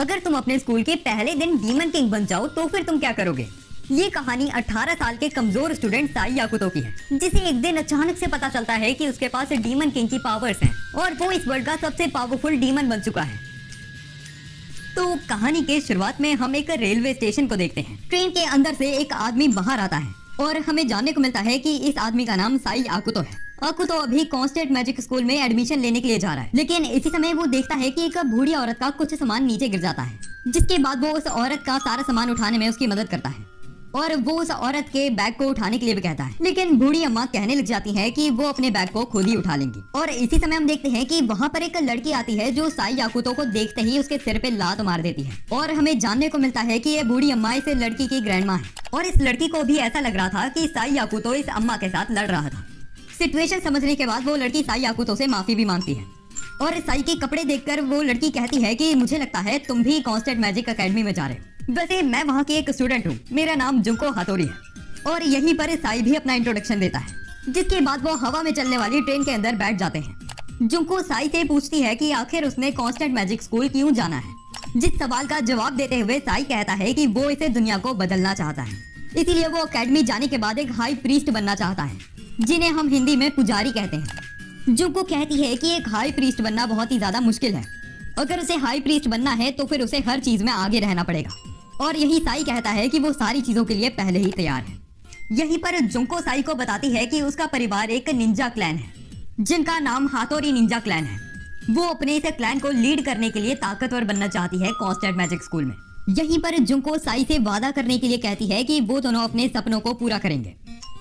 अगर तुम अपने स्कूल के पहले दिन डीमन किंग बन जाओ तो फिर तुम क्या करोगे। ये कहानी 18 साल के कमजोर स्टूडेंट साई याकुतो की है, जिसे एक दिन अचानक से पता चलता है कि उसके पास डीमन किंग की पावर्स हैं और वो इस वर्ल्ड का सबसे पावरफुल डीमन बन चुका है। तो कहानी के शुरुआत में हम एक रेलवे स्टेशन को देखते हैं। ट्रेन के अंदर से एक आदमी बाहर आता है और हमें जानने को मिलता है कि इस आदमी का नाम साई याकुतो है। याकुतो अभी कॉन्स्टेंट मैजिक स्कूल में एडमिशन लेने के लिए जा रहा है, लेकिन इसी समय वो देखता है कि एक बूढ़ी औरत का कुछ सामान नीचे गिर जाता है, जिसके बाद वो उस औरत का सारा सामान उठाने में उसकी मदद करता है और वो उस औरत के बैग को उठाने के लिए भी कहता है। लेकिन बूढ़ी अम्मा कहने लग जाती है कि वो अपने बैग को खुद ही उठा लेंगी। और इसी समय हम देखते हैं कि वहाँ पर एक लड़की आती है जो साई याकुतो को देखते ही उसके सिर पे लात मार देती है और हमें जानने को मिलता है कि ये बूढ़ी अम्मा इस लड़की की ग्रैंडमा है और इस लड़की को भी ऐसा लग रहा था कि साई याकुतो इस अम्मा के साथ लड़ रहा था। सिचुएशन समझने के बाद वो लड़की साई याकुतो से माफी भी मांगती है और साई के कपड़े देखकर वो लड़की कहती है कि मुझे लगता है तुम भी कॉन्स्टेंट मैजिक एकेडमी में जा रहे हो। वैसे मैं वहाँ की एक स्टूडेंट हूँ, मेरा नाम जुंको हातोरी है। और यहीं पर साई भी अपना इंट्रोडक्शन देता है, जिसके बाद वो हवा में चलने वाली ट्रेन के अंदर बैठ जाते हैं। जुंको साई से पूछती है कि आखिर उसने कॉन्स्टेंट मैजिक स्कूल क्यों जाना है, जिस सवाल का जवाब देते हुए साई कहता है कि वो इसे दुनिया को बदलना चाहता है, इसीलिए वो एकेडमी जाने के बाद एक हाई प्रीस्ट बनना चाहता है, जिन्हें हम हिंदी में पुजारी कहते हैं। जुंको कहती है कि एक हाई प्रीस्ट बनना बहुत ही ज्यादा मुश्किल है, अगर उसे हाई प्रीस्ट बनना है तो फिर उसे हर चीज में आगे रहना पड़ेगा। और यही साई कहता है कि वो सारी चीजों के लिए पहले ही तैयार है। यहीं पर जुंको साई को बताती है कि उसका परिवार एक निंजा क्लैन है, जिनका नाम हातोरी निंजा क्लैन है। वो अपने इस क्लैन को लीड करने के लिए ताकतवर बनना चाहती है कॉन्स्टेंट मैजिक स्कूल में। यहीं पर जुंको साई से वादा करने के लिए कहती है कि वो दोनों अपने सपनों को पूरा करेंगे।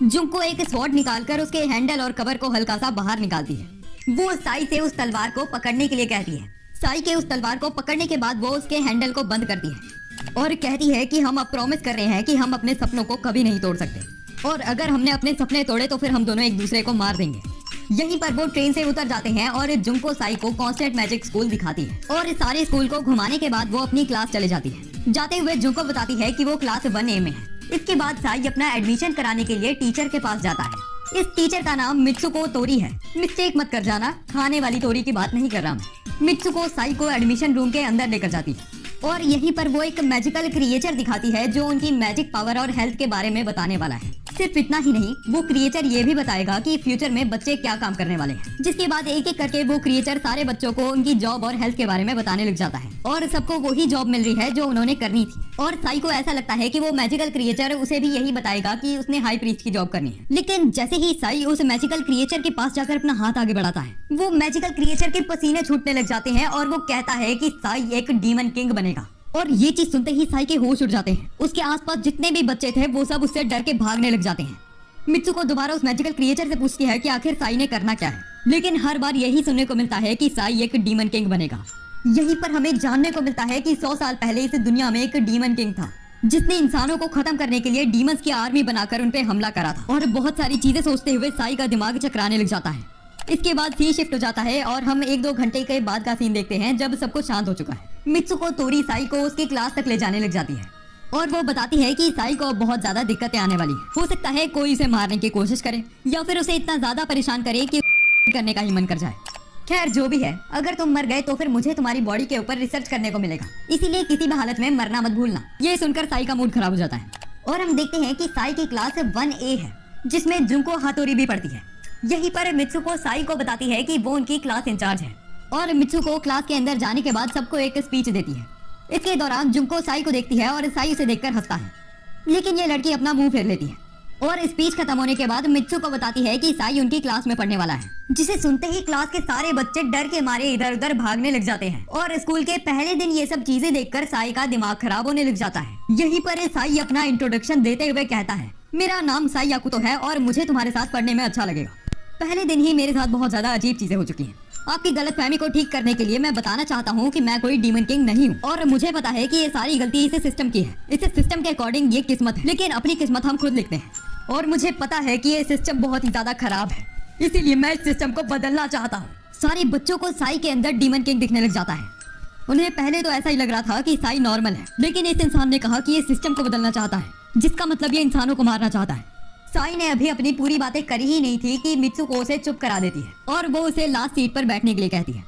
जुंको एक स्वॉर्ड निकालकर उसके हैंडल और कवर को हल्का सा बाहर निकालती है। वो साई से उस तलवार को पकड़ने के लिए कहती है। साई के उस तलवार को पकड़ने के बाद वो उसके हैंडल को बंद करती है और कहती है कि हम अब प्रॉमिस कर रहे हैं कि हम अपने सपनों को कभी नहीं तोड़ सकते और अगर हमने अपने सपने तोड़े तो फिर हम दोनों एक दूसरे को मार देंगे। यहीं पर वो ट्रेन से उतर जाते हैं और जुंको साई को कॉन्स्टेंट मैजिक स्कूल दिखाती है और सारे स्कूल को घुमाने के बाद वो अपनी क्लास चले जाती है। जाते हुए जुंको बताती है कि वो क्लास 1A में है। इसके बाद साई अपना एडमिशन कराने के लिए टीचर के पास जाता है। इस टीचर का नाम मित्सुको तोरी है। मिस्टेक मत कर जाना, खाने वाली तोरी की बात नहीं कर रहा मैं। मित्सुको साई को एडमिशन रूम के अंदर लेकर जाती है और यहीं पर वो एक मैजिकल क्रिएचर दिखाती है जो उनकी मैजिक पावर और हेल्थ के बारे में बताने वाला है। सिर्फ इतना ही नहीं, वो क्रिएचर ये भी बताएगा कि फ्यूचर में बच्चे क्या काम करने वाले हैं। जिसके बाद एक एक करके वो क्रिएचर सारे बच्चों को उनकी जॉब और हेल्थ के बारे में बताने लग जाता है और सबको वही जॉब मिल रही है जो उन्होंने करनी थी। और साई को ऐसा लगता है कि वो मैजिकल क्रिएचर उसे भी यही बताएगा कि उसने हाई प्रीस्ट की जॉब करनी है। लेकिन जैसे ही साई उस मैजिकल क्रिएचर के पास जाकर अपना हाथ आगे बढ़ाता है, वो मैजिकल क्रिएचर के पसीने छूटने लग जाते हैं और वो कहता है कि साई एक डीमन किंग बनेगा। और ये चीज सुनते ही साई के होश उड़ जाते हैं। उसके आसपास जितने भी बच्चे थे वो सब उससे डर के भागने लग जाते हैं। मित्सुको दोबारा उस मैजिकल क्रिएचर से पूछती है कि आखिर साई ने करना क्या है, लेकिन हर बार यही सुनने को मिलता है कि साई एक डीमन किंग बनेगा। यहीं पर हमें जानने को मिलता है कि 100 साल पहले इस दुनिया में एक डीमन किंग था, जिसने इंसानों को खत्म करने के लिए डीमंस की आर्मी बनाकर उन पे हमला करा था। और बहुत सारी चीजें सोचते हुए साई का दिमाग चकराने लग जाता है। इसके बाद सीन शिफ्ट हो जाता है और हम 1-2 घंटे के बाद का सीन देखते हैं जब सब कुछ शांत हो चुका है। मित्सुको तोरी साई को उसकी क्लास तक ले जाने लग जाती है और वो बताती है कि साई को बहुत ज्यादा दिक्कतें आने वाली है। हो सकता है कोई उसे मारने की कोशिश करे या फिर उसे इतना ज्यादा परेशान करे कि करने का ही मन कर जाए। खैर जो भी है, अगर तुम मर गए तो फिर मुझे तुम्हारी बॉडी के ऊपर रिसर्च करने को मिलेगा, इसीलिए किसी भी हालत में मरना मत भूलना। ये सुनकर साई का मूड खराब हो जाता है और हम देखते हैं कि साई की क्लास 1A है, जिसमें जुंको हातोरी भी पढ़ती है। यहीं पर मित्सुको साई को बताती है कि वो उनकी क्लास इंचार्ज है और मित्सुको क्लास के अंदर जाने के बाद सबको एक स्पीच देती है। इसके दौरान जुंको साई को देखती है और साई उसे देखकर हंसता है, लेकिन ये लड़की अपना मुंह फेर लेती है। और स्पीच खत्म होने के बाद मित्सुको बताती है कि साई उनकी क्लास में पढ़ने वाला है, जिसे सुनते ही क्लास के सारे बच्चे डर के मारे इधर उधर भागने लग जाते हैं। और स्कूल के पहले दिन ये सब चीजें देखकर साई का दिमाग खराब होने लग जाता है। यहीं पर साई अपना इंट्रोडक्शन देते हुए कहता है, मेरा नाम साई याकुतो है और मुझे तुम्हारे साथ पढ़ने में अच्छा लगेगा। पहले दिन ही मेरे साथ बहुत ज्यादा अजीब चीजें हो चुकी हैं। आपकी गलतफहमी को ठीक करने के लिए मैं बताना चाहता हूँ कि मैं कोई डीमन किंग नहीं हूँ और मुझे पता है कि ये सारी गलती इस सिस्टम की है। इस सिस्टम के अकॉर्डिंग ये किस्मत है, लेकिन अपनी किस्मत हम खुद लिखते हैं और मुझे पता है कि ये सिस्टम बहुत ही ज्यादा खराब है, इसीलिए मैं इस सिस्टम को बदलना चाहता हूँ। सारे बच्चों को साई के अंदर डीमन किंग दिखने लग जाता है। उन्हें पहले तो ऐसा ही लग रहा था कि साई नॉर्मल है, लेकिन इस इंसान ने कहा कि ये सिस्टम को बदलना चाहता है, जिसका मतलब ये इंसानों को मारना चाहता है। साई ने अभी अपनी पूरी बातें करी ही नहीं थी कि मित्सुको उसे चुप करा देती है और वो उसे लास्ट सीट पर बैठने के लिए कहती है।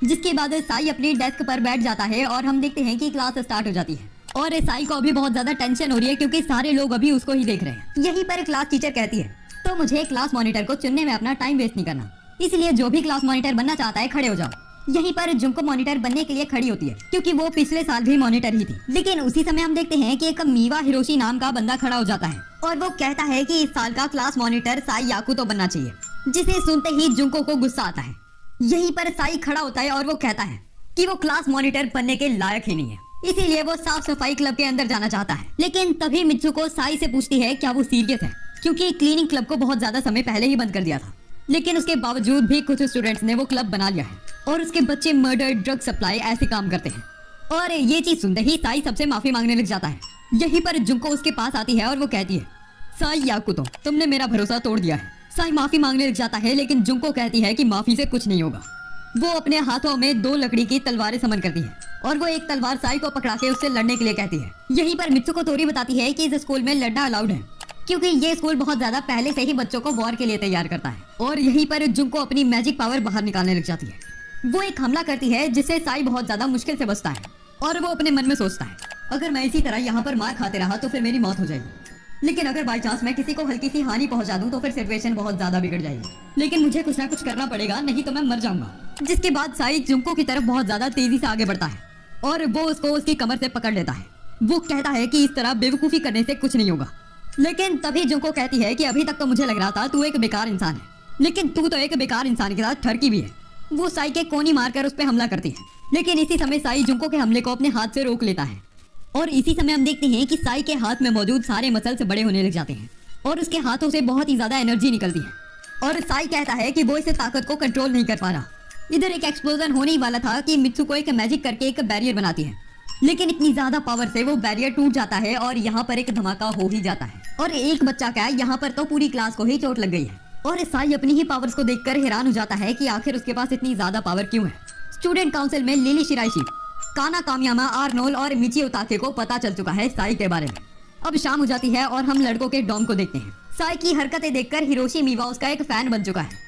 जिसके बाद साई अपनी डेस्क पर बैठ जाता है और हम देखते हैं कि क्लास स्टार्ट हो जाती है। और साई को अभी बहुत ज्यादा टेंशन हो रही है क्योंकि सारे लोग अभी उसको ही देख रहे हैं। यहीं पर क्लास टीचर कहती है तो मुझे क्लास मॉनिटर को चुनने में अपना टाइम वेस्ट नहीं करना, इसलिए जो भी क्लास मॉनिटर बनना चाहता है खड़े हो जाओ। यहीं पर जुंको मॉनिटर बनने के लिए खड़ी होती है क्योंकि वो पिछले साल भी मॉनिटर ही थी। लेकिन उसी समय हम देखते हैं कि एक मीवा हिरोशी नाम का बंदा खड़ा हो जाता है और वो कहता है कि इस साल का क्लास मॉनिटर साई याकुतो बनना चाहिए, जिसे सुनते ही जुंको को गुस्सा आता है। यहीं पर साई खड़ा होता है और वो कहता है कि वो क्लास मॉनिटर बनने के लायक ही नहीं है, इसीलिए वो साफ सफाई क्लब के अंदर जाना चाहता है। लेकिन तभी मित्सुको साई से पूछती है क्या वो सीरियस है, क्योंकि क्लीनिंग क्लब को बहुत ज्यादा समय पहले ही बंद कर दिया था। लेकिन उसके बावजूद भी कुछ स्टूडेंट्स ने वो क्लब बना लिया है और उसके बच्चे मर्डर, ड्रग सप्लाई ऐसे काम करते हैं। और ये चीज सुनते ही साई सबसे माफी मांगने लग जाता है। यहीं पर जुंको उसके पास आती है और वो कहती है साई याकुतो, तुमने मेरा भरोसा तोड़ दिया है। साई माफी मांगने लग जाता है लेकिन जुंको कहती है कि माफी से कुछ नहीं होगा। वो अपने हाथों में 2 लकड़ी की तलवारें समन करती है और वो एक तलवार साई को पकड़ा के उससे लड़ने के लिए कहती है। यहीं पर मित्सुको तोरी बताती है कि इस स्कूल में लड़ना अलाउड है क्योंकि ये स्कूल बहुत ज्यादा पहले से ही बच्चों को वॉर के लिए तैयार करता है। और यहीं पर जुंको अपनी मैजिक पावर बाहर निकालने लग जाती है। वो एक हमला करती है जिससे साई बहुत ज्यादा मुश्किल से बचता है और वो अपने मन में सोचता है अगर मैं इसी तरह यहाँ पर मार खाते रहा तो फिर मेरी मौत हो जाएगी, लेकिन अगर बाई चांस मैं किसी को हल्की सी हानि पहुंचा दूं तो फिर सिचुएशन बहुत ज्यादा बिगड़ जाएगी, लेकिन मुझे कुछ ना कुछ करना पड़ेगा नहीं तो मैं मर जाऊंगा। जिसके बाद साई जुंको की तरफ बहुत ज्यादा तेजी से आगे बढ़ता है और वो उसको उसकी कमर से पकड़ लेता है। वो कहता है कि इस तरह बेवकूफी करने से कुछ नहीं होगा। लेकिन तभी जुंको कहती है कि अभी तक तो मुझे लग रहा था तू एक बेकार इंसान है, लेकिन तू तो एक बेकार इंसान के साथ ठरकी भी है। वो साई के कोनी मारकर उस पर हमला करती है, लेकिन इसी समय साई जुंको के हमले को अपने हाथ से रोक लेता है। और इसी समय हम देखते हैं कि साई के हाथ में मौजूद सारे मसल्स बड़े होने लग जाते हैं और उसके हाथों से बहुत ही ज्यादा एनर्जी निकलती है। और साई कहता है कि वो इस ताकत को कंट्रोल नहीं कर पा रहा। इधर एक एक्सप्लोजन होने ही वाला था कि मित्सुको एक मैजिक करके एक बैरियर बनाती है, लेकिन इतनी ज्यादा पावर से वो बैरियर टूट जाता है और यहाँ पर एक धमाका हो ही जाता है। और एक बच्चा क्या, यहाँ पर तो पूरी क्लास को ही चोट लग गई है। और साई अपनी ही पावर्स को देखकर हैरान हो जाता है कि आखिर उसके पास इतनी ज्यादा पावर क्यों है। स्टूडेंट काउंसिल में लिली शिराइशी, काना कामियामा, आर्नोल और मिची उताके को पता चल चुका है साई के बारे में। अब शाम हो जाती है और हम लड़कों के डॉम को देखते हैं। साई की हरकतें देखकर हिरोशी मीवा उसका एक फैन बन चुका है।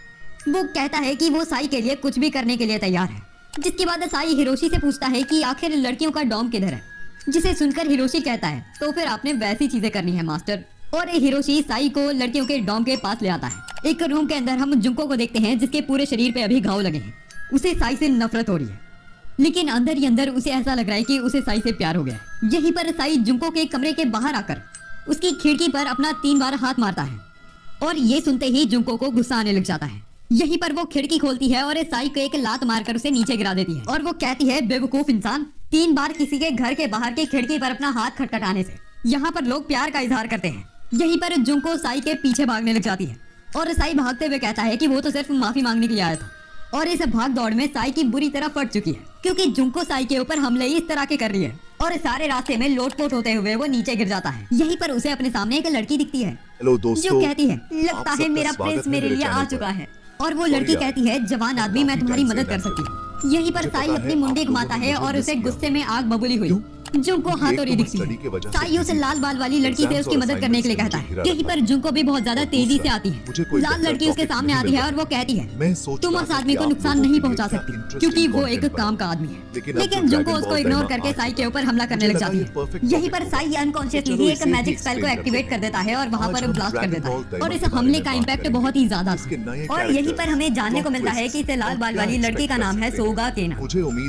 वो कहता है कि वो साई के लिए कुछ भी करने के लिए तैयार है। जिसके बाद साई हिरोशी से पूछता है कि आखिर लड़कियों का डॉम किधर है, जिसे सुनकर हिरोशी कहता है तो फिर आपने वैसी चीजें करनी है मास्टर। और हिरोशी साई को लड़कियों के डॉम के पास ले आता है। एक रूम के अंदर हम जुंको को देखते हैं जिसके पूरे शरीर पे अभी घाव लगे हैं। उसे साई से नफरत हो रही है, लेकिन अंदर ही अंदर उसे ऐसा लग रहा है कि उसे साई से प्यार हो गया है। यहीं पर साई जुंको के कमरे के बाहर आकर उसकी खिड़की पर अपना 3 बार हाथ मारता है और ये सुनते ही जुंको को गुस्सा आने लग जाता है। यहीं पर वो खिड़की खोलती है और साई को एक लात मारकर उसे नीचे गिरा देती है और वो कहती है बेवकूफ इंसान, 3 बार किसी के घर के बाहर की खिड़की पर अपना हाथ खटखटाने से यहाँ पर लोग प्यार का इजहार करते हैं। यहीं पर जुंको साई के पीछे भागने लग जाती है और साई भागते हुए कहता है कि वो तो सिर्फ माफी मांगने के लिए आया था। और इस भाग दौड़ में साई की बुरी तरह फट चुकी है क्योंकि जुंको साई के ऊपर हमले इस तरह के कर रही है और सारे रास्ते में लोटपोट होते हुए वो नीचे गिर जाता है। यहीं पर उसे अपने सामने एक लड़की दिखती है जो कहती है लगता है मेरा प्रिंस मेरे लिए आ चुका है। और वो लड़की कहती है जवान आदमी मैं तुम्हारी मदद कर सकती हूँ। यहीं पर साई अपनी मुंडी घुमाता है और उसे गुस्से में आग बबूली हुई जुंको हाथोड़ी दिखती है। साई उसे लाल बाल वाली लड़की से उसकी मदद करने के लिए कहता है। यहीं पर जुंको भी बहुत ज्यादा तेजी से आती है। लाल लड़की उसके सामने आती है और वो कहती है तुम उस आदमी को नुकसान नहीं पहुंचा सकती क्योंकि वो एक काम का आदमी है। लेकिन जुंको उसको इग्नोर करके साई के ऊपर हमला करने लग जाती है। यहीं पर साई अनकॉन्शियसली एक मैजिक स्पेल को एक्टिवेट कर देता है और वहाँ पर ब्लास्ट कर देता है और इस हमले का इम्पैक्ट बहुत ही ज्यादा था। और यहीं पर हमें जानने को मिलता है कि इस लाल बाल वाली लड़की का नाम है सोगा केना।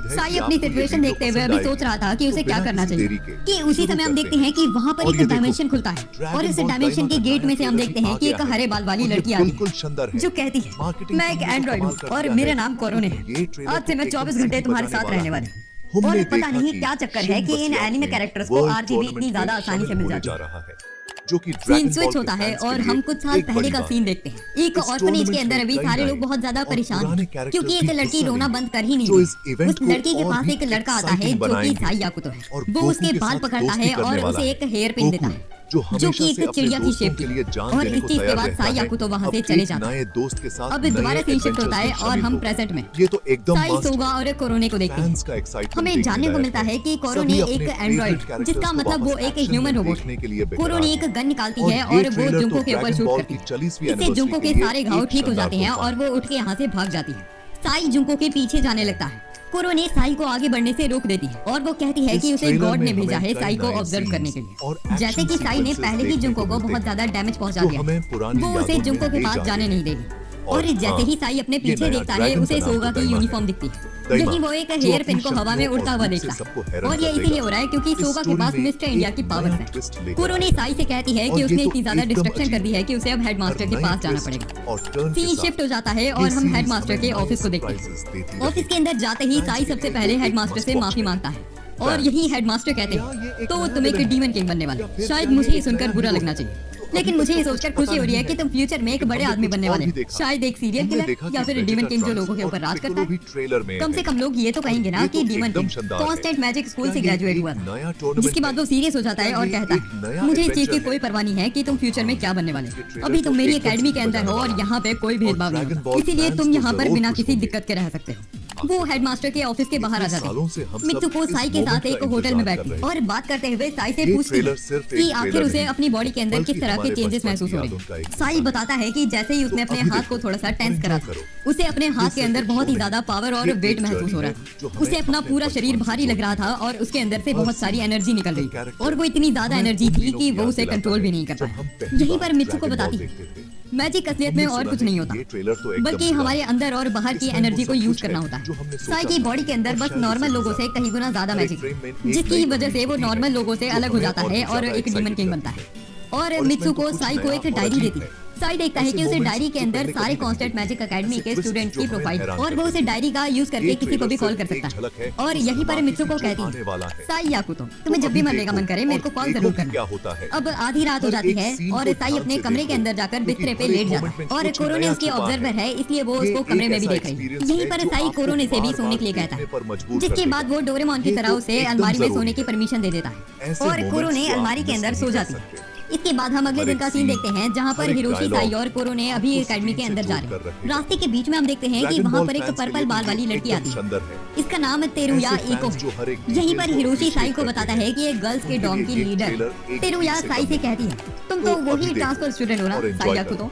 साई अपनी सिचुएशन देखते हुए अभी सोच रहा था कि उसे क्या करना चाहिए कि उसी समय हम देखते हैं कि वहाँ पर एक डायमेंशन खुलता है और इस डायमेंशन के गेट में से हम देखते हैं कि एक हरे बाल वाली लड़की आती है जो कहती है मैं एक एंड्रॉइड हूँ और मेरा नाम कोरोने है। आज से मैं 24 घंटे तुम्हारे साथ रहने वाली हूँ। और पता नहीं क्या चक्कर है कि इन एनिमे कैरेक्टर्स को आरजीबी इतनी ज्यादा आसानी से मिल जाती है। सीन स्विच होता है और हम कुछ साल पहले का सीन देखते हैं। एक ऑर्फनेज के अंदर अभी सारे लोग बहुत ज्यादा परेशान हैं क्योंकि एक लड़की रोना बंद कर ही नहीं रही। उस लड़की के पास एक लड़का आता है जो कि साई याकुतो है। वो उसके बाल पकड़ता है और उसे एक हेयर पिन देता है जो कि एक चिड़िया की शेप थी। और इस चीज के बाद साई याकुतो वहाँ से चले जाता है। अब दोबारा सीन शिफ्ट होता है और हम प्रेजेंट में साई सोगा और कोरोने को देखते हैं। हमें जानने को मिलता है कि कोरोने एक एंड्रॉइड जिसका मतलब वो एक ह्यूमन रोबोट है। कोरोने एक गन निकालती है और वो जुंको के ऊपर शूट करती है। इससे जुंको के सारे घाव ठीक हो जाते हैं और वो उठ के यहाँ से भाग जाती है। साई जुंको के पीछे जाने लगता है कोरो ने साई को आगे बढ़ने से रोक देती है और वो कहती है कि उसे गॉड ने भेजा है साई को ऑब्जर्व करने के लिए। जैसे कि साई ने पहले ही जुंको को बहुत ज्यादा डैमेज पहुंचा दिया, वो उसे जुंको के पास जाने नहीं देगी। और जैसे ही साई अपने पीछे देखता है उसे सोगा की यूनिफॉर्म दिखती है। यही वो एक हेयर पिन को हवा में उड़ता हुआ देखता है और ये इसीलिए हो रहा है क्योंकि सोगा के पास मिस्टर इंडिया की पावर्स है। कोरो ने साई से कहती है कि उसने इतनी ज्यादा डिस्ट्रक्शन कर दी है कि उसे अब हेडमास्टर के पास जाना पड़ेगा। सीन शिफ्ट हो जाता है और हम हेडमास्टर के ऑफिस को देखते हैं। ऑफिस के अंदर जाते ही साई सबसे पहले हेडमास्टर से माफी मांगता है और यही हेडमास्टर कहते हैं तो तुम एक डीमन किंग बनने वाले। शायद मुझे ये सुनकर बुरा लगना चाहिए, लेकिन मुझे ये सोचकर खुशी हो रही है कि तुम फ्यूचर में एक बड़े आदमी बनने वाले हो, शायद एक सीरियल किलर या फिर डीमन किंग जो लोगों के ऊपर राज करता है। कम से कम लोग ये तो कहेंगे ना कि demon king constant magic school से ग्रेजुएट हुआ था। जिसके बाद वो सीरियस हो जाता है और कहता है मुझे इस चीज की कोई परवाह नहीं है कि तुम फ्यूचर में क्या बनने वाले हो। अभी तुम मेरी एकेडमी के अंदर हो और यहाँ पे कोई भेदभाव नहीं होता, इसीलिए तुम यहाँ पर बिना किसी दिक्कत के रह सकते हो। वो हेडमास्टर के ऑफिस के बाहर आ जाते हैं। मित्सुको साई के साथ एक होटल में बैठती है और बात करते हुए साई से पूछती है कि आखिर उसे अपनी बॉडी के अंदर किस तरह के चेंजेस महसूस हो रहे हैं। साई बताता है कि जैसे ही उसने अपने हाथ को थोड़ा सा टेंस करा था, उसे अपने हाथ के अंदर बहुत ही ज्यादा पावर और वेट महसूस हो रहा था। उसे अपना पूरा शरीर भारी लग रहा था और उसके अंदर से बहुत सारी एनर्जी निकल रही थी और वो इतनी ज्यादा एनर्जी थी कि वो उसे कंट्रोल भी नहीं कर पाया। यहीं पर मित्सुको बताती है मैजिक असलियत में और कुछ नहीं होता, बल्कि हमारे अंदर और बाहर की एनर्जी को यूज करना होता है। साई की बॉडी के अंदर बस नॉर्मल लोगों से कहीं गुना ज्यादा मैजिक है, जिसकी वजह से वो नॉर्मल लोगों से अलग हो जाता है और एक डीमन किंग बनता है। और मित्सुको साई को एक डायरी देती है। साई देखता है कि उसे डायरी के अंदर सारे कांस्टेंट मैजिक एकेडमी के स्टूडेंट्स की प्रोफाइल और वो उसे डायरी का यूज करके किसी को भी कॉल कर सकता है। और यहीं पर मित्सुको कहती है साई याकुतो तुम्हें जब भी मरने का मन करे मेरे को कॉल जरूर करना। अब आधी रात हो जाती है और साई अपने कमरे के अंदर जाकर बिस्तर पे लेट जाता है और कोरोने उसकी ऑब्जर्वर है, इसलिए वो उसको कमरे में भी देख रही है। यहीं पर साई कोरोने से भी सोने के लिए कहता है, जिसके बाद वो डोरेमोन की तरह उसे अलमारी में सोने की परमिशन दे देता है और कोरोने अलमारी के अंदर सो जाती है। इसके बाद हम अगले दिन का सीन देखते हैं जहाँ पर हिरोशी साई और कोरो ने अभी एकेडमी के अंदर जा रहे हैं। रास्ते के बीच में हम देखते हैं कि वहाँ पर एक पर्पल बाल वाली लड़की आती है। इसका नाम तेरुया एको है। यहीं पर हिरोशी साई को बताता है कि एक गर्ल्स के डॉम की लीडर तेरुया साई से कहती है तुम तो वही ट्रांसफर स्टूडेंट हो ना साई याकुतो,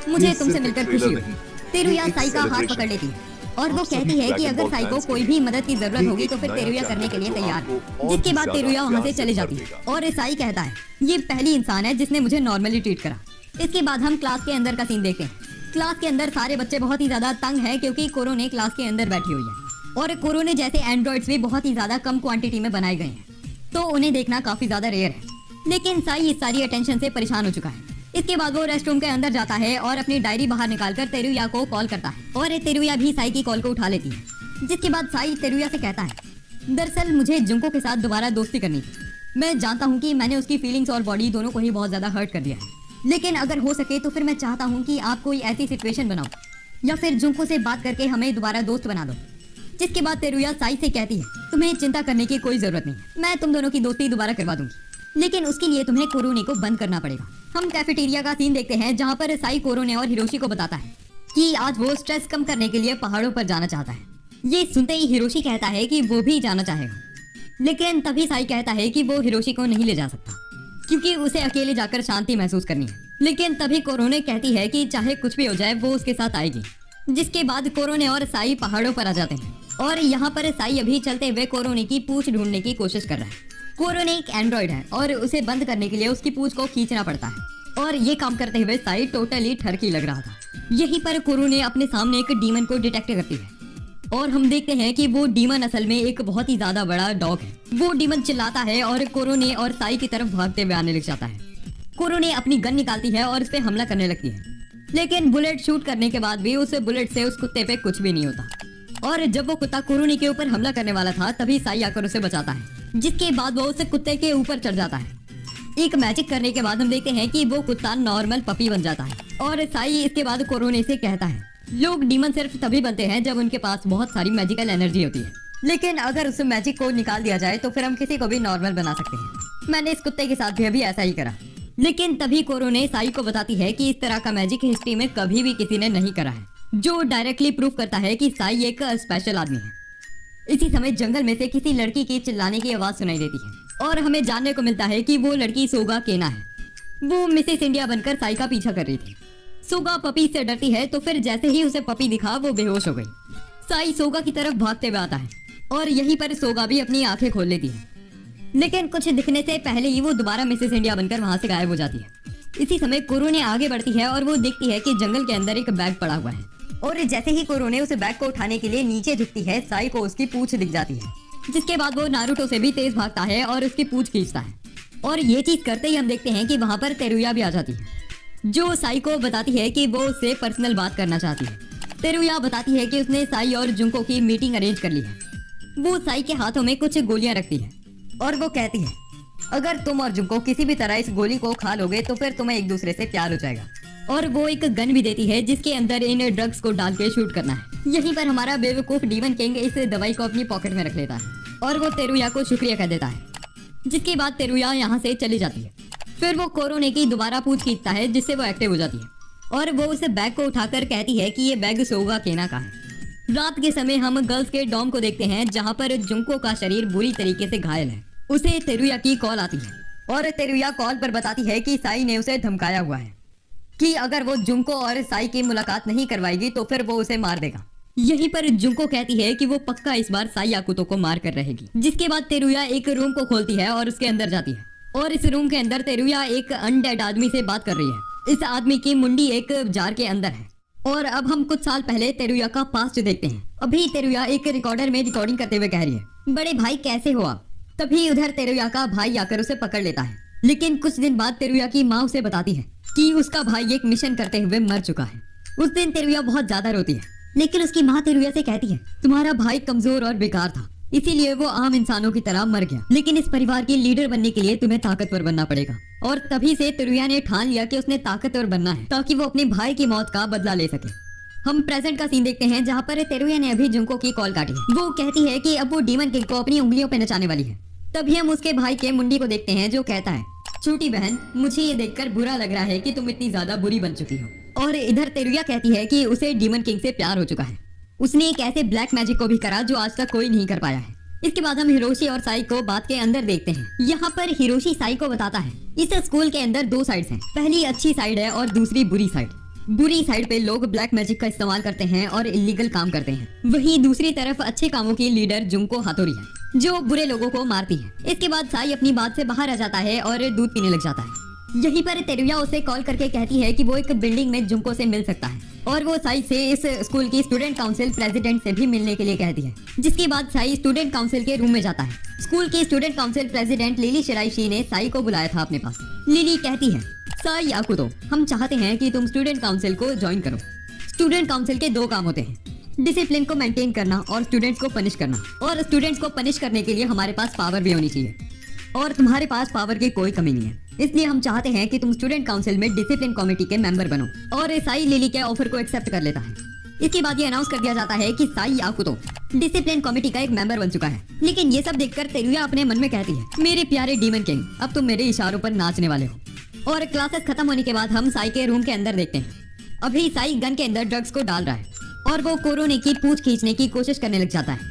मुझे तुमसे मिलकर खुशी हुई। तेरुया साई का हाथ पकड़ लेती है और वो कहती है कि अगर साई को कोई भी मदद की जरूरत होगी तो फिर तेरुया करने के लिए तैयार है। जिसके बाद तेरुया वहाँ से चले जाती है और साई कहता है ये पहली इंसान है जिसने मुझे नॉर्मली ट्रीट करा। इसके बाद हम क्लास के अंदर का सीन देखते हैं। क्लास के अंदर सारे बच्चे बहुत ही ज्यादा तंग है क्योंकि कोरो ने क्लास के अंदर बैठी हुई है और कोरो ने जैसे एंड्रॉइड्स भी बहुत ही ज्यादा कम क्वांटिटी में बनाए गए हैं, तो उन्हें देखना काफी ज्यादा रेयर है। लेकिन साई इस सारी अटेंशन से परेशान हो चुका है। इसके बाद वो रेस्टरूम के अंदर जाता है और अपनी डायरी बाहर निकालकर तेरुया को कॉल करता है और तेरुया भी साई की कॉल को उठा लेती है। जिसके बाद साई तेरुया से कहता है दरअसल मुझे जुंको के साथ दोबारा दोस्ती करनी थी। मैं जानता हूँ कि मैंने उसकी फीलिंग्स और बॉडी दोनों को ही बहुत ज्यादा हर्ट कर दिया है, लेकिन अगर हो सके तो फिर मैं चाहता हूँ कि आप कोई ऐसी सिचुएशन बनाओ या फिर जुंको से बात करके हमें दोबारा दोस्त बना दो। जिसके बाद तेरुया साई से कहती है तुम्हें चिंता करने की कोई जरूरत नहीं, मैं तुम दोनों की दोस्ती दोबारा करवा दूंगी, लेकिन उसके लिए तुम्हें कोरोने को बंद करना पड़ेगा। हम कैफेटेरिया का सीन देखते हैं जहाँ पर साई कोरोने और हिरोशी को बताता है कि आज वो स्ट्रेस कम करने के लिए पहाड़ों पर जाना चाहता है। ये सुनते ही हिरोशी कहता है कि वो भी जाना चाहेगा, लेकिन तभी साई कहता है कि वो हिरोशी को नहीं ले जा सकता क्योंकि उसे अकेले जाकर शांति महसूस करनी है। लेकिन तभी कोरोने कहती है कि चाहे कुछ भी हो जाए वो उसके साथ आएगी। जिसके बाद कोरोने और साई पहाड़ों पर आ जाते हैं और यहाँ पर साई अभी चलते हुए कोरोने की पूंछ ढूंढने की कोशिश कर रहा है। कोरोने एक एंड्रॉइड है और उसे बंद करने के लिए उसकी पूंछ को खींचना पड़ता है और ये काम करते हुए साई टोटली ठरकी लग रहा था। यहीं पर कोरोने अपने सामने एक डीमन को डिटेक्ट करती है और हम देखते हैं कि वो डीमन असल में एक बहुत ही ज्यादा बड़ा डॉग है। वो डीमन चिल्लाता है और कोरोने और साई की तरफ भागते हुए आने लग जाता है। कोरोने अपनी गन निकालती है और उस पे हमला करने लगती है, लेकिन बुलेट शूट करने के बाद भी उस बुलेट से उस कुत्ते पे कुछ भी नहीं होता। और जब वो कुत्ता कोरोने के ऊपर हमला करने वाला था तभी साई आकर उसे बचाता है, जिसके बाद वो उस कुत्ते के ऊपर चढ़ जाता है। एक मैजिक करने के बाद हम देखते हैं कि वो कुत्ता नॉर्मल पपी बन जाता है और साई इसके बाद कोरोने से कहता है लोग डीमन सिर्फ तभी बनते हैं जब उनके पास बहुत सारी मैजिकल एनर्जी होती है, लेकिन अगर उस मैजिक को निकाल दिया जाए तो फिर हम किसी को भी नॉर्मल बना सकते हैं। मैंने इस कुत्ते के साथ भी अभी ऐसा ही करा। लेकिन तभी कोरोने साई को बताती है कि इस तरह का मैजिक हिस्ट्री में कभी भी किसी ने नहीं करा है, जो डायरेक्टली प्रूफ करता है कि साई एक स्पेशल आदमी है। इसी समय जंगल में से किसी लड़की की चिल्लाने की आवाज सुनाई देती है और हमें जानने को मिलता है कि वो लड़की सोगा केना है। वो मिसेस इंडिया बनकर साई का पीछा कर रही थी। सोगा पपी से डरती है तो फिर जैसे ही उसे पपी दिखा वो बेहोश हो गई। साई सोगा की तरफ भागते हुए आता है और यहीं पर सोगा भी अपनी आंखें खोल लेती है, लेकिन कुछ दिखने से पहले ही वो दोबारा मिसेस इंडिया बनकर वहां से गायब हो जाती है। इसी समय कोरो ने आगे बढ़ती है और वो देखती है कि जंगल के अंदर एक बैग पड़ा हुआ है, और जैसे ही कोरो ने उस बैग को उठाने के लिए नीचे झुकती है, साई को उसकी पूंछ दिख जाती है, जिसके बाद वो नारुतो से भी तेज भागता है और उसकी पूंछ खींचता है। और ये चीज करते ही हम देखते हैं कि वहां पर तेरुया भी आ जाती है, जो साई को बताती है कि वो उससे पर्सनल बात करना चाहती है। तेरुया बताती है कि उसने साई और जुंको की मीटिंग अरेंज कर ली है। वो साई के हाथों में कुछ गोलियां रखती है और वो कहती है, अगर तुम और जुंको किसी भी तरह इस गोली को खा लोगे तो फिर तुम्हें एक दूसरे से प्यार हो जाएगा। और वो एक गन भी देती है जिसके अंदर इन ड्रग्स को डाल के शूट करना है। यहीं पर हमारा बेवकूफ डीमन किंग इस दवाई को अपनी पॉकेट में रख लेता है और वो तेरुया को शुक्रिया कह देता है, जिसके बाद तेरुया यहाँ से चली जाती है। फिर वो कोरोने की दोबारा पूछ खींचता है, जिससे वो एक्टिव हो जाती है और वो उस बैग को उठाकर कहती है कि ये बैग सोगा केना का है। रात के समय हम गर्ल्स के डॉम को देखते हैं, जहाँ पर जुंको का शरीर बुरी तरीके से घायल है। उसे तेरुया की कॉल आती है और तेरुया कॉल पर बताती है कि साई ने उसे धमकाया हुआ है कि अगर वो जुंको और साई की मुलाकात नहीं करवाएगी तो फिर वो उसे मार देगा। यहीं पर जुंको कहती है कि वो पक्का इस बार साई याकुतो को मार कर रहेगी। जिसके बाद तेरुया एक रूम को खोलती है और उसके अंदर जाती है और इस रूम के अंदर तेरुया एक अनडेड आदमी से बात कर रही है। इस आदमी की मुंडी एक जार के अंदर है। और अब हम कुछ साल पहले तेरुया का पास्ट देखते हैं। अभी तेरुया एक रिकॉर्डर में रिकॉर्डिंग करते हुए कह रही है, बड़े भाई कैसे हो आप। तभी उधर तेरुया का भाई आकर उसे पकड़ लेता है, लेकिन कुछ दिन बाद तेरुया की माँ उसे बताती है कि उसका भाई एक मिशन करते हुए मर चुका है। उस दिन तेरुया बहुत ज्यादा रोती है, लेकिन उसकी माँ तेरुया से कहती है, तुम्हारा भाई कमजोर और बेकार था, इसीलिए वो आम इंसानों की तरह मर गया, लेकिन इस परिवार की लीडर बनने के लिए तुम्हें ताकतवर बनना पड़ेगा। और तभी से तेरुया ने ठान लिया कि उसने ताकतवर बनना है ताकि वो अपने भाई की मौत का बदला ले सके। हम प्रेजेंट का सीन देखते हैं, जहाँ पर तेरुया ने अभी जुंको की कॉल काटी है। वो कहती है कि अब वो डीमन किंग को अपनी उंगलियों पे नचाने वाली है। तभी हम उसके भाई के मुंडी को देखते हैं, जो कहता है, छोटी बहन मुझे ये देखकर बुरा लग रहा है कि तुम इतनी ज्यादा बुरी बन चुकी हो। और इधर तेरुया कहती है कि उसे डीमन किंग से प्यार हो चुका है। उसने एक ऐसे ब्लैक मैजिक को भी करा जो आज तक कोई नहीं कर पाया है। इसके बाद हम हिरोशी और साई को बात के अंदर देखते हैं। यहाँ पर हिरोशी साई को बताता है, इस स्कूल के अंदर दो साइड्स हैं। पहली अच्छी साइड है और दूसरी बुरी साइड। बुरी साइड पे लोग ब्लैक मैजिक का इस्तेमाल करते हैं और इलीगल काम करते हैं। वहीं दूसरी तरफ अच्छे कामों की लीडर जुंको हातोरी है, जो बुरे लोगों को मारती है। इसके बाद साई अपनी बात से बाहर आ जाता है और दूध पीने लग जाता है। यहीं पर तेरुया उसे कॉल करके कहती है कि वो एक बिल्डिंग में जुंको से मिल सकता है, और वो साई से इस स्कूल की स्टूडेंट काउंसिल प्रेसिडेंट से भी मिलने के लिए कहती है। जिसके बाद साई स्टूडेंट काउंसिल के रूम में जाता है। स्कूल की स्टूडेंट काउंसिल प्रेसिडेंट लिली शिराइशी ने साई को बुलाया था अपने पास। लिली कहती है, साई याकुतो, हम चाहते हैं कि तुम स्टूडेंट काउंसिल को ज्वाइन करो। स्टूडेंट काउंसिल के दो काम होते हैं, डिसिप्लिन को मेंटेन करना और स्टूडेंट्स को पनिश करना। और स्टूडेंट्स को पनिश करने के लिए हमारे पास पावर भी होनी चाहिए, और तुम्हारे पास पावर की कोई कमी नहीं है। इसलिए हम चाहते हैं कि तुम स्टूडेंट काउंसिल में डिसिप्लिन कमेटी के मेंबर बनो। और साई लिली के ऑफर को एक्सेप्ट कर लेता है। इसके बाद ये अनाउंस कर दिया जाता है कि साई याकुतो डिसिप्लिन कमेटी का एक मेंबर बन चुका है। लेकिन ये सब देखकर तेरुया अपने मन में कहती है, मेरे प्यारे डीमन किंग, अब तुम मेरे इशारों पर नाचने वाले हो। और क्लासेस खत्म होने के बाद हम साई के रूम के अंदर देखते हैं। अभी साई गन के अंदर ड्रग्स को डाल रहा है और वो कोरोने की पूंछ खींचने की कोशिश करने लग जाता है,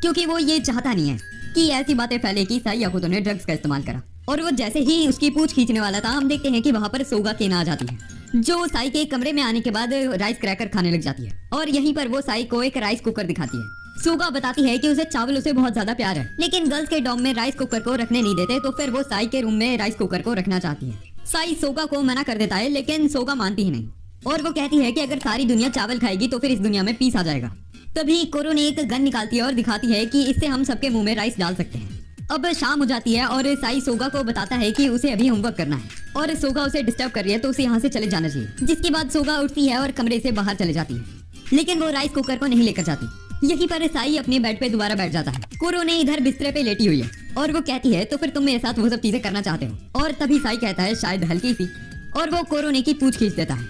क्योंकि वो ये चाहता नहीं है कि ऐसी बातें फैले कि साई याकुतो ने ड्रग्स का इस्तेमाल करा। और वो जैसे ही उसकी पूंछ खींचने वाला था, हम देखते हैं कि वहाँ पर सोगा केना आ जाती है, जो साई के कमरे में आने के बाद राइस क्रैकर खाने लग जाती है। और यहीं पर वो साई को एक राइस कुकर दिखाती है। सोगा बताती है कि उसे चावलों से बहुत ज्यादा प्यार है, लेकिन गर्ल्स के डॉम में राइस कुकर को रखने नहीं देते, तो फिर वो साई के रूम में राइस कुकर को रखना चाहती है। साई सोगा को मना कर देता है, लेकिन सोगा मानती ही नहीं, और वो कहती है कि अगर सारी दुनिया चावल खाएगी तो फिर इस दुनिया में पीस आ जाएगा। तभी कोरो ने एक गन निकालती है और दिखाती है कि इससे हम सबके मुंह में राइस डाल सकते हैं। अब शाम हो जाती है और साई सोगा को बताता है कि उसे अभी होमवर्क करना है, और सोगा उसे डिस्टर्ब कर रही है तो उसे यहाँ से चले जाना चाहिए। जिसके बाद सोगा उठती है और कमरे से बाहर चले जाती है, लेकिन वो राइस कुकर को नहीं लेकर जाती। यहीं पर साई अपने बेड पे दोबारा बैठ जाता है। कोरो ने इधर बिस्तर पे लेटी हुई है और वो कहती है, तो फिर तुम मेरे साथ वो सब चीजें करना चाहते हो। और तभी साई कहता है, शायद हल्की सी, और वो कोरोने की पूंछ खींच देता है,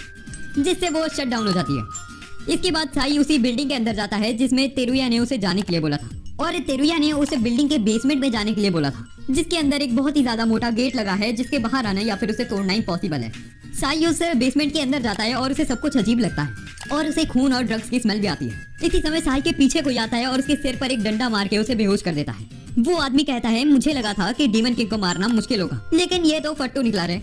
जिससे वो शट डाउन हो जाती है। इसके बाद साई उसी बिल्डिंग के अंदर जाता है जिसमें तेरुया ने उसे जाने के लिए बोला था, और तेरुया ने उसे बिल्डिंग के बेसमेंट में जाने के लिए बोला था, जिसके अंदर एक बहुत ही ज्यादा मोटा गेट लगा है, जिसके बाहर आना या फिर उसे तोड़ना इम्पॉसिबल है। साई उस बेसमेंट के अंदर जाता है और उसे सब कुछ अजीब लगता है, और उसे खून और ड्रग्स की स्मेल भी आती है। इसी समय साई के पीछे कोई आता है और उसके सिर पर एक डंडा मार के उसे बेहोश कर देता है। वो आदमी कहता है, मुझे लगा था कि डीमन किंग को मारना मुश्किल होगा, लेकिन ये तो फट्टू निकला रहे।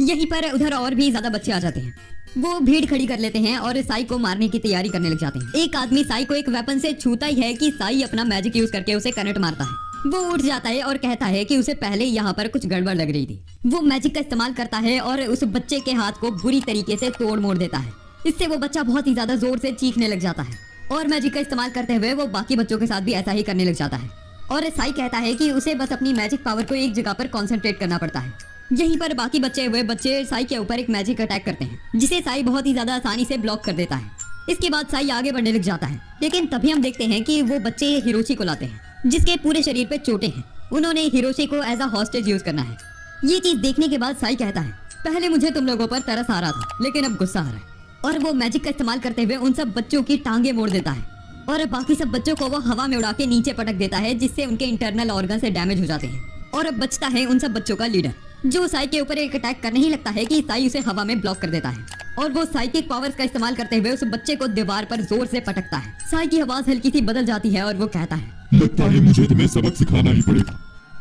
यहीं पर उधर और भी ज्यादा बच्चे आ जाते हैं, वो भीड़ खड़ी कर लेते हैं और साई को मारने की तैयारी करने लग जाते हैं। एक आदमी साई को एक वेपन से छूता ही है कि साई अपना मैजिक यूज करके उसे करंट मारता है। वो उठ जाता है और कहता है कि उसे पहले यहाँ पर कुछ गड़बड़ लग रही थी। वो मैजिक का इस्तेमाल करता है और उस बच्चे के हाथ को बुरी तरीके से तोड़ मोड़ देता है। इससे वो बच्चा बहुत ही ज्यादा जोर से चीखने लग जाता है और मैजिक का इस्तेमाल करते हुए वो बाकी बच्चों के साथ भी ऐसा ही करने लग जाता है। और साई कहता है कि उसे बस अपनी मैजिक पावर को एक जगह पर कंसंट्रेट करना पड़ता है। यहीं पर बाकी बचे हुए बच्चे साई के ऊपर एक मैजिक अटैक करते हैं जिसे साई बहुत ही ज्यादा आसानी से ब्लॉक कर देता है। इसके बाद साई आगे बढ़ने लग जाता है, लेकिन तभी हम देखते हैं कि वो बच्चे हिरोशी को लाते हैं जिसके पूरे शरीर पे चोटें हैं। उन्होंने हिरोशी को एज अ हॉस्टेज यूज करना है। ये चीज देखने के बाद साई कहता है, पहले मुझे तुम लोगों पर तरस आ रहा था लेकिन अब गुस्सा आ रहा है। और वो मैजिक का इस्तेमाल करते हुए उन सब बच्चों की टांगे मोड़ देता है और बाकी सब बच्चों को वो हवा में उड़ा के नीचे पटक देता है जिससे उनके इंटरनल ऑर्गन से डैमेज हो जाते हैं। और अब बचता है उन सब बच्चों का लीडर जो साई के ऊपर एक अटैक करने ही लगता है कि साई उसे हवा में ब्लॉक कर देता है और वो साइकिक पावर्स का इस्तेमाल करते हुए उस बच्चे को दीवार पर जोर से पटकता है। साई की आवाज हल्की सी बदल जाती है और वो कहता है, लगता है मुझे तुम्हें सबक सिखाना ही पड़ेगा।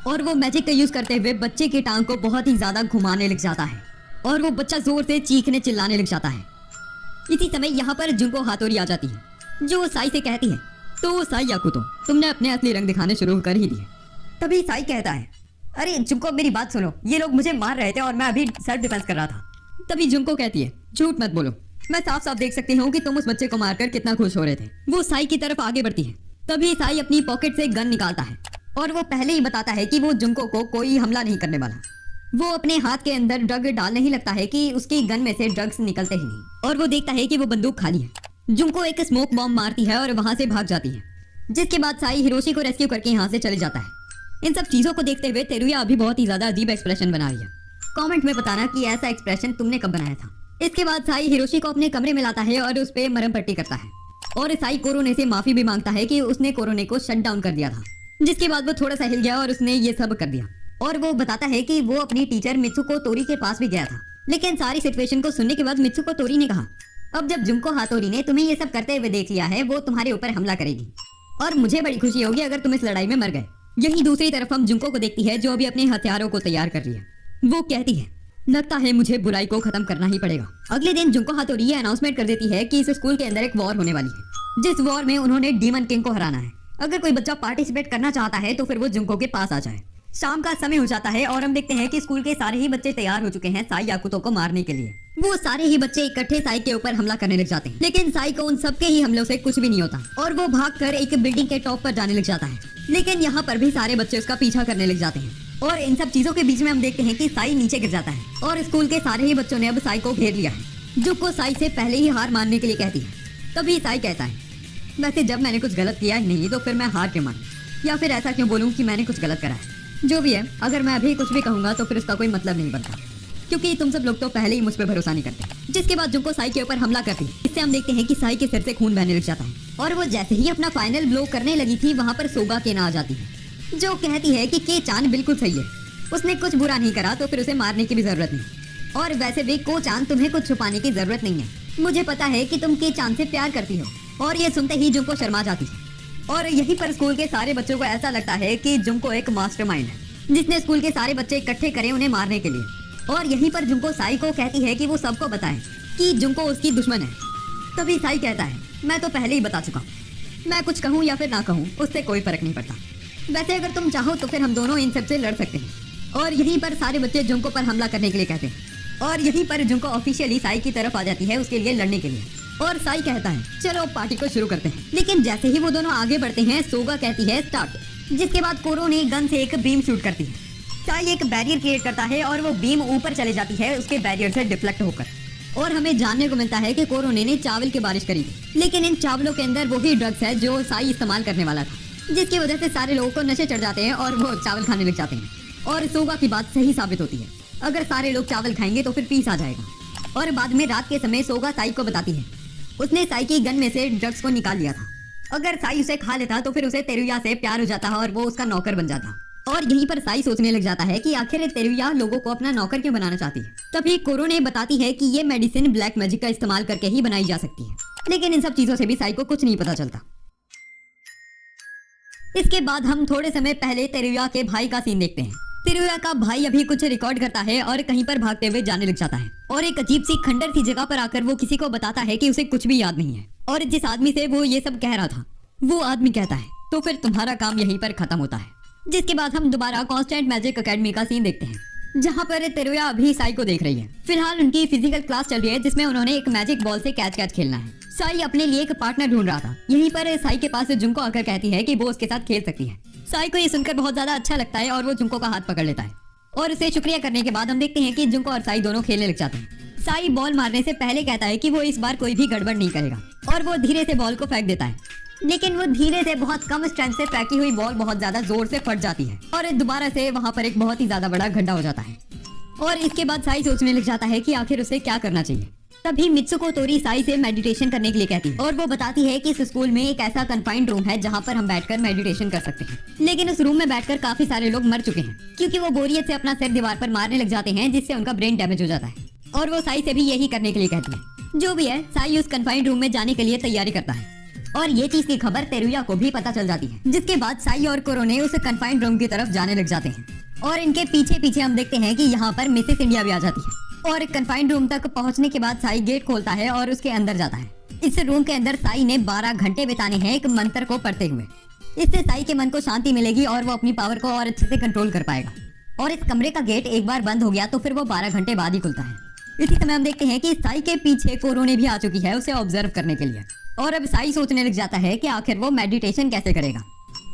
और वो मैजिक का यूज करते हुए बच्चे की टांग को बहुत ही ज्यादा घुमाने लग जाता है और वो बच्चा जोर से चीखने चिल्लाने लग जाता है। इसी समय यहाँ पर जुनको हाथोरी आ जाती है जो साई से कहती है, तो साई याकुतो, तुमने अपने असली रंग दिखाने शुरू कर ही दिए। तभी साई कहता है, अरे जुनको मेरी बात सुनो, ये लोग मुझे मार रहे थे और मैं अभी सेल्फ डिफेंस कर रहा था। तभी जुनको कहती है, झूठ मत बोलो, मैं साफ साफ देख सकती हूँ कि तुम उस बच्चे को मारकर कितना खुश हो रहे थे। वो साई की तरफ आगे बढ़ती है। तभी साई अपनी पॉकेट से गन निकालता है और वो पहले ही बताता है कि वो जुनको को कोई हमला नहीं करने वाला। वो अपने हाथ के अंदर ड्रग डालने ही लगता है कि उसकी गन में से ड्रग्स निकलते ही नहीं और वो देखता है कि वो बंदूक खाली है। जुनको एक स्मोक बॉम्ब मारती है और वहां से भाग जाती है, जिसके बाद साई हिरोशी को रेस्क्यू करके यहाँ से चले जाता है। इन सब चीजों को देखते हुए तेरुया अभी बहुत ही ज्यादा अजीब एक्सप्रेशन बना रही है। कमेंट में बताना कि ऐसा एक्सप्रेशन तुमने कब बनाया था। इसके बाद साई हिरोशी को अपने कमरे में लाता है और उस पे मरहम पट्टी करता है और साई कोरोने से माफी भी मांगता है कि उसने कोरोने को शट डाउन कर दिया था। जिसके बाद वो थोड़ा सा हिल गया और उसने ये सब कर दिया और वो बताता है कि वो अपनी टीचर मित्सुको तोरी के पास भी गया था, लेकिन सारी सिचुएशन को सुनने के बाद मित्सुको तोरी ने कहा, अब जब जुनको हातोरी ने तुम्हें ये सब करते हुए देख लिया है वो तुम्हारे ऊपर हमला करेगी और मुझे बड़ी खुशी होगी अगर तुम इस लड़ाई में मर गए। यही दूसरी तरफ हम जुनको को देखती है जो अभी अपने हथियारों को तैयार कर रही है। वो कहती है, लगता है मुझे बुराई को खत्म करना ही पड़ेगा। अगले दिन जुनको हातोरी ये अनाउंसमेंट कर देती है कि इस स्कूल के अंदर एक वॉर होने वाली है जिस वॉर में उन्होंने डीमन किंग को हराना है। अगर कोई बच्चा पार्टिसिपेट करना चाहता है तो फिर वो जुनको के पास आ जाए। शाम का समय हो जाता है और हम देखते हैं कि स्कूल के सारे ही बच्चे तैयार हो चुके हैं साई याकुतो को मारने के लिए। वो सारे ही बच्चे इकट्ठे साई के ऊपर हमला करने लग जाते हैं, लेकिन साई को उन सबके ही हमलों से कुछ भी नहीं होता और वो भागकर एक बिल्डिंग के टॉप पर जाने लग जाता है। लेकिन यहाँ पर भी सारे बच्चे उसका पीछा करने लग जाते हैं और इन सब चीजों के बीच में हम देखते हैं कि साई नीचे गिर जाता है और स्कूल के सारे ही बच्चों ने अब साई को घेर लिया है जो को साई से पहले ही हार मानने के लिए कहती है। तभी साई कहता है, वैसे जब मैंने कुछ गलत किया नहीं तो फिर मैं हार क्यों मानूं, या फिर ऐसा क्यों बोलूं कि मैंने कुछ गलत करा है। जो भी है, अगर मैं अभी कुछ भी कहूंगा तो फिर उसका कोई मतलब नहीं बनता क्योंकि तुम सब लोग तो पहले ही मुझ पर भरोसा नहीं करते। जिसके बाद जुनको साई के ऊपर हमला करती है। इससे हम देखते हैं कि साई के सिर से खून बहने लग जाता है और वो जैसे ही अपना फाइनल ब्लो करने लगी थी वहाँ पर सोगा केना आ जाती है जो कहती है कि के चान बिल्कुल सही है, उसने कुछ बुरा नहीं करा तो फिर उसे मारने की भी जरूरत नहीं। और वैसे भी को चान तुम्हें कुछ छुपाने की जरूरत नहीं है, मुझे पता है कि तुम के चान से प्यार करती हो। और ये सुनते ही जुनको शर्मा जाती है और यहीं पर स्कूल के सारे बच्चों को ऐसा लगता है कि जुनको एक मास्टरमाइंड है जिसने स्कूल के सारे बच्चे इकट्ठे करे उन्हें मारने के लिए। और यहीं पर जुनको साई को कहती है कि वो सबको बताए कि जुनको उसकी दुश्मन है। तभी साई कहता है, मैं तो पहले ही बता चुका हूँ, मैं कुछ कहूँ या फिर ना कहूँ उससे कोई फर्क नहीं पड़ता। वैसे अगर तुम चाहो तो फिर हम दोनों इन सबसे लड़ सकते हैं। और यहीं पर सारे बच्चे जुनको पर हमला करने के लिए कहते हैं और यहीं पर जुनको ऑफिशियली साई की तरफ आ जाती है उसके लिए लड़ने के लिए। और साई कहता है, चलो पार्टी को शुरू करते हैं। लेकिन जैसे ही वो दोनों आगे बढ़ते हैं सोगा कहती है, स्टार्ट। जिसके बाद कोरो ने गन से एक बीम शूट करती है। साई एक बैरियर क्रिएट करता है और वो बीम ऊपर चले जाती है उसके बैरियर से डिफ्लेक्ट होकर। और हमें जानने को मिलता है कि कोरोने ने चावल की बारिश करी थी, लेकिन इन चावलों के अंदर वही ड्रग्स है जो साई इस्तेमाल करने वाला था, जिसकी वजह से सारे लोगों को नशे चढ़ जाते हैं और वो चावल खाने लग जाते हैं। और सोगा की बात सही साबित होती है, अगर सारे लोग चावल खाएंगे तो फिर पीस आ जाएगा। और बाद में रात के समय सोगा साई को बताती है उसने साई की गन में से ड्रग्स को निकाल लिया था। अगर साई उसे खा लेता तो फिर उसे तेरुया से प्यार हो जाता और वो उसका नौकर बन जाता। और यहीं पर साई सोचने लग जाता है कि आखिर तेरुया लोगों को अपना नौकर क्यों बनाना चाहती है। तभी कोरो ने बताती है कि ये मेडिसिन ब्लैक मैजिक का इस्तेमाल करके ही बनाई जा सकती है, लेकिन इन सब चीजों से भी साई को कुछ नहीं पता चलता। इसके बाद हम थोड़े समय पहले तेरुया के भाई का सीन देखते हैं तेरुया का भाई अभी कुछ रिकॉर्ड करता है और कहीं पर भागते हुए जाने लग जाता है और एक अजीब सी खंडर सी जगह पर आकर वो किसी को बताता है कि उसे कुछ भी याद नहीं है। और जिस आदमी से वो ये सब कह रहा था वो आदमी कहता है तो फिर तुम्हारा काम यहीं पर खत्म होता है। जिसके बाद हम दोबारा कांस्टेंट मैजिक एकेडमी का सीन देखते हैं जहाँ पर तेरुया अभी साई को देख रही है। फिलहाल उनकी फिजिकल क्लास चल रही है जिसमें उन्होंने एक मैजिक बॉल से कैच कैच खेलना है। साई अपने लिए एक पार्टनर ढूंढ रहा था। यहीं पर साई के पास जुंको आकर कहती है कि वो उसके साथ खेल सकती है। साई को ये सुनकर बहुत ज्यादा अच्छा लगता है और वो जुंको का हाथ पकड़ लेता है और उसे शुक्रिया करने के बाद हम देखते हैं कि जुंको और साई दोनों खेलने लग जाते हैं। साई बॉल मारने से पहले कहता है कि वो इस बार कोई भी गड़बड़ नहीं करेगा और वो धीरे से बॉल को फेंक देता है। लेकिन वो धीरे से बहुत कम स्ट्रेंथ से फेंकी हुई बॉल बहुत ज्यादा जोर से फट जाती है और दोबारा से वहाँ पर एक बहुत ही ज्यादा बड़ा गड्ढा हो जाता है। और इसके बाद साई सोचने लग जाता है कि आखिर उसे क्या करना चाहिए। तभी मित्सुको तोरी साई से मेडिटेशन करने के लिए कहती है और वो बताती है कि इस स्कूल में एक ऐसा कन्फाइंड रूम है जहाँ पर हम बैठकर मेडिटेशन कर सकते हैं। लेकिन उस रूम में बैठकर काफी सारे लोग मर चुके हैं क्योंकि वो बोरियत से अपना सिर दीवार पर मारने लग जाते हैं जिससे उनका ब्रेन डैमेज हो जाता है। और वो साई से भी यही करने के लिए कहती है। जो भी है, साई उस कन्फाइंड रूम में जाने के लिए तैयारी करता है और ये चीज की खबर तेरुया को भी पता चल जाती है। जिसके बाद साई और कोरोने उस कन्फाइंड रूम की तरफ जाने लग जाते हैं और इनके पीछे पीछे हम देखते हैं कि यहाँ पर मिसेस इंडिया भी आ जाती है। और कन्फाइंड रूम तक पहुँचने के बाद साई गेट खोलता है और उसके अंदर जाता है। इस रूम के अंदर साई ने 12 घंटे बिताने हैं एक मंत्र को पढ़ते हुए। इससे साई के मन को शांति मिलेगी और वो अपनी पावर को और अच्छे से कंट्रोल कर पाएगा। और इस कमरे का गेट एक बार बंद हो गया तो फिर वो 12 घंटे बाद ही खुलता है। इसी समय हम देखते हैं कि साई के पीछे कोरोने भी आ चुकी है उसे ऑब्जर्व करने के लिए। और अब साई सोचने लग जाता है कि आखिर वो मेडिटेशन कैसे करेगा।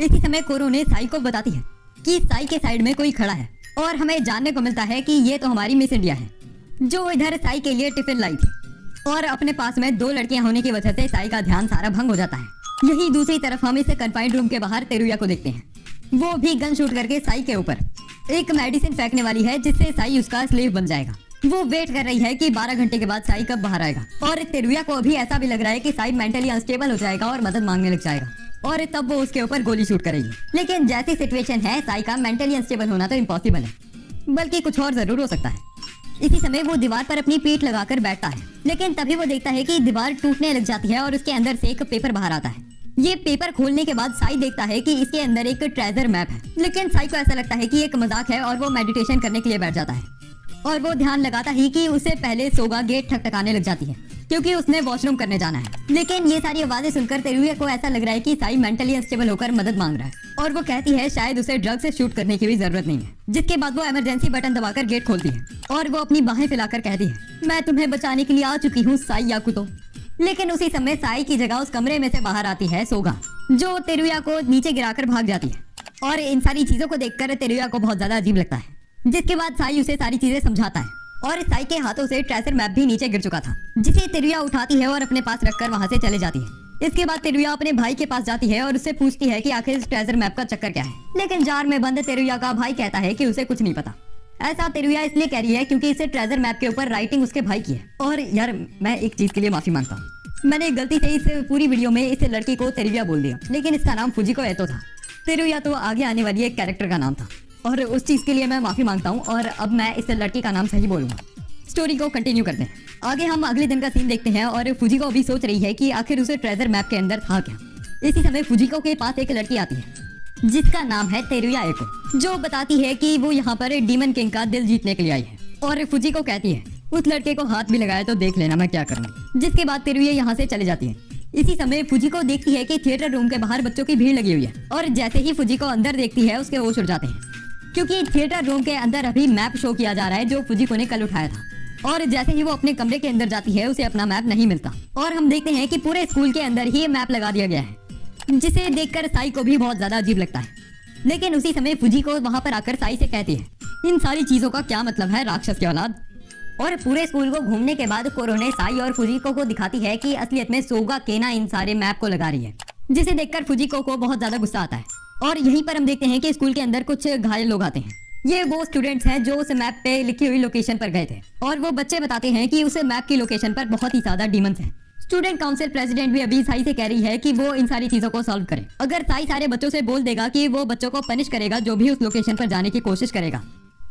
इसी समय कोरोने साई को बताती है कि साई के साइड में कोई खड़ा है और हमें जानने को मिलता है कि ये तो हमारी मिस इंडिया है जो इधर साई के लिए टिफिन लाई थी। और अपने पास में 2 लड़कियां होने की वजह से साई का ध्यान सारा भंग हो जाता है। यही दूसरी तरफ हम इस कन्फाइंड रूम के बाहर तेरुया को देखते हैं। वो भी गन शूट करके साई के ऊपर एक मेडिसिन फेंकने वाली है जिससे साई उसका स्लेव बन जाएगा। वो वेट कर रही है कि 12 घंटे के बाद साई कब बाहर आएगा। और तेरुया को अभी ऐसा भी लग रहा है कि साई मेंटली अनस्टेबल हो जाएगा और मदद मांगने लग जाएगा और तब वो उसके ऊपर गोली शूट करेगी। लेकिन जैसी सिचुएशन है साई का मेंटली अनस्टेबल होना तो इम्पॉसिबल है, बल्कि कुछ और जरूर हो सकता है। इसी समय वो दीवार पर अपनी पीठ लगाकर बैठता है। लेकिन तभी वो देखता है कि दीवार टूटने लग जाती है और उसके अंदर से एक पेपर बाहर आता है। ये पेपर खोलने के बाद साई देखता है कि इसके अंदर एक ट्रेजर मैप है। लेकिन साई को ऐसा लगता है कि एक मजाक है और वो मेडिटेशन करने के लिए बैठ जाता है। और वो ध्यान लगाता ही कि उससे पहले सोगा गेट ठकठकाने लग जाती है क्योंकि उसने वॉशरूम करने जाना है। लेकिन ये सारी आवाजें सुनकर तेरुया को ऐसा लग रहा है कि साई मेंटली अनस्टेबल होकर मदद मांग रहा है और वो कहती है शायद उसे ड्रग से शूट करने की भी जरूरत नहीं है। जिसके बाद वो इमरजेंसी बटन दबाकर गेट खोलती है और वो अपनी बाहें फैलाकर कहती है मैं तुम्हें बचाने के लिए आ चुकी हूँ साई याकुतो। लेकिन उसी समय साई की जगह उस कमरे में से बाहर आती है सोगा जो तेरुया को नीचे गिराकर भाग जाती है। और इन सारी चीजों को देखकर तेरुया को बहुत ज्यादा अजीब लगता है। जिसके बाद साई उसे सारी चीजें समझाता है और साई के हाथों से ट्रेजर मैप भी नीचे गिर चुका था जिसे तेरुया उठाती है और अपने पास रखकर वहां से चले जाती है। इसके बाद तेरुया अपने भाई के पास जाती है और उससे पूछती है कि आखिर इस ट्रेजर मैप का चक्कर क्या है। लेकिन जार में बंद तेरुया का भाई कहता है कि उसे कुछ नहीं पता। ऐसा तेरुया इसलिए कह रही है क्योंकि इसे ट्रेजर मैप के ऊपर राइटिंग उसके भाई की है। और यार मैं एक चीज के लिए माफी मांगता हूँ, मैंने गलती से इस पूरी वीडियो में इस लड़की को तेरुया बोल दिया लेकिन इसका नाम फुजिको एतो था। तेरुया तो आगे आने वाली एक कैरेक्टर का नाम था और उस चीज के लिए मैं माफी मांगता हूँ और अब मैं इस लड़की का नाम सही बोलूंगा। स्टोरी को कंटिन्यू करते हैं। आगे हम अगले दिन का सीन देखते हैं और फुजिको अभी सोच रही है कि आखिर उसे ट्रेजर मैप के अंदर था क्या। इसी समय फुजिको के पास एक लड़की आती है जिसका नाम है तेरुया एको जो बताती है कि वो यहाँ पर डीमन किंग का दिल जीतने के लिए आई है। और फुजिको कहती है उस लड़के को हाथ भी लगाया तो देख लेना मैं क्या करूँगी। जिसके बाद तेरुया यहाँ से चले जाती है। इसी समय फुजिको देखती है कि थिएटर रूम के बाहर बच्चों की भीड़ लगी हुई है और जैसे ही फुजिको अंदर देखती है उसके होश उड़ जाते हैं क्योंकि थिएटर रूम के अंदर अभी मैप शो किया जा रहा है जो फुजिको ने कल उठाया था। और जैसे ही वो अपने कमरे के अंदर जाती है उसे अपना मैप नहीं मिलता और हम देखते हैं कि पूरे स्कूल के अंदर ही मैप लगा दिया गया है जिसे देखकर साई को भी बहुत ज्यादा अजीब लगता है। लेकिन उसी समय फुजिको वहां पर आकर साई से कहती है इन सारी चीजों का क्या मतलब है राक्षस की औलाद। और पूरे स्कूल को घूमने के बाद कोरोने साई और फुजिको को दिखाती है कि असलियत में सोगा केना इन सारे मैप को लगा रही है जिसे देखकर फुजिको को बहुत ज्यादा गुस्सा आता है। और यहीं पर हम देखते हैं कि स्कूल के अंदर कुछ घायल लोग आते हैं। ये वो स्टूडेंट्स हैं जो उस मैप पे लिखी हुई लोकेशन पर गए थे और वो बच्चे बताते हैं कि उस मैप की लोकेशन पर बहुत ही ज्यादा डीमंस हैं। स्टूडेंट काउंसिल प्रेसिडेंट भी अभी साई से कह रही है कि वो इन सारी चीजों को सॉल्व करे। अगर साई सारे बच्चों से बोल देगा कि वो बच्चों को पनिश करेगा जो भी उस लोकेशन पर जाने की कोशिश करेगा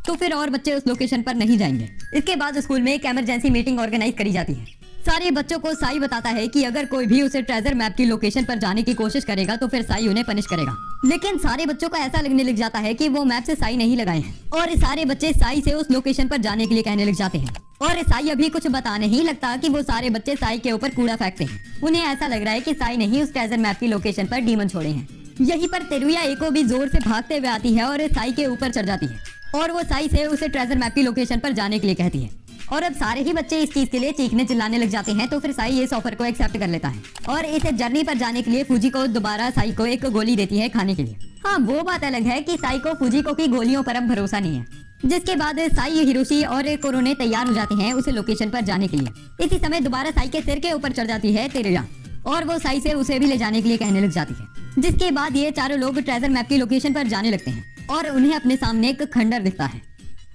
तो फिर और बच्चे उस लोकेशन पर नहीं जाएंगे। इसके बाद स्कूल में एक इमरजेंसी मीटिंग ऑर्गेनाइज करी जाती है। सारे बच्चों को साई बताता है कि अगर कोई भी उसे ट्रेजर मैप की लोकेशन पर जाने की कोशिश करेगा तो फिर साई उन्हें पनिश करेगा। लेकिन सारे बच्चों को ऐसा लगने लग जाता है कि वो मैप से साई नहीं लगाए हैं और सारे बच्चे साई से उस लोकेशन पर जाने के लिए कहने लग जाते हैं। और साई अभी कुछ बताने ही लगता कि वो सारे बच्चे साई के ऊपर कूड़ा फेंकते हैं। उन्हें ऐसा लग रहा है कि साई ने ही उस ट्रेजर मैप की लोकेशन पर डीमन छोड़े हैं। यहीं पर तेरुया एको भी जोर से भागते हुए आती है और साई के ऊपर चढ़ जाती है और वो साई से उसे ट्रेजर मैप की लोकेशन पर जाने के लिए कहती है। और अब सारे ही बच्चे इस चीज के लिए चीखने चिल्लाने लग जाते हैं। तो फिर साई इस ऑफर को एक्सेप्ट कर लेता है और इस जर्नी पर जाने के लिए फूजी को दोबारा साई को एक गोली देती है खाने के लिए। हाँ, वो बात अलग है कि साई को फूजी को की गोलियों पर अब भरोसा नहीं है। जिसके बाद साई, हिरोशी और कोरोने तैयार हो जाते हैं उसे लोकेशन पर जाने के लिए। इसी समय दोबारा साई के सिर के ऊपर चढ़ जाती है तेरुया और वो साई से उसे भी ले जाने के लिए कहने लग जाती है। जिसके बाद ये चारों लोग ट्रेजर मैप की लोकेशन पर जाने लगते हैं और उन्हें अपने सामने एक खंडर दिखता है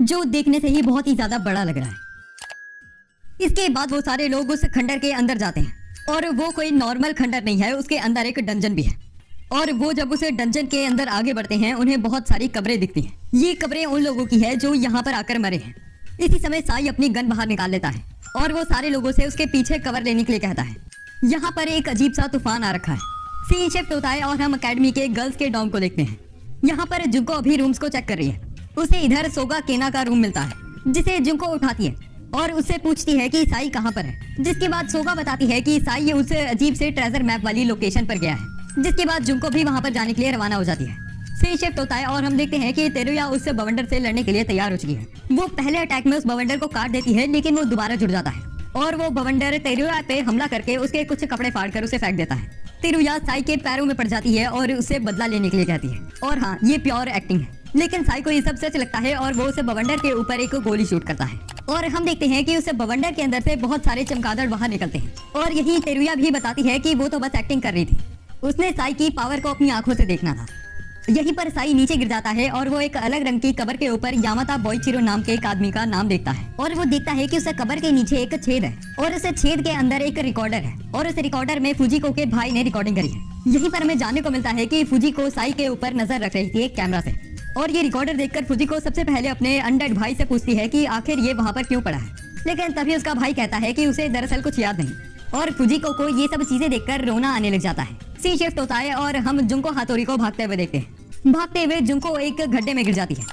जो देखने से ही बहुत ही ज्यादा बड़ा लग रहा है। इसके बाद वो सारे लोग उस खंडर के अंदर जाते हैं और वो कोई नॉर्मल खंडर नहीं है, उसके अंदर एक डंजन भी है। और वो जब उस डंजन के अंदर आगे बढ़ते हैं उन्हें बहुत सारी कब्रें दिखती हैं। ये कब्रें उन लोगों की है जो यहाँ पर आकर मरे हैं। इसी समय साई अपनी गन बाहर निकाल लेता है और वो सारे लोगों से उसके पीछे कवर लेने के लिए कहता है। यहाँ पर एक अजीब सा तूफान आ रखा है। सीन शिफ्ट होता है और हम अकेडमी के गर्ल्स के डॉम को देखते हैं। यहाँ पर जुंको अभी रूम्स को चेक कर रही है। उसे इधर सोगा केना का रूम मिलता है जिसे जुंको उठाती है और उससे पूछती है कि साई कहाँ पर है। जिसके बाद सोगा बताती है कि साई उस अजीब से ट्रेजर मैप वाली लोकेशन पर गया है। जिसके बाद जुंको भी वहाँ पर जाने के लिए रवाना हो जाती है। सीन शिफ्ट होता है और हम देखते हैं कि तेरुया उस बवंडर से लड़ने के लिए तैयार हो चुकी है। वो पहले अटैक में उस बवंडर को काट देती है लेकिन वो दोबारा जुड़ जाता है और वो बवंडर तेरुया पे हमला करके उसके कुछ कपड़े फाड़कर उसे फेंक देता है। तेरुया साई के पैरों में पड़ जाती है और उससे बदला लेने के लिए कहती है। और हाँ, ये प्योर एक्टिंग है। लेकिन साई को ये सब सच लगता है और वो उस बवंडर के ऊपर एक गोली शूट करता है और हम देखते हैं कि उस बवंडर के अंदर से बहुत सारे चमगादड़ बाहर निकलते हैं। और यही तेरुया भी बताती है कि वो तो बस एक्टिंग कर रही थी, उसने साई की पावर को अपनी आंखों से देखना था। यहीं पर साई नीचे गिर जाता है और वो एक अलग रंग की कबर के ऊपर यामाता बोइचिरो नाम के एक आदमी का नाम देखता है और वो देखता है कि उस कबर के नीचे एक छेद है और उस छेद के अंदर एक रिकॉर्डर है और उस रिकॉर्डर में फुजिको के भाई ने रिकॉर्डिंग करी है। यहीं पर हमें जानने को मिलता है कि फुजिको साई के ऊपर नजर रख रही थी एक कैमरा से और ये रिकॉर्डर देखकर फुजिको सबसे पहले अपने अनडेड भाई से पूछती है कि आखिर ये वहाँ पर क्यों पड़ा है। लेकिन तभी उसका भाई कहता है कि उसे दरअसल कुछ याद नहीं और फुजिको को ये सब चीजें देखकर रोना आने लग जाता है। सी शिफ्ट होता है और हम जुंको हाथोरी को भागते हुए देखते हैं। भागते हुए जुंको एक गड्ढे में गिर जाती है।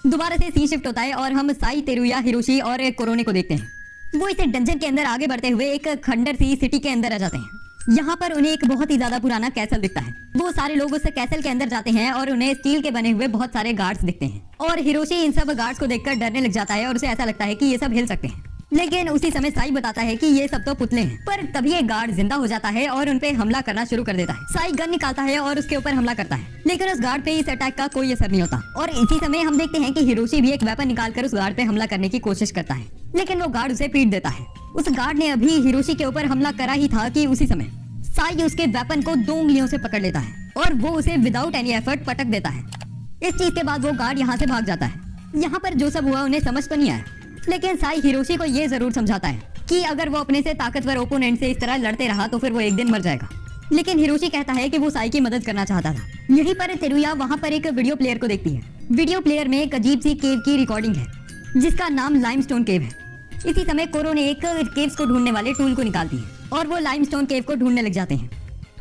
दोबारा से सी शिफ्ट होता है और हम साई, तेरुया, हिरोशी और कोरोने को देखते हैं। वो इस डंजन के अंदर आगे बढ़ते हुए एक खंडर सी सिटी के अंदर आ जाते हैं। यहाँ पर उन्हें एक बहुत ही ज्यादा पुराना कैसल दिखता है। वो सारे लोग उस कैसल के अंदर जाते हैं और उन्हें स्टील के बने हुए बहुत सारे गार्ड्स दिखते हैं और हिरोशी इन सब गार्ड्स को देखकर डरने लग जाता है और उसे ऐसा लगता है कि ये सब हिल सकते हैं। लेकिन उसी समय साई बताता है कि ये सब तो पुतले हैं। पर तभी एक गार्ड जिंदा हो जाता है और उन पे हमला करना शुरू कर देता है। साई गन निकालता है और उसके ऊपर हमला करता है लेकिन उस गार्ड पे इस अटैक का कोई असर नहीं होता। और इसी समय हम देखते हैं कि हिरोशी भी एक वेपन निकालकर उस गार्ड पे हमला करने की कोशिश करता है लेकिन वो गार्ड उसे पीट देता है। उस गार्ड ने अभी हिरोशी के ऊपर हमला करा ही था कि उसी समय साई उसके वेपन को 2 उंगलियों से पकड़ लेता है और वो उसे विदाउट एनी एफर्ट पटक देता है। इस चीज के बाद वो गार्ड यहाँ से भाग जाता है। यहाँ पर जो सब हुआ उन्हें समझ तो नहीं आया लेकिन साई हिरोशी को ये जरूर समझाता है कि अगर वो अपने से ताकतवर ओपोनेंट से इस तरह लड़ते रहा तो फिर वो एक दिन मर जाएगा। लेकिन हिरोशी कहता है कि वो साई की मदद करना चाहता था। यहीं पर तेरुया वहाँ पर एक वीडियो प्लेयर को देखती है। वीडियो प्लेयर में एक अजीब सी केव की रिकॉर्डिंग है जिसका नाम लाइमस्टोन केव है। इसी समय कोरो ने एक केव्स को ढूंढने वाले टूल को निकालती है और वो लाइमस्टोन केव को ढूंढने लग जाते हैं।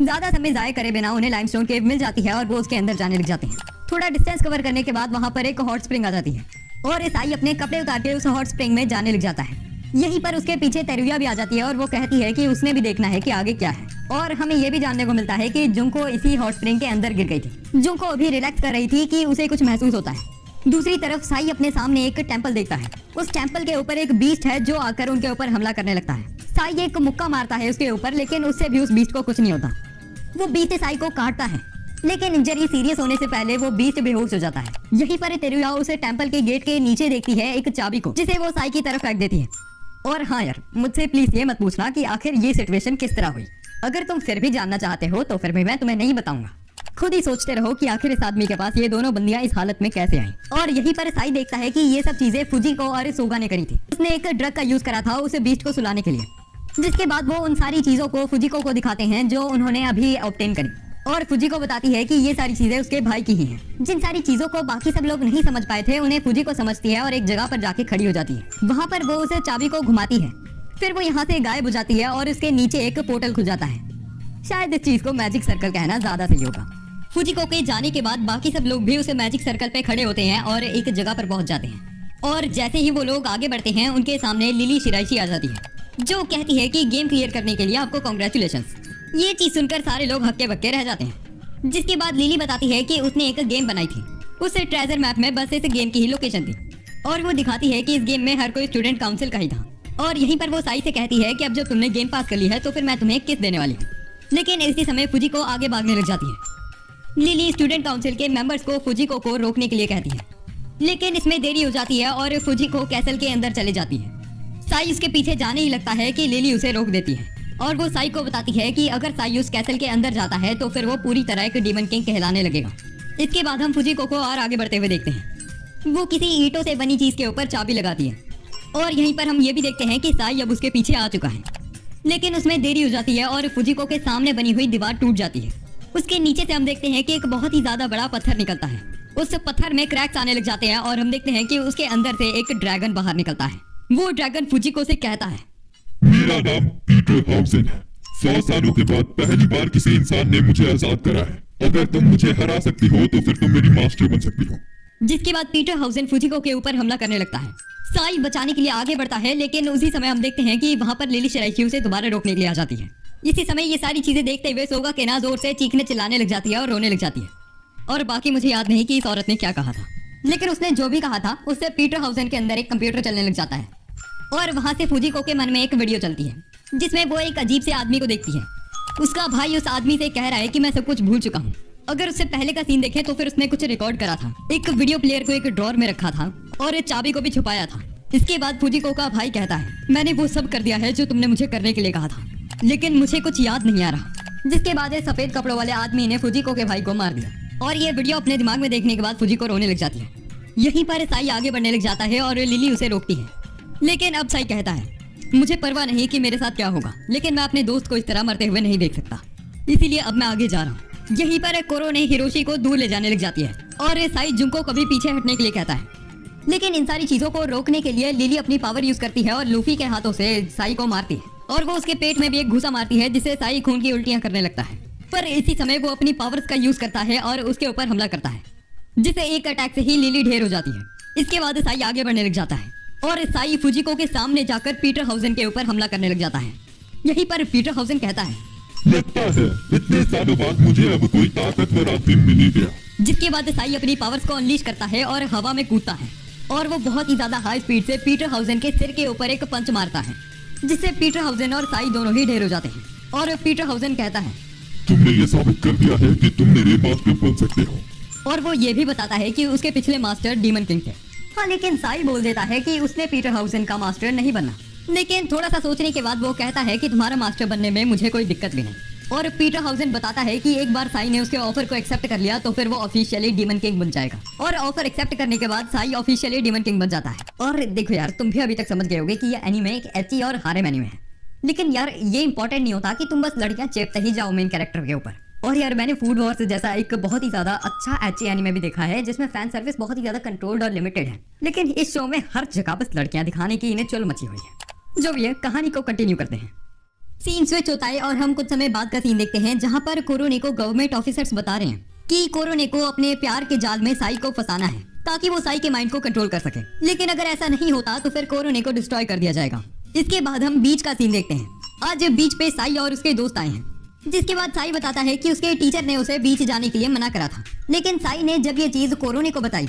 ज्यादा समय जाया करे बिना उन्हें लाइमस्टोन केव मिल जाती है और वो उसके अंदर जाने लग जाते हैं। थोड़ा डिस्टेंस कवर करने के बाद वहाँ पर एक हॉट स्प्रिंग आ जाती है और साई अपने कपड़े उतार के उस हॉट स्प्रिंग में जाने लग जाता है। यहीं पर उसके पीछे तेरुया भी आ जाती है और वो कहती है कि उसने भी देखना है कि आगे क्या है। और हमें ये भी जानने को मिलता है कि जुंको इसी हॉट स्प्रिंग के अंदर गिर गई थी। जुंको अभी रिलैक्स कर रही थी कि उसे कुछ महसूस होता है। दूसरी तरफ साई अपने सामने एक टेंपल देखता है। उस टेंपल के ऊपर एक बीस्ट है जो आकर उनके ऊपर हमला करने लगता है। साई एक मुक्का मारता है उसके ऊपर लेकिन उससे भी उस बीस्ट को कुछ नहीं होता। वो बीस्ट साई को काटता है लेकिन इंजरी सीरियस होने से पहले वो बीस्ट बेहोश हो जाता है। यहीं पर तेरुया उसे टेंपल के गेट के नीचे देखती है एक चाबी को जिसे वो साई की तरफ फेंक देती है। और हाँ यार, मुझसे प्लीज ये मत पूछना कि आखिर ये सिचुएशन किस तरह हुई। अगर तुम फिर भी जानना चाहते हो तो फिर भी मैं तुम्हें नहीं बताऊंगा। खुद ही सोचते रहो कि आखिर इस आदमी के पास ये दोनों बंदियां इस हालत में कैसे आई। और यहीं पर साई देखता है कि ये सब चीजें फुजिको और सोगा ने करी थी। उसने एक ड्रग का यूज करा था उसे बीस्ट को सुलाने के लिए। जिसके बाद वो उन सारी चीजों को फुजिको को दिखाते हैं जो उन्होंने अभी ऑब्टेन करी और फुजिको बताती है कि ये सारी चीजें उसके भाई की ही हैं। जिन सारी चीजों को बाकी सब लोग नहीं समझ पाए थे उन्हें फुजिको समझती है और एक जगह पर जाके खड़ी हो जाती है। वहाँ पर वो उसे चाबी को घुमाती है। फिर वो यहाँ से गायब हो जाती है और उसके नीचे एक पोर्टल खुल जाता है। शायद इस चीज को मैजिक सर्कल कहना ज्यादा सही होगा। फुजिको के जाने के बाद बाकी सब लोग भी उस मैजिक सर्कल पे खड़े होते हैं और एक जगह पर पहुंच जाते हैं। और जैसे ही वो लोग आगे बढ़ते हैं उनके सामने लिली शिराइशी आ जाती है जो कहती है कि गेम क्लियर करने के लिए आपको कॉन्ग्रेचुलेशंस। ये चीज सुनकर सारे लोग हक्के बक्के रह जाते हैं। जिसके बाद लिली बताती है कि उसने एक गेम बनाई थी। उस ट्रेजर मैप में बस इस गेम की ही लोकेशन थी और वो दिखाती है कि इस गेम में हर कोई स्टूडेंट काउंसिल का ही था। और यहीं पर वो साई से कहती है कि अब जब तुमने गेम पास कर ली है तो फिर मैं तुम्हें किस देने वाली हूँ। लेकिन इसी समय फुजिको आगे भागने लग जाती है। लिली स्टूडेंट काउंसिल के मेंबर्स को फुजिको को रोकने के लिए कहती है, लेकिन इसमें देरी हो जाती है और फुजिको कैसल के अंदर चले जाती है। साई उसके पीछे जाने ही लगता है कि लिली उसे रोक देती है और वो साई को बताती है कि अगर साई उस कैसल के अंदर जाता है तो फिर वो पूरी तरह एक डीमन किंग कहलाने लगेगा। इसके बाद हम फुजिको को और आगे बढ़ते हुए देखते हैं। वो किसी ईंटों से बनी चीज के ऊपर चाबी लगाती है और यहीं पर हम ये भी देखते हैं कि साई अब उसके पीछे आ चुका है। लेकिन उसमें देरी हो जाती है और फुजिको के सामने बनी हुई दीवार टूट जाती है। उसके नीचे से हम देखते हैं कि एक बहुत ही ज्यादा बड़ा पत्थर निकलता है। उस पत्थर में क्रैक्स आने लग जाते हैं और हम देखते हैं कि उसके अंदर से एक ड्रैगन बाहर निकलता है। वो ड्रैगन फुजिको से कहता है, मेरा नाम पीटर हाउसेन है। 100 सालों के बाद पहली बार किसी इंसान ने मुझे आजाद करा है। अगर तुम मुझे हरा सकती हो तो फिर तुम मेरी मास्टर बन सकती हो। जिसके बाद पीटर हाउसेन फुजिको के ऊपर हमला करने लगता है। साई बचाने के लिए आगे बढ़ता है, लेकिन उसी समय हम देखते हैं कि वहाँ पर लिली शिराइशी उसे दोबारा रोकने के लिए आ जाती है। इसी समय ये सारी चीजें देखते हुए सोगा केना जोर से चीखने चिल्लाने लग जाती है और रोने लग जाती है। और बाकी मुझे याद नहीं कि इस औरत ने क्या कहा था, लेकिन उसने जो भी कहा था उससे पीटर हाउसेन के अंदर एक कंप्यूटर चलने लग जाता है और वहाँ से फुजिको के मन में एक वीडियो चलती है जिसमें वो एक अजीब से आदमी को देखती है। उसका भाई उस आदमी से कह रहा है कि मैं सब कुछ भूल चुका हूँ। अगर उससे पहले का सीन देखें तो फिर उसने कुछ रिकॉर्ड करा था, एक वीडियो प्लेयर को एक ड्रॉर में रखा था और चाबी को भी छुपाया था। इसके बाद फुजिको का भाई कहता है, मैंने वो सब कर दिया है जो तुमने मुझे करने के लिए कहा था, लेकिन मुझे कुछ याद नहीं आ रहा। जिसके बाद सफेद कपड़ों वाले आदमी ने फुजिको के भाई को मार दिया और ये वीडियो अपने दिमाग में देखने के बाद फुजिको रोने लग जाती है। यहीं पर साई आगे बढ़ने लग जाता है और लिली उसे रोकती है। लेकिन अब साई कहता है, मुझे परवाह नहीं कि मेरे साथ क्या होगा, लेकिन मैं अपने दोस्त को इस तरह मरते हुए नहीं देख सकता, इसीलिए अब मैं आगे जा रहा हूँ। यहीं पर कोरो ने हिरोशी को दूर ले जाने लग जाती है और साई जुंको कभी पीछे हटने के लिए कहता है। लेकिन इन सारी चीजों को रोकने के लिए लिली अपनी पावर यूज करती है और लूफी के हाथों से साई को मारती है और वो उसके पेट में भी एक घुसा मारती है जिससे साई खून की उल्टियां करने लगता है। पर इसी समय वो अपनी पावर्स का यूज करता है और उसके ऊपर हमला करता है, जिसे एक अटैक से ही लिली ढेर हो जाती है। इसके बाद साई आगे बढ़ने लग जाता है और साई फुजिको के सामने जाकर पीटर हाउसेन के ऊपर हमला करने लग जाता है। यहीं पर पीटर हाउसेन कहता है, लगता है इतने सालों बाद मुझे अब कोई ताकतवर आदमी मिल ही गया। जिसके बाद साई अपनी पावर्स को अनलीश करता है और हवा में कूदता है और वो बहुत ही ज्यादा हाई स्पीड से पीटर हाउसेन के सिर के ऊपर एक पंच मारता है, जिससे पीटर हाउसेन और साई दोनों ही ढेर हो जाते हैं। और पीटर हाउसेन कहता है, तुमने ये साबित कर दिया है कि तुम मेरे मास्टर बन सकते हो। और वो ये भी बताता है कि उसके पिछले मास्टर डीमन किंग थे। हाँ, लेकिन साई बोल देता है कि उसने पीटर हाउसेन का मास्टर नहीं बनना। लेकिन थोड़ा सा सोचने के बाद वो कहता है कि तुम्हारा मास्टर बनने में मुझे कोई दिक्कत भी नहीं। और पीटर हाउसेन बताता है कि एक बार साई ने उसके ऑफर को एक्सेप्ट कर लिया तो फिर वो ऑफिशियली डीमन किंग बन जाएगा। और ऑफर एक्सेप्ट करने के बाद साई ऑफिशियली डीमन किंग बन जाता है। और देखो यार, तुम भी अभी तक समझ गए होगे कि ये एनीमे एक एची और हारेम एनीमे है। लेकिन यार ये इंपॉर्टेंट नहीं होता कि तुम बस लड़कियां चेपते ही जाओ मेन कैरेक्टर के ऊपर। और यार मैंने फूड वॉर्स जैसा एक बहुत ही ज्यादा अच्छा एची एनीमे भी देखा है जिसमें फैन सर्विस बहुत ही ज्यादा कंट्रोल्ड और लिमिटेड है, लेकिन इस शो में हर जगह बस लड़कियां दिखाने की इन्हें चुल मची हुई है। जो भी है, कहानी को कंटिन्यू करते हैं। सीन स्विच होता है और हम कुछ समय बाद का सीन देखते हैं जहां पर कोरोने को गवर्नमेंट ऑफिसर्स बता रहे हैं कि कोरोने को अपने प्यार के जाल में साई को फंसाना है ताकि वो साई के माइंड को कंट्रोल कर सके। लेकिन अगर ऐसा नहीं होता तो फिर कोरोने को डिस्ट्रॉय कर दिया जाएगा। इसके बाद हम बीच का सीन देखते हैं। आज बीच पे साई और उसके दोस्त आए हैं, जिसके बाद साई बताता है कि उसके टीचर ने उसे बीच जाने के लिए मना करा था। लेकिन साई ने जब ये चीज कोरोने को बताई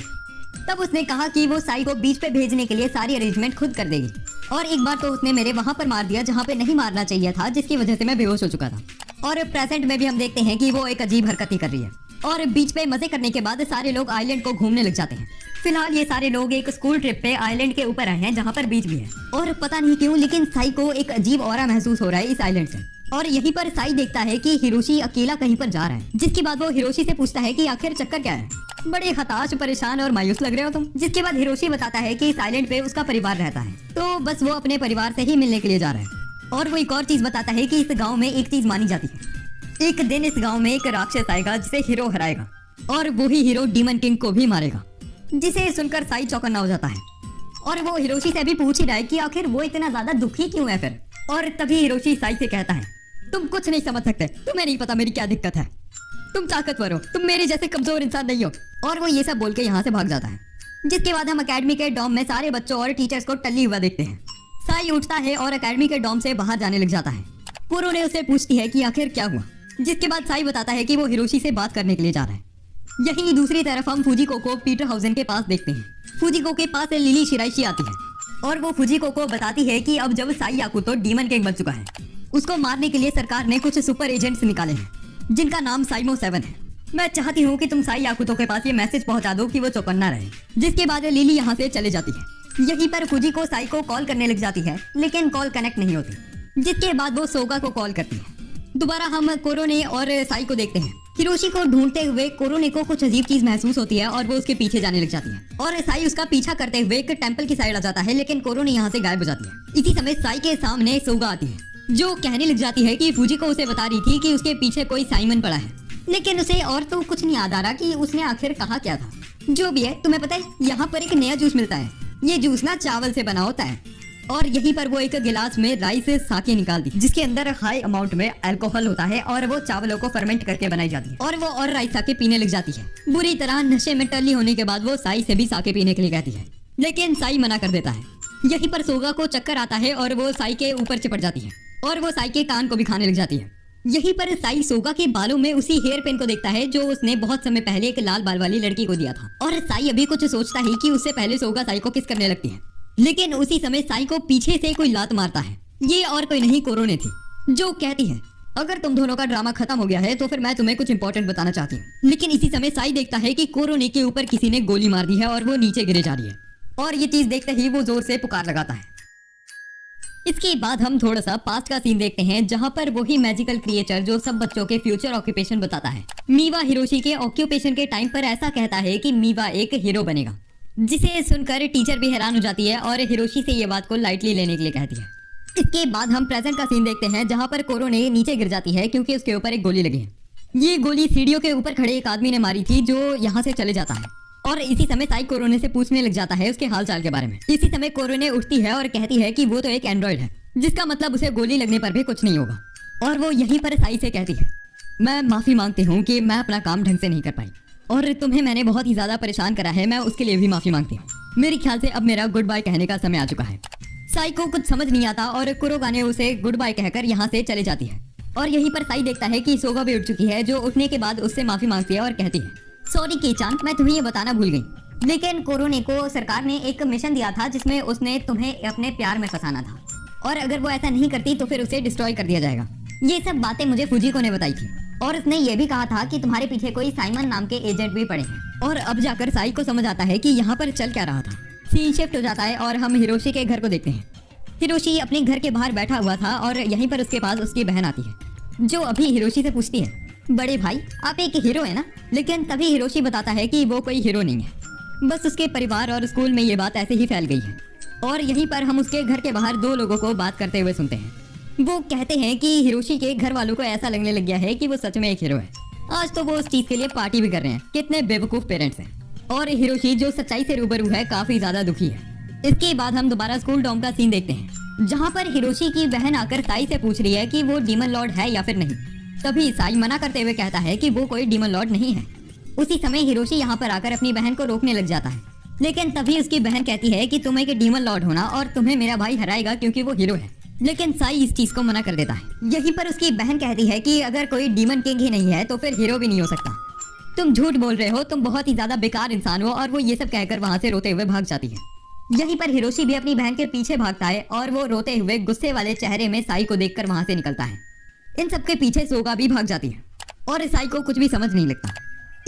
तब उसने कहा कि वो साई को बीच पे भेजने के लिए सारी अरेंजमेंट खुद कर देगी। और एक बार तो उसने मेरे वहां पर मार दिया जहां पे नहीं मारना चाहिए था, जिसकी वजह से मैं बेहोश हो चुका था। और प्रेजेंट में भी हम देखते हैं कि वो एक अजीब हरकत ही कर रही है। और बीच पे मजे करने के बाद सारे लोग आइलैंड को घूमने लग जाते हैं। फिलहाल ये सारे लोग एक स्कूल ट्रिप पे आइलैंड के ऊपर आए हैं जहाँ पर बीच भी है। और पता नहीं क्यों लेकिन साई को एक अजीब ऑरा महसूस हो रहा है इस आइलैंड से। और यहीं पर साई देखता है कि हिरोशी अकेला कहीं पर जा रहा है, जिसके बाद वो हिरोशी से पूछता है कि आखिर चक्कर क्या है। बड़े हताश, परेशान और मायूस लग रहे हो तुम। जिसके बाद हिरोशी बताता है कि इस आइलैंड पे उसका परिवार रहता है, तो बस वो अपने परिवार से ही मिलने के लिए जा रहा है। और वो एक और चीज बताता है कि इस गाँव में एक चीज मानी जाती है, एक दिन इस गाँव में एक राक्षस आएगा जिसे हीरो हराएगा और वही हीरो डीमन किंग को भी मारेगा। जिसे सुनकर साई चौकन्ना हो जाता है और वो हिरोशी से भी पूछ ही रहा है कि आखिर वो इतना ज्यादा दुखी क्यों है फिर। और तभी हिरोशी साई से कहता है, तुम कुछ नहीं समझ सकते, तुम्हें नहीं पता मेरी क्या दिक्कत है। तुम ताकतवर हो, तुम मेरे जैसे कमजोर इंसान नहीं हो। और वो ये सब बोल के यहाँ से भाग जाता है। जिसके बाद हम एकेडमी के डॉम में सारे बच्चों और टीचर्स को टल्ली हुआ देखते हैं। साई उठता है और एकेडमी के डॉम से बाहर जाने लग जाता है। कुरोने उसे पूछती है कि आखिर क्या हुआ, जिसके बाद साई बताता है कि वो हिरोशी से बात करने के लिए जा रहा है। यहीं दूसरी तरफ हम फुजिको को पीटर हाउसेन के पास देखते हैं। फुजिको के पास लिली शिराइशी आती है और वो फुजिको को बताती है कि अब जब साई याकुतो डीमन किंग बन चुका है, उसको मारने के लिए सरकार ने कुछ सुपर एजेंट्स निकाले हैं जिनका नाम साइमो 7 है। मैं चाहती हूँ कि तुम साई याकुतो के पास ये मैसेज पहुंचा दो कि वो चौकन्ना रहे। जिसके बाद लिली यहाँ से चले जाती है। यहीं पर फुजिको साई को कॉल करने लग जाती है, लेकिन कॉल कनेक्ट नहीं होती। जिसके बाद वो सोगा को कॉल करती है। दोबारा हम कोरोने और साई को देखते हैं। हिरोशी को ढूंढते हुए कोरोने को कुछ अजीब चीज महसूस होती है और वो उसके पीछे जाने लग जाती है और साई उसका पीछा करते हुए एक टेंपल की साइड आ जाता है, लेकिन कोरोने यहाँ से गायब हो जाती है। इसी समय साई के सामने सोगा आती है जो कहने लग जाती है कि फुजिको उसे बता रही थी कि उसके पीछे कोई साइमन पड़ा है, लेकिन उसे और तो कुछ नहीं याद आ रहा कि उसने आखिर कहा क्या था। जो भी है, तुम्हें पता है यहाँ पर एक नया जूस मिलता है। ये जूस ना चावल से बना होता है। और यहीं पर वो एक गिलास में राइस साके निकाल दी जिसके अंदर हाई अमाउंट में अल्कोहल होता है और वो चावलों को फर्मेंट करके बनाई जाती है और वो और राइस साके पीने लग जाती है। बुरी तरह नशे में टल्ली होने के बाद वो साई से भी साके पीने के लिए कहती है, लेकिन साई मना कर देता है। यहीं पर सोगा को चक्कर आता है और वो साई के ऊपर चिपट जाती है और वो साई के कान को भी खाने लग जाती है। यहीं पर साई सोगा के बालों में उसी हेयर पिन को देखता है जो उसने बहुत समय पहले एक लाल बाल वाली लड़की को दिया था और साई अभी कुछ सोचता ही कि उससे पहले सोगा साई को किस करने लगती है, लेकिन उसी समय साई को पीछे से कोई लात मारता है। ये और कोई नहीं कोरोने थी, जो कहती है अगर तुम दोनों का ड्रामा खत्म हो गया है तो फिर मैं तुम्हें कुछ इंपॉर्टेंट बताना चाहती हूँ। लेकिन इसी समय साई देखता है कि कोरोने के ऊपर किसी ने गोली मार दी है और वो नीचे गिरे जा रही है और ये चीज देखते ही वो जोर से पुकार लगाता है। इसके बाद हम थोड़ा सा पास्ट का सीन देखते हैं जहाँ पर वही मैजिकल क्रिएचर जो सब बच्चों के फ्यूचर ऑक्यूपेशन बताता है। मीवा हिरोशी के ऑक्यूपेशन के टाइम पर ऐसा कहता है कि मीवा एक हीरो बनेगा, जिसे सुनकर टीचर भी हैरान हो जाती है और हिरोशी से ये बात को लाइटली लेने के लिए कहती है। इसके बाद हम प्रेजेंट का सीन देखते हैं जहाँ पर कोरोने नीचे गिर जाती है क्योंकि उसके ऊपर एक गोली लगी है। ये गोली सीढ़ियों के ऊपर खड़े एक आदमी ने मारी थी जो यहाँ से चले जाता है और इसी समय साई कोरोने से पूछने लग जाता है उसके हालचाल के बारे में। इसी समय कोरोने उठती है और कहती है कि वो तो एक एंड्रॉइड है, जिसका मतलब उसे गोली लगने पर भी कुछ नहीं होगा। और वो यहीं पर साई से कहती है, मैं माफी मांगती हूँ कि मैं अपना काम ढंग से नहीं कर पाई और तुम्हें मैंने बहुत ही ज्यादा परेशान करा है, मैं उसके लिए भी माफी मांगती हूँ। मेरे ख्याल से अब मेरा गुड बाय कहने का समय आ चुका है। साई को कुछ समझ नहीं आता और कुरोगाने उसे गुड बाय कहकर यहाँ से चले जाती है और यहीं पर साई देखता है कि सोगा भी उठ चुकी है, जो उठने के बाद उससे माफी मांगती है और कहती है, सॉरी केचान, मैं तुम्हें ये बताना भूल गई, लेकिन कोरोने को सरकार ने एक मिशन दिया था जिसमें उसने तुम्हें अपने प्यार में फंसाना था और अगर वो ऐसा नहीं करती तो फिर उसे डिस्ट्रॉय कर दिया जाएगा। ये सब बातें मुझे फुजिको ने बताई थी और उसने ये भी कहा था कि तुम्हारे पीछे कोई साइमन नाम के एजेंट भी पड़े हैं। और अब जाकर साई को समझ आता है कि यहाँ पर चल क्या रहा था। सीन शिफ्ट हो जाता है और हम हिरोशी के घर को देखते हैं। हिरोशी अपने घर के बाहर बैठा हुआ था और यहीं पर उसके पास उसकी बहन आती है जो अभी हिरोशी से पूछती है, बड़े भाई आप एक हीरो है ना? लेकिन तभी हिरोशी बताता है कि वो कोई हीरो नहीं है, बस उसके परिवार और स्कूल में ये बात ऐसे ही फैल गई है। और यहीं पर हम उसके घर के बाहर दो लोगों को बात करते हुए सुनते हैं। वो कहते हैं कि हिरोशी के घर वालों को ऐसा लगने लग गया है कि वो सच में एक हीरो है। आज तो वो उस चीज के लिए पार्टी भी कर रहे हैं। कितने बेवकूफ पेरेंट्स हैं। और हिरोशी जो सच्चाई से रूबरू है काफी ज्यादा दुखी है। इसके बाद हम दोबारा स्कूल डॉम का सीन देखते हैं जहाँ पर हिरोशी की बहन आकर साई से पूछ रही है कि वो डीमन लॉर्ड है या फिर नहीं। तभी साई मना करते हुए कहता है कि वो कोई डीमन लॉर्ड नहीं है। उसी समय हिरोशी यहाँ पर आकर अपनी बहन को रोकने लग जाता है, लेकिन तभी उसकी बहन कहती है कि तुम एक डीमन लॉर्ड होना और तुम्हें मेरा भाई हराएगा क्योंकि वो हीरो है। लेकिन साई इस चीज को मना कर देता है। यहीं पर उसकी बहन कहती है कि अगर कोई डीमन किंग ही नहीं है तो फिर हीरो भी नहीं हो सकता। तुम झूठ बोल रहे हो, तुम बहुत ही ज्यादा बेकार इंसान हो। और वो ये सब कहकर वहाँ से रोते हुए भाग जाती है। यहीं पर हिरोशी भी अपनी बहन के पीछे भागता है और वो रोते हुए गुस्से वाले चेहरे में साई को देखकर वहाँ से निकलता है। इन सबके पीछे सोगा भी भाग जाती है और साई को कुछ भी समझ नहीं लगता।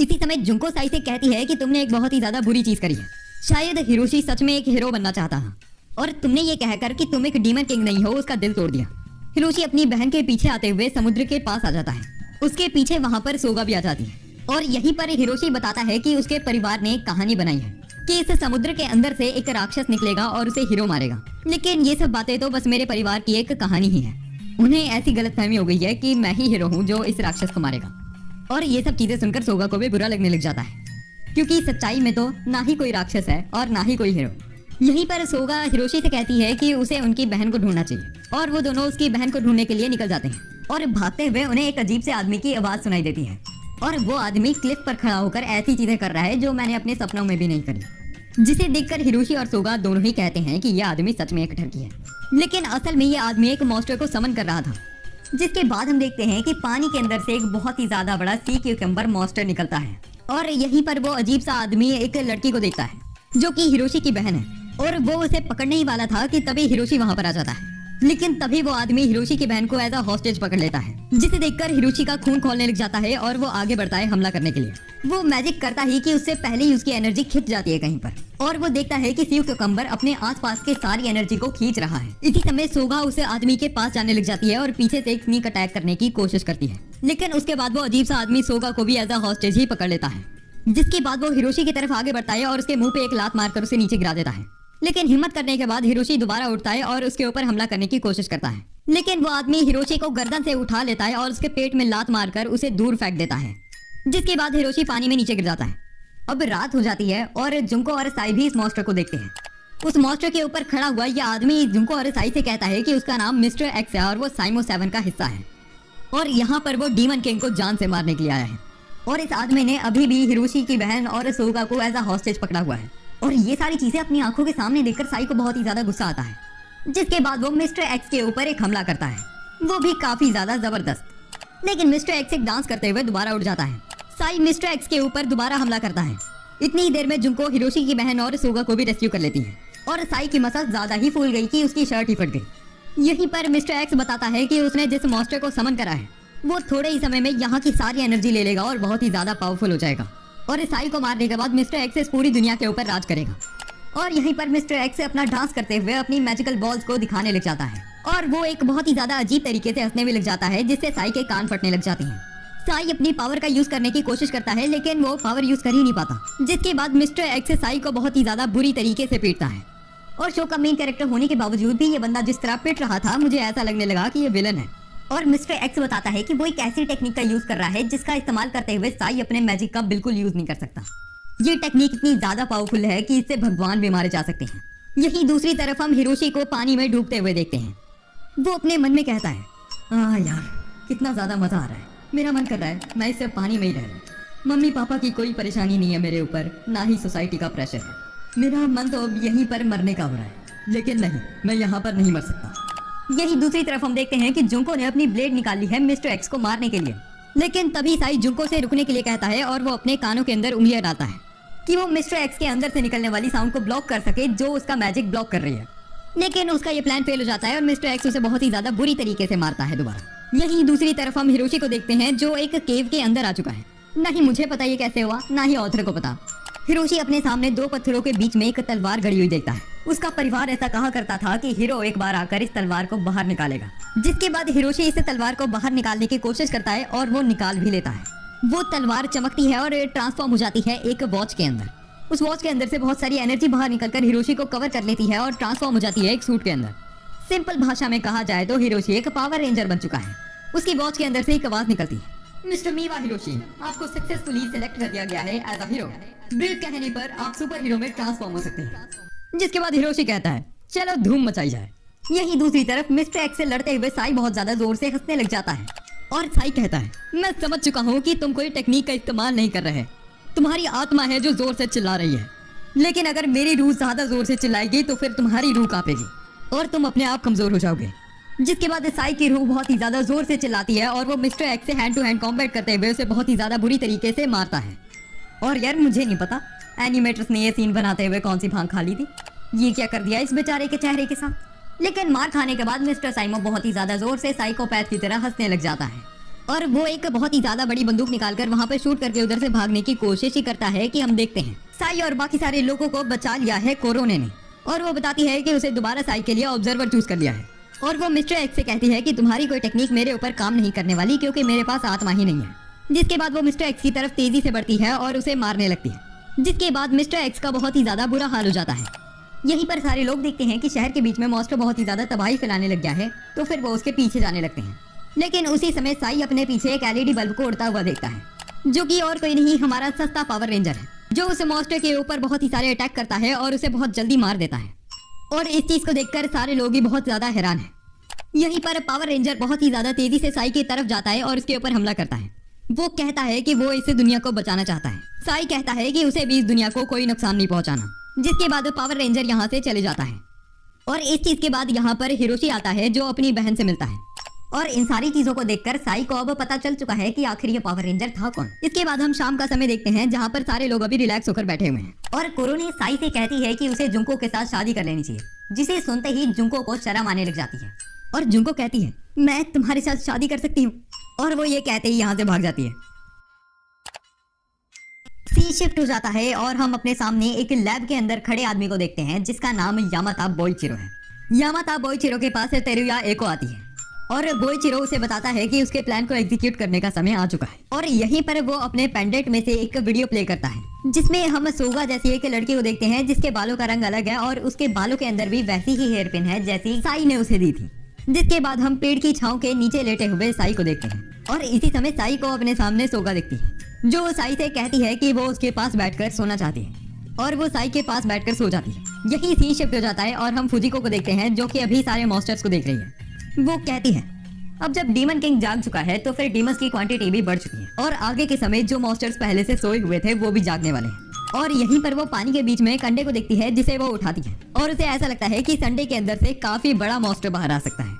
इसी समय जुंको साई से कहती है कि तुमने एक बहुत ही ज्यादा बुरी चीज करी है। शायद हिरोशी सच में एक हीरो बनना चाहता है और तुमने ये कहकर कि तुम एक डीमन किंग नहीं हो उसका दिल तोड़ दिया। हिरोशी अपनी बहन के पीछे आते हुए समुद्र के पास आ जाता है। उसके पीछे वहाँ पर सोगा भी आ जाती है और यहीं पर हिरोशी बताता है कि उसके परिवार ने एक कहानी बनाई है कि इस समुद्र के अंदर से एक राक्षस निकलेगा और उसे हीरो मारेगा। लेकिन ये सब बातें तो बस मेरे परिवार की एक कहानी ही है। उन्हें ऐसी गलतफहमी हो गई है कि मैं ही हीरो हूँ जो इस राक्षस को मारेगा। और ये सब चीजें सुनकर सोगा को भी बुरा लगने लग जाता है क्योंकि सच्चाई में तो ना ही कोई राक्षस है और ना ही कोई हीरो। यहीं पर सोगा हिरोशी से कहती है कि उसे उनकी बहन को ढूंढना चाहिए और वो दोनों उसकी बहन को ढूंढने के लिए निकल जाते हैं और भागते हुए उन्हें एक अजीब से आदमी की आवाज सुनाई देती है। और वो आदमी क्लिफ पर खड़ा होकर ऐसी चीजें कर रहा है जो मैंने अपने सपनों में भी नहीं करी, जिसे देखकर हिरोशी और सोगा दोनों ही कहते हैं कि यह आदमी सच में एक ठगी है। लेकिन असल में ये आदमी एक मॉन्स्टर को समन कर रहा था। जिसके बाद हम देखते हैं कि पानी के अंदर से एक बहुत ही ज्यादा बड़ा सी क्यूकम्बर मॉन्स्टर निकलता है और यहीं पर वो अजीब सा आदमी एक लड़की को देखता है जो कि हिरोशी की बहन है और वो उसे पकड़ने ही वाला था कि तभी हिरोशी वहां पर आ जाता है। लेकिन तभी वो आदमी हिरोशी की बहन को एज अ हॉस्टेज पकड़ लेता है, जिसे देखकर हिरोशी का खून खौलने लग जाता है और वो आगे बढ़ता है हमला करने के लिए। वो मैजिक करता ही कि उससे पहले ही उसकी एनर्जी खिंच जाती है कहीं पर और वो देखता है कि सी क्यूकम्बर अपने आसपास के सारी एनर्जी को खींच रहा है। इसी समय सोगा उस आदमी के पास जाने लग जाती है और पीछे से एक स्नीक अटैक करने की कोशिश करती है। लेकिन उसके बाद वो अजीब सा आदमी सोगा को भी एज अ हॉस्टेज ही पकड़ लेता है, जिसके बाद वो हिरोशी की तरफ आगे बढ़ता है और उसके मुंह पे एक लात मारकर उसे नीचे गिरा देता है। लेकिन हिम्मत करने के बाद हिरोशी दोबारा उठता है और उसके ऊपर हमला करने की कोशिश करता है। लेकिन वो आदमी हिरोशी को गर्दन से उठा लेता है और उसके पेट में लात मारकर उसे दूर फेंक देता है, जिसके बाद हिरोशी पानी में नीचे गिर जाता है। अब रात हो जाती है और जुंको और साई भी इस मॉन्स्टर को देखते हैं। उस मॉन्स्टर के ऊपर खड़ा हुआ यह आदमी जुंको और साई से कहता है कि उसका नाम मिस्टर एक्स है और वो साइमो 7 का हिस्सा है और यहाँ पर वो डीमन किंग को जान से मारने के लिए आया है। और इस आदमी ने अभी भी हिरोशी की बहन और सोगा को एज अ हॉस्टेज पकड़ा हुआ है और ये सारी चीजें अपनी आंखों के सामने देखकर साई को बहुत ही ज्यादा गुस्सा आता है, जिसके बाद वो मिस्टर एक्स के ऊपर एक हमला करता है, वो भी काफी ज्यादा जबरदस्त। लेकिन मिस्टर एक्स एक डांस करते हुए दोबारा उठ जाता है। साई मिस्टर एक्स के ऊपर दोबारा हमला करता है। इतनी ही देर में जुंको हिरोशी की बहन और सोगा को भी रेस्क्यू कर लेती है और साई की मसल ज्यादा ही फूल गई कि उसकी शर्ट ही फट गई। यहीं पर मिस्टर एक्स बताता है कि उसने जिस मॉन्स्टर को समन करा है वो थोड़े ही समय में यहाँ की सारी एनर्जी ले लेगा और बहुत ही ज्यादा पावरफुल हो जाएगा और साई को मारने के बाद मिस्टर एक्स इस पूरी दुनिया के ऊपर राज करेगा। और यहीं पर मिस्टर एक्स अपना डांस करते हुए अपनी मैजिकल बॉल्स को दिखाने लग जाता है और वो एक बहुत ही ज्यादा अजीब तरीके से हंसने भी लग जाता है, जिससे साई के कान फटने लग जाते हैं। साई अपनी पावर का यूज करने की कोशिश करता है लेकिन वो पावर यूज कर ही नहीं पाता, जिसके बाद मिस्टर एक्स साई को बहुत ही ज्यादा बुरी तरीके से पीटता है। और शो का मेन कैरेक्टर होने के बावजूद भी ये बंदा जिस तरह पीट रहा था मुझे ऐसा लगने लगा कि ये विलन है। और मिस्टर एक्स बताता है कि वो एक ऐसी टेक्निक का यूज कर रहा है जिसका इस्तेमाल करते हुए साई अपने मैजिक का बिल्कुल यूज नहीं कर सकता। ये टेक्निक इतनी ज्यादा पावरफुल है कि इससे भगवान भी मारे जा सकते हैं। यही दूसरी तरफ हम हिरोशी को पानी में डूबते हुए देखते हैं। वो अपने मन में कहता है, यार कितना ज्यादा मजा आ रहा है, मेरा मन कर रहा है मैं इससे पानी में ही रह लूं। मम्मी पापा की कोई परेशानी नहीं है मेरे ऊपर, ना ही सोसाइटी का प्रेशर है। मेरा मन तो अब यहीं पर मरने का हो रहा है, लेकिन नहीं, मैं यहाँ पर नहीं मर सकता। यही दूसरी तरफ हम देखते हैं कि जुंको ने अपनी ब्लेड निकाली है मिस्टर एक्स को मारने के लिए। लेकिन तभी साई जुंको से रुकने के लिए कहता है और वो अपने कानों के अंदर उंगलियां डालता है कि वो मिस्टर एक्स के अंदर से निकलने वाली साउंड को ब्लॉक कर सके जो उसका मैजिक ब्लॉक कर रही है। लेकिन उसका ये प्लान फेल हो जाता है और मिस्टर एक्स उसे बहुत ही ज्यादा बुरी तरीके से मारता है दोबारा। यही दूसरी तरफ हम हिरोशी को देखते हैं जो एक केव के अंदर आ चुका है। ना ही मुझे पता ये कैसे हुआ, ना ही ऑथर को पता। हिरोशी अपने सामने दो पत्थरों के बीच में एक तलवार गड़ी हुई देखता है। उसका परिवार ऐसा कहा करता था कि हीरो एक बार आकर इस तलवार को बाहर निकालेगा, जिसके बाद हिरोशी इस तलवार को बाहर निकालने की कोशिश करता है और वो निकाल भी लेता है। वो तलवार चमकती है और ट्रांसफॉर्म हो जाती है एक वॉच के अंदर। उस वॉच के अंदर से बहुत सारी एनर्जी बाहर निकलकर हिरोशी को कवर कर लेती है और ट्रांसफॉर्म हो जाती है एक सूट के अंदर। सिंपल भाषा में कहा जाए तो हिरोशी एक पावर रेंजर बन चुका है। उसकी वॉच के अंदर से एक आवाज निकलती है, मिस्टर मीवा हिरोशी, आपको सक्सेसफुली सिलेक्ट कर दिया गया है एज अ हीरो। ब्रीफ कहने पर आप सुपर हीरो में ट्रांसफॉर्म हो सकते हैं। जिसके बाद हिरोशी कहता है, चलो धूम मचाई जाए। यही दूसरी तरफ मिस्टर एक्स से लड़ते हुए साई बहुत ज्यादा जोर से हंसने लग जाता है और साई कहता है, मैं समझ चुका हूँ कि तुम कोई टेक्निक का इस्तेमाल नहीं कर रहे, तुम्हारी आत्मा है जो जोर से चिल्ला रही है। लेकिन अगर मेरी रूह ज्यादा जोर से चिल्लाएगी तो फिर तुम्हारी रूह कांपेगी और तुम अपने आप कमजोर हो जाओगे। जिसके बाद साई की रूह बहुत ही ज्यादा जोर से चिल्लाती है और वो मिस्टर एक्स से हैंड टू हैंड कॉम्बैट करते हुए उसे बहुत ही ज्यादा बुरी तरीके से मारता है। और यार मुझे नहीं पता एनिमेटर्स ने ये सीन बनाते हुए कौन सी भांग खा ली थी, ये क्या कर दिया इस बेचारे के चेहरे के साथ। लेकिन मार खाने के बाद मिस्टर साइमो बहुत ही ज्यादा जोर से साइकोपैथ की तरह हंसने लग जाता है और वो एक बहुत ही ज्यादा बड़ी बंदूक निकालकर वहां पर शूट करके उधर से भागने की कोशिश ही करता है कि हम देखते हैं साई और बाकी सारे लोगों को बचा लिया है कोरोने ने। और वो बताती है कि उसे दोबारा साई के लिए ऑब्जर्वर चूज कर लिया है और वो मिस्टर एक्स से कहती है कि तुम्हारी कोई टेक्निक मेरे ऊपर काम नहीं करने वाली क्योंकि मेरे पास आत्मा ही नहीं है। जिसके बाद वो मिस्टर एक्स की तरफ तेजी से बढ़ती है और उसे मारने लगती है, जिसके बाद मिस्टर एक्स का बहुत ही ज्यादा बुरा हाल हो जाता है। यहीं पर सारे लोग देखते हैं कि शहर के बीच में मॉन्स्टर बहुत ही ज्यादा तबाही फैलाने लग गया है, तो फिर वो उसके पीछे जाने लगते हैं। लेकिन उसी समय साई अपने पीछे एक एलईडी बल्ब को उड़ता हुआ देखता है, जो कि और कोई नहीं हमारा सस्ता पावर रेंजर है, जो उस मॉन्स्टर के ऊपर बहुत ही सारे अटैक करता है और उसे बहुत जल्दी मार देता है। और इस चीज को देखकर सारे लोग ही बहुत ज्यादा हैरान हैं। यहीं पर पावर रेंजर बहुत ही ज्यादा तेजी से साई की तरफ जाता है और उसके ऊपर हमला करता है। वो कहता है कि वो इस दुनिया को बचाना चाहता है। साई कहता है कि उसे भी इस दुनिया को कोई नुकसान नहीं पहुंचाना, जिसके बाद पावर रेंजर यहाँ से चले जाता है। और इस चीज के बाद यहाँ पर हिरोशी आता है जो अपनी बहन से मिलता है। और इन सारी चीजों को देखकर साई को अब पता चल चुका है कि आखिर ये पावर रेंजर था कौन। इसके बाद हम शाम का समय देखते हैं जहाँ पर सारे लोग अभी रिलैक्स होकर बैठे हुए हैं। और कोरोने साई से कहती है कि उसे जुंको के साथ शादी कर लेनी चाहिए, जिसे सुनते ही जुंको को शर्म आने लग जाती है। और जुंको कहती है मैं तुम्हारे साथ शादी कर सकती हूँ, और वो ये कहते ही यहाँ से भाग जाती है। सी शिफ्ट हो जाता है और हम अपने सामने एक लैब के अंदर खड़े आदमी को देखते हैं जिसका नाम यामाता बोइचिरो है। यामाता बोइचिरो के पास तेरुया एको आती है और बोइचिरो उसे बताता है कि उसके प्लान को एग्जीक्यूट करने का समय आ चुका है। और यहीं पर वो अपने पेंडेंट में से एक वीडियो प्ले करता है जिसमें हम सोगा जैसी एक लड़की को देखते हैं जिसके बालों का रंग अलग है और उसके बालों के अंदर भी वैसी ही हेयर पिन है जैसी साई ने उसे दी थी। जिसके बाद हम पेड़ की छांव के नीचे लेटे हुए साई को देखते हैं और इसी समय साई को अपने सामने सोगा दिखती है जो साई से कहती है कि वो उसके पास बैठकर सोना चाहती है। और वो साई के पास बैठकर सो जाती है। यही सीन शिफ्ट हो जाता है और हम फुजिको को देखते हैं जो कि अभी सारे मॉन्स्टर्स को देख रही है। वो कहती है अब जब डीमन किंग जाग चुका है तो फिर डीमंस की क्वांटिटी भी बढ़ चुकी है और आगे के समय जो मॉन्स्टर्स पहले से सोए हुए थे वो भी जागने वाले हैं। और यहीं पर वो पानी के बीच में एक अंडे को देखती है जिसे वो उठाती है और उसे ऐसा लगता है कि इस अंडे के अंदर से काफी बड़ा मॉन्स्टर बाहर आ सकता है।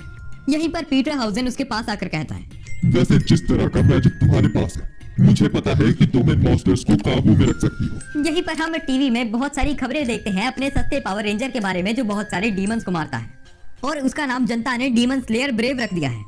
यहीं पर पीटर हाउसेन उसके पास आकर कहता है वैसे जिस तरह का मैजिक तुम्हारे पास है मुझे पता है कि तुम इन मॉन्स्टर्स को काबू में रख सकती हो। यहीं पर हम टीवी में बहुत सारी खबरें देखते हैं अपने सस्ते पावर रेंजर के बारे में जो बहुत सारे डीमंस को मारता है और उसका नाम जनता ने डीमन स्लेयर ब्रेव रख दिया है।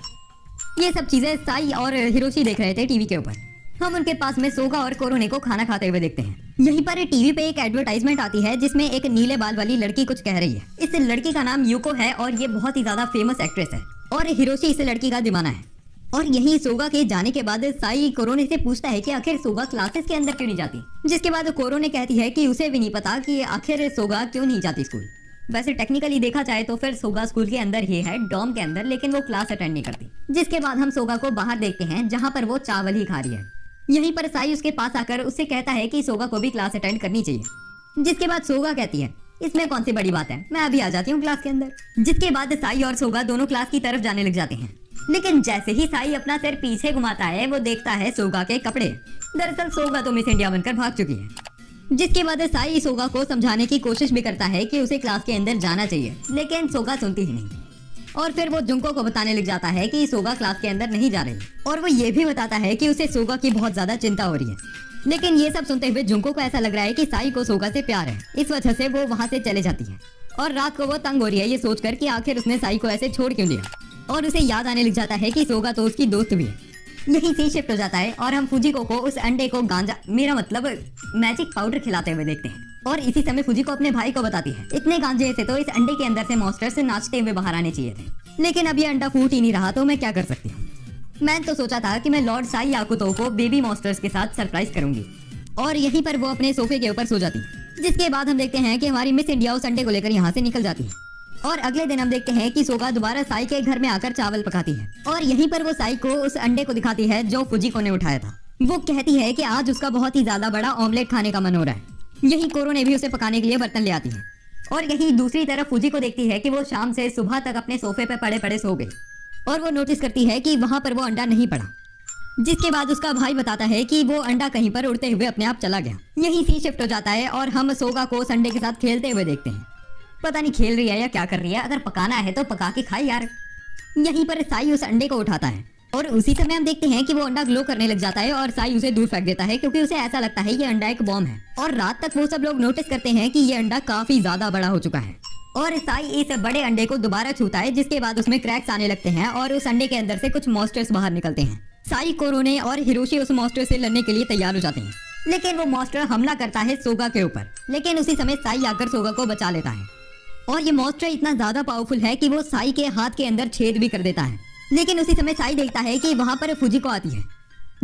ये सब चीजें साई और हिरोशी देख रहे थे टीवी के ऊपर। हम उनके पास में सोगा और कोरोने को खाना खाते हुए देखते हैं। यहीं पर टीवी पे एक एडवर्टाइजमेंट आती है जिसमें एक नीले बाल वाली लड़की कुछ कह रही है। इस लड़की का नाम यूको है और ये बहुत ही ज्यादा फेमस एक्ट्रेस है और हिरोशी इस लड़की का दीवाना है। और यहीं सोगा के जाने के बाद साई कोरोने से पूछता है कि आखिर सोगा क्लासेस के अंदर क्यों नहीं जाती, जिसके बाद कोरोने कहती है कि उसे भी नहीं पता कि आखिर सोगा क्यों नहीं जाती स्कूल। वैसे टेक्निकली देखा जाए तो फिर सोगा स्कूल के अंदर ही है, डॉम के अंदर, लेकिन वो क्लास अटेंड नहीं करती। जिसके बाद हम सोगा को बाहर देखते हैं जहाँ पर वो चावल ही खा रही है। यहीं पर साई उसके पास आकर उससे कहता है कि सोगा को भी क्लास अटेंड करनी चाहिए। जिसके बाद सोगा कहती है इसमें कौन सी बड़ी बात है, मैं अभी आ जाती हूँ क्लास के अंदर। जिसके बाद साई और सोगा दोनों क्लास की तरफ जाने लग जाते हैं। लेकिन जैसे ही साई अपना सिर पीछे घुमाता है वो देखता है सोगा के कपड़े। दरअसल सोगा तो मिस इंडिया बनकर भाग चुकी है। जिसके बाद साई सोगा को समझाने की कोशिश भी करता है कि उसे क्लास के अंदर जाना चाहिए, लेकिन सोगा सुनती ही नहीं। और फिर वो जुंको को बताने लग जाता है कि सोगा क्लास के अंदर नहीं जा रही और वो ये भी बताता है कि उसे सोगा की बहुत ज्यादा चिंता हो रही है। लेकिन ये सब सुनते हुए जुंको को ऐसा लग रहा है कि साई को सोगा से प्यार है, इस वजह से वो वहाँ से चले जाती है। और रात को वो तंग हो रही है ये सोचकर कि आखिर उसने साई को ऐसे छोड़ क्यों दिया। और उसे याद आने लग जाता है कि सोगा तो उसकी दोस्त भी है। यही सीन शिफ्ट हो जाता है और हम फुजिको को उस अंडे को गांजा मेरा मतलब मैजिक पाउडर खिलाते हुए देखते हैं। और इसी समय फुजिको अपने भाई को बताती है इतने गांजे से तो इस अंडे के अंदर से मॉन्स्टर्स नाचते हुए बाहर आने चाहिए थे, लेकिन अब ये अंडा फूट ही नहीं रहा तो मैं क्या कर सकती हूँ। मैं तो सोचा था कि मैं लॉर्ड साई याकुतो को बेबी मॉन्स्टर्स के साथ सरप्राइज करूंगी। और यहीं पर वो अपने सोफे के ऊपर सो जाती है। जिसके बाद हम देखते हैं कि हमारी मिस इंडिया उस अंडे को लेकर यहाँ से निकल जाती है। और अगले दिन हम देखते हैं कि सोगा दोबारा साई के घर में आकर चावल पकाती है और यहीं पर वो साई को उस अंडे को दिखाती है जो फुजिको ने उठाया था। वो कहती है कि आज उसका बहुत ही ज्यादा बड़ा ऑमलेट खाने का मन हो रहा है। यही कोरो ने भी उसे पकाने के लिए बर्तन ले आती है। और यही दूसरी तरफ फुजिको देखती है कि वो शाम से सुबह तक अपने सोफे पे पड़े पड़े सो गई और वो नोटिस करती है कि वहाँ पर वो अंडा नहीं पड़ा। जिसके बाद उसका भाई बताता है कि वो अंडा कहीं पर उड़ते हुए अपने आप चला गया। यही सी शिफ्ट हो जाता है और हम सोगा को उस अंडे के साथ खेलते हुए देखते हैं। पता नहीं खेल रही है या क्या कर रही है, अगर पकाना है तो पका के खाए यार। यहीं पर साई उस अंडे को उठाता है और उसी समय हम देखते हैं कि वो अंडा ग्लो करने लग जाता है और साई उसे दूर फेंक देता है क्योंकि उसे ऐसा लगता है ये अंडा एक बॉम्ब है। और रात तक वो सब लोग नोटिस करते हैं कि ये अंडा काफी ज्यादा बड़ा हो चुका है और साई इस बड़े अंडे को दोबारा छूता है। जिसके बाद उसमें क्रैक्स आने लगते हैं और उस अंडे के अंदर से कुछ मॉन्स्टर्स बाहर निकलते हैं। साई, कोरोने और हिरोशी उस मॉन्स्टर से लड़ने के लिए तैयार हो जाते हैं, लेकिन वो मॉन्स्टर हमला करता है सोगा के ऊपर। लेकिन उसी समय साई आकर सोगा को बचा लेता है और ये मॉन्स्टर इतना ज्यादा पावरफुल है कि वो साई के हाथ के अंदर छेद भी कर देता है। लेकिन उसी समय साई देखता है कि वहाँ पर फुजिको आती है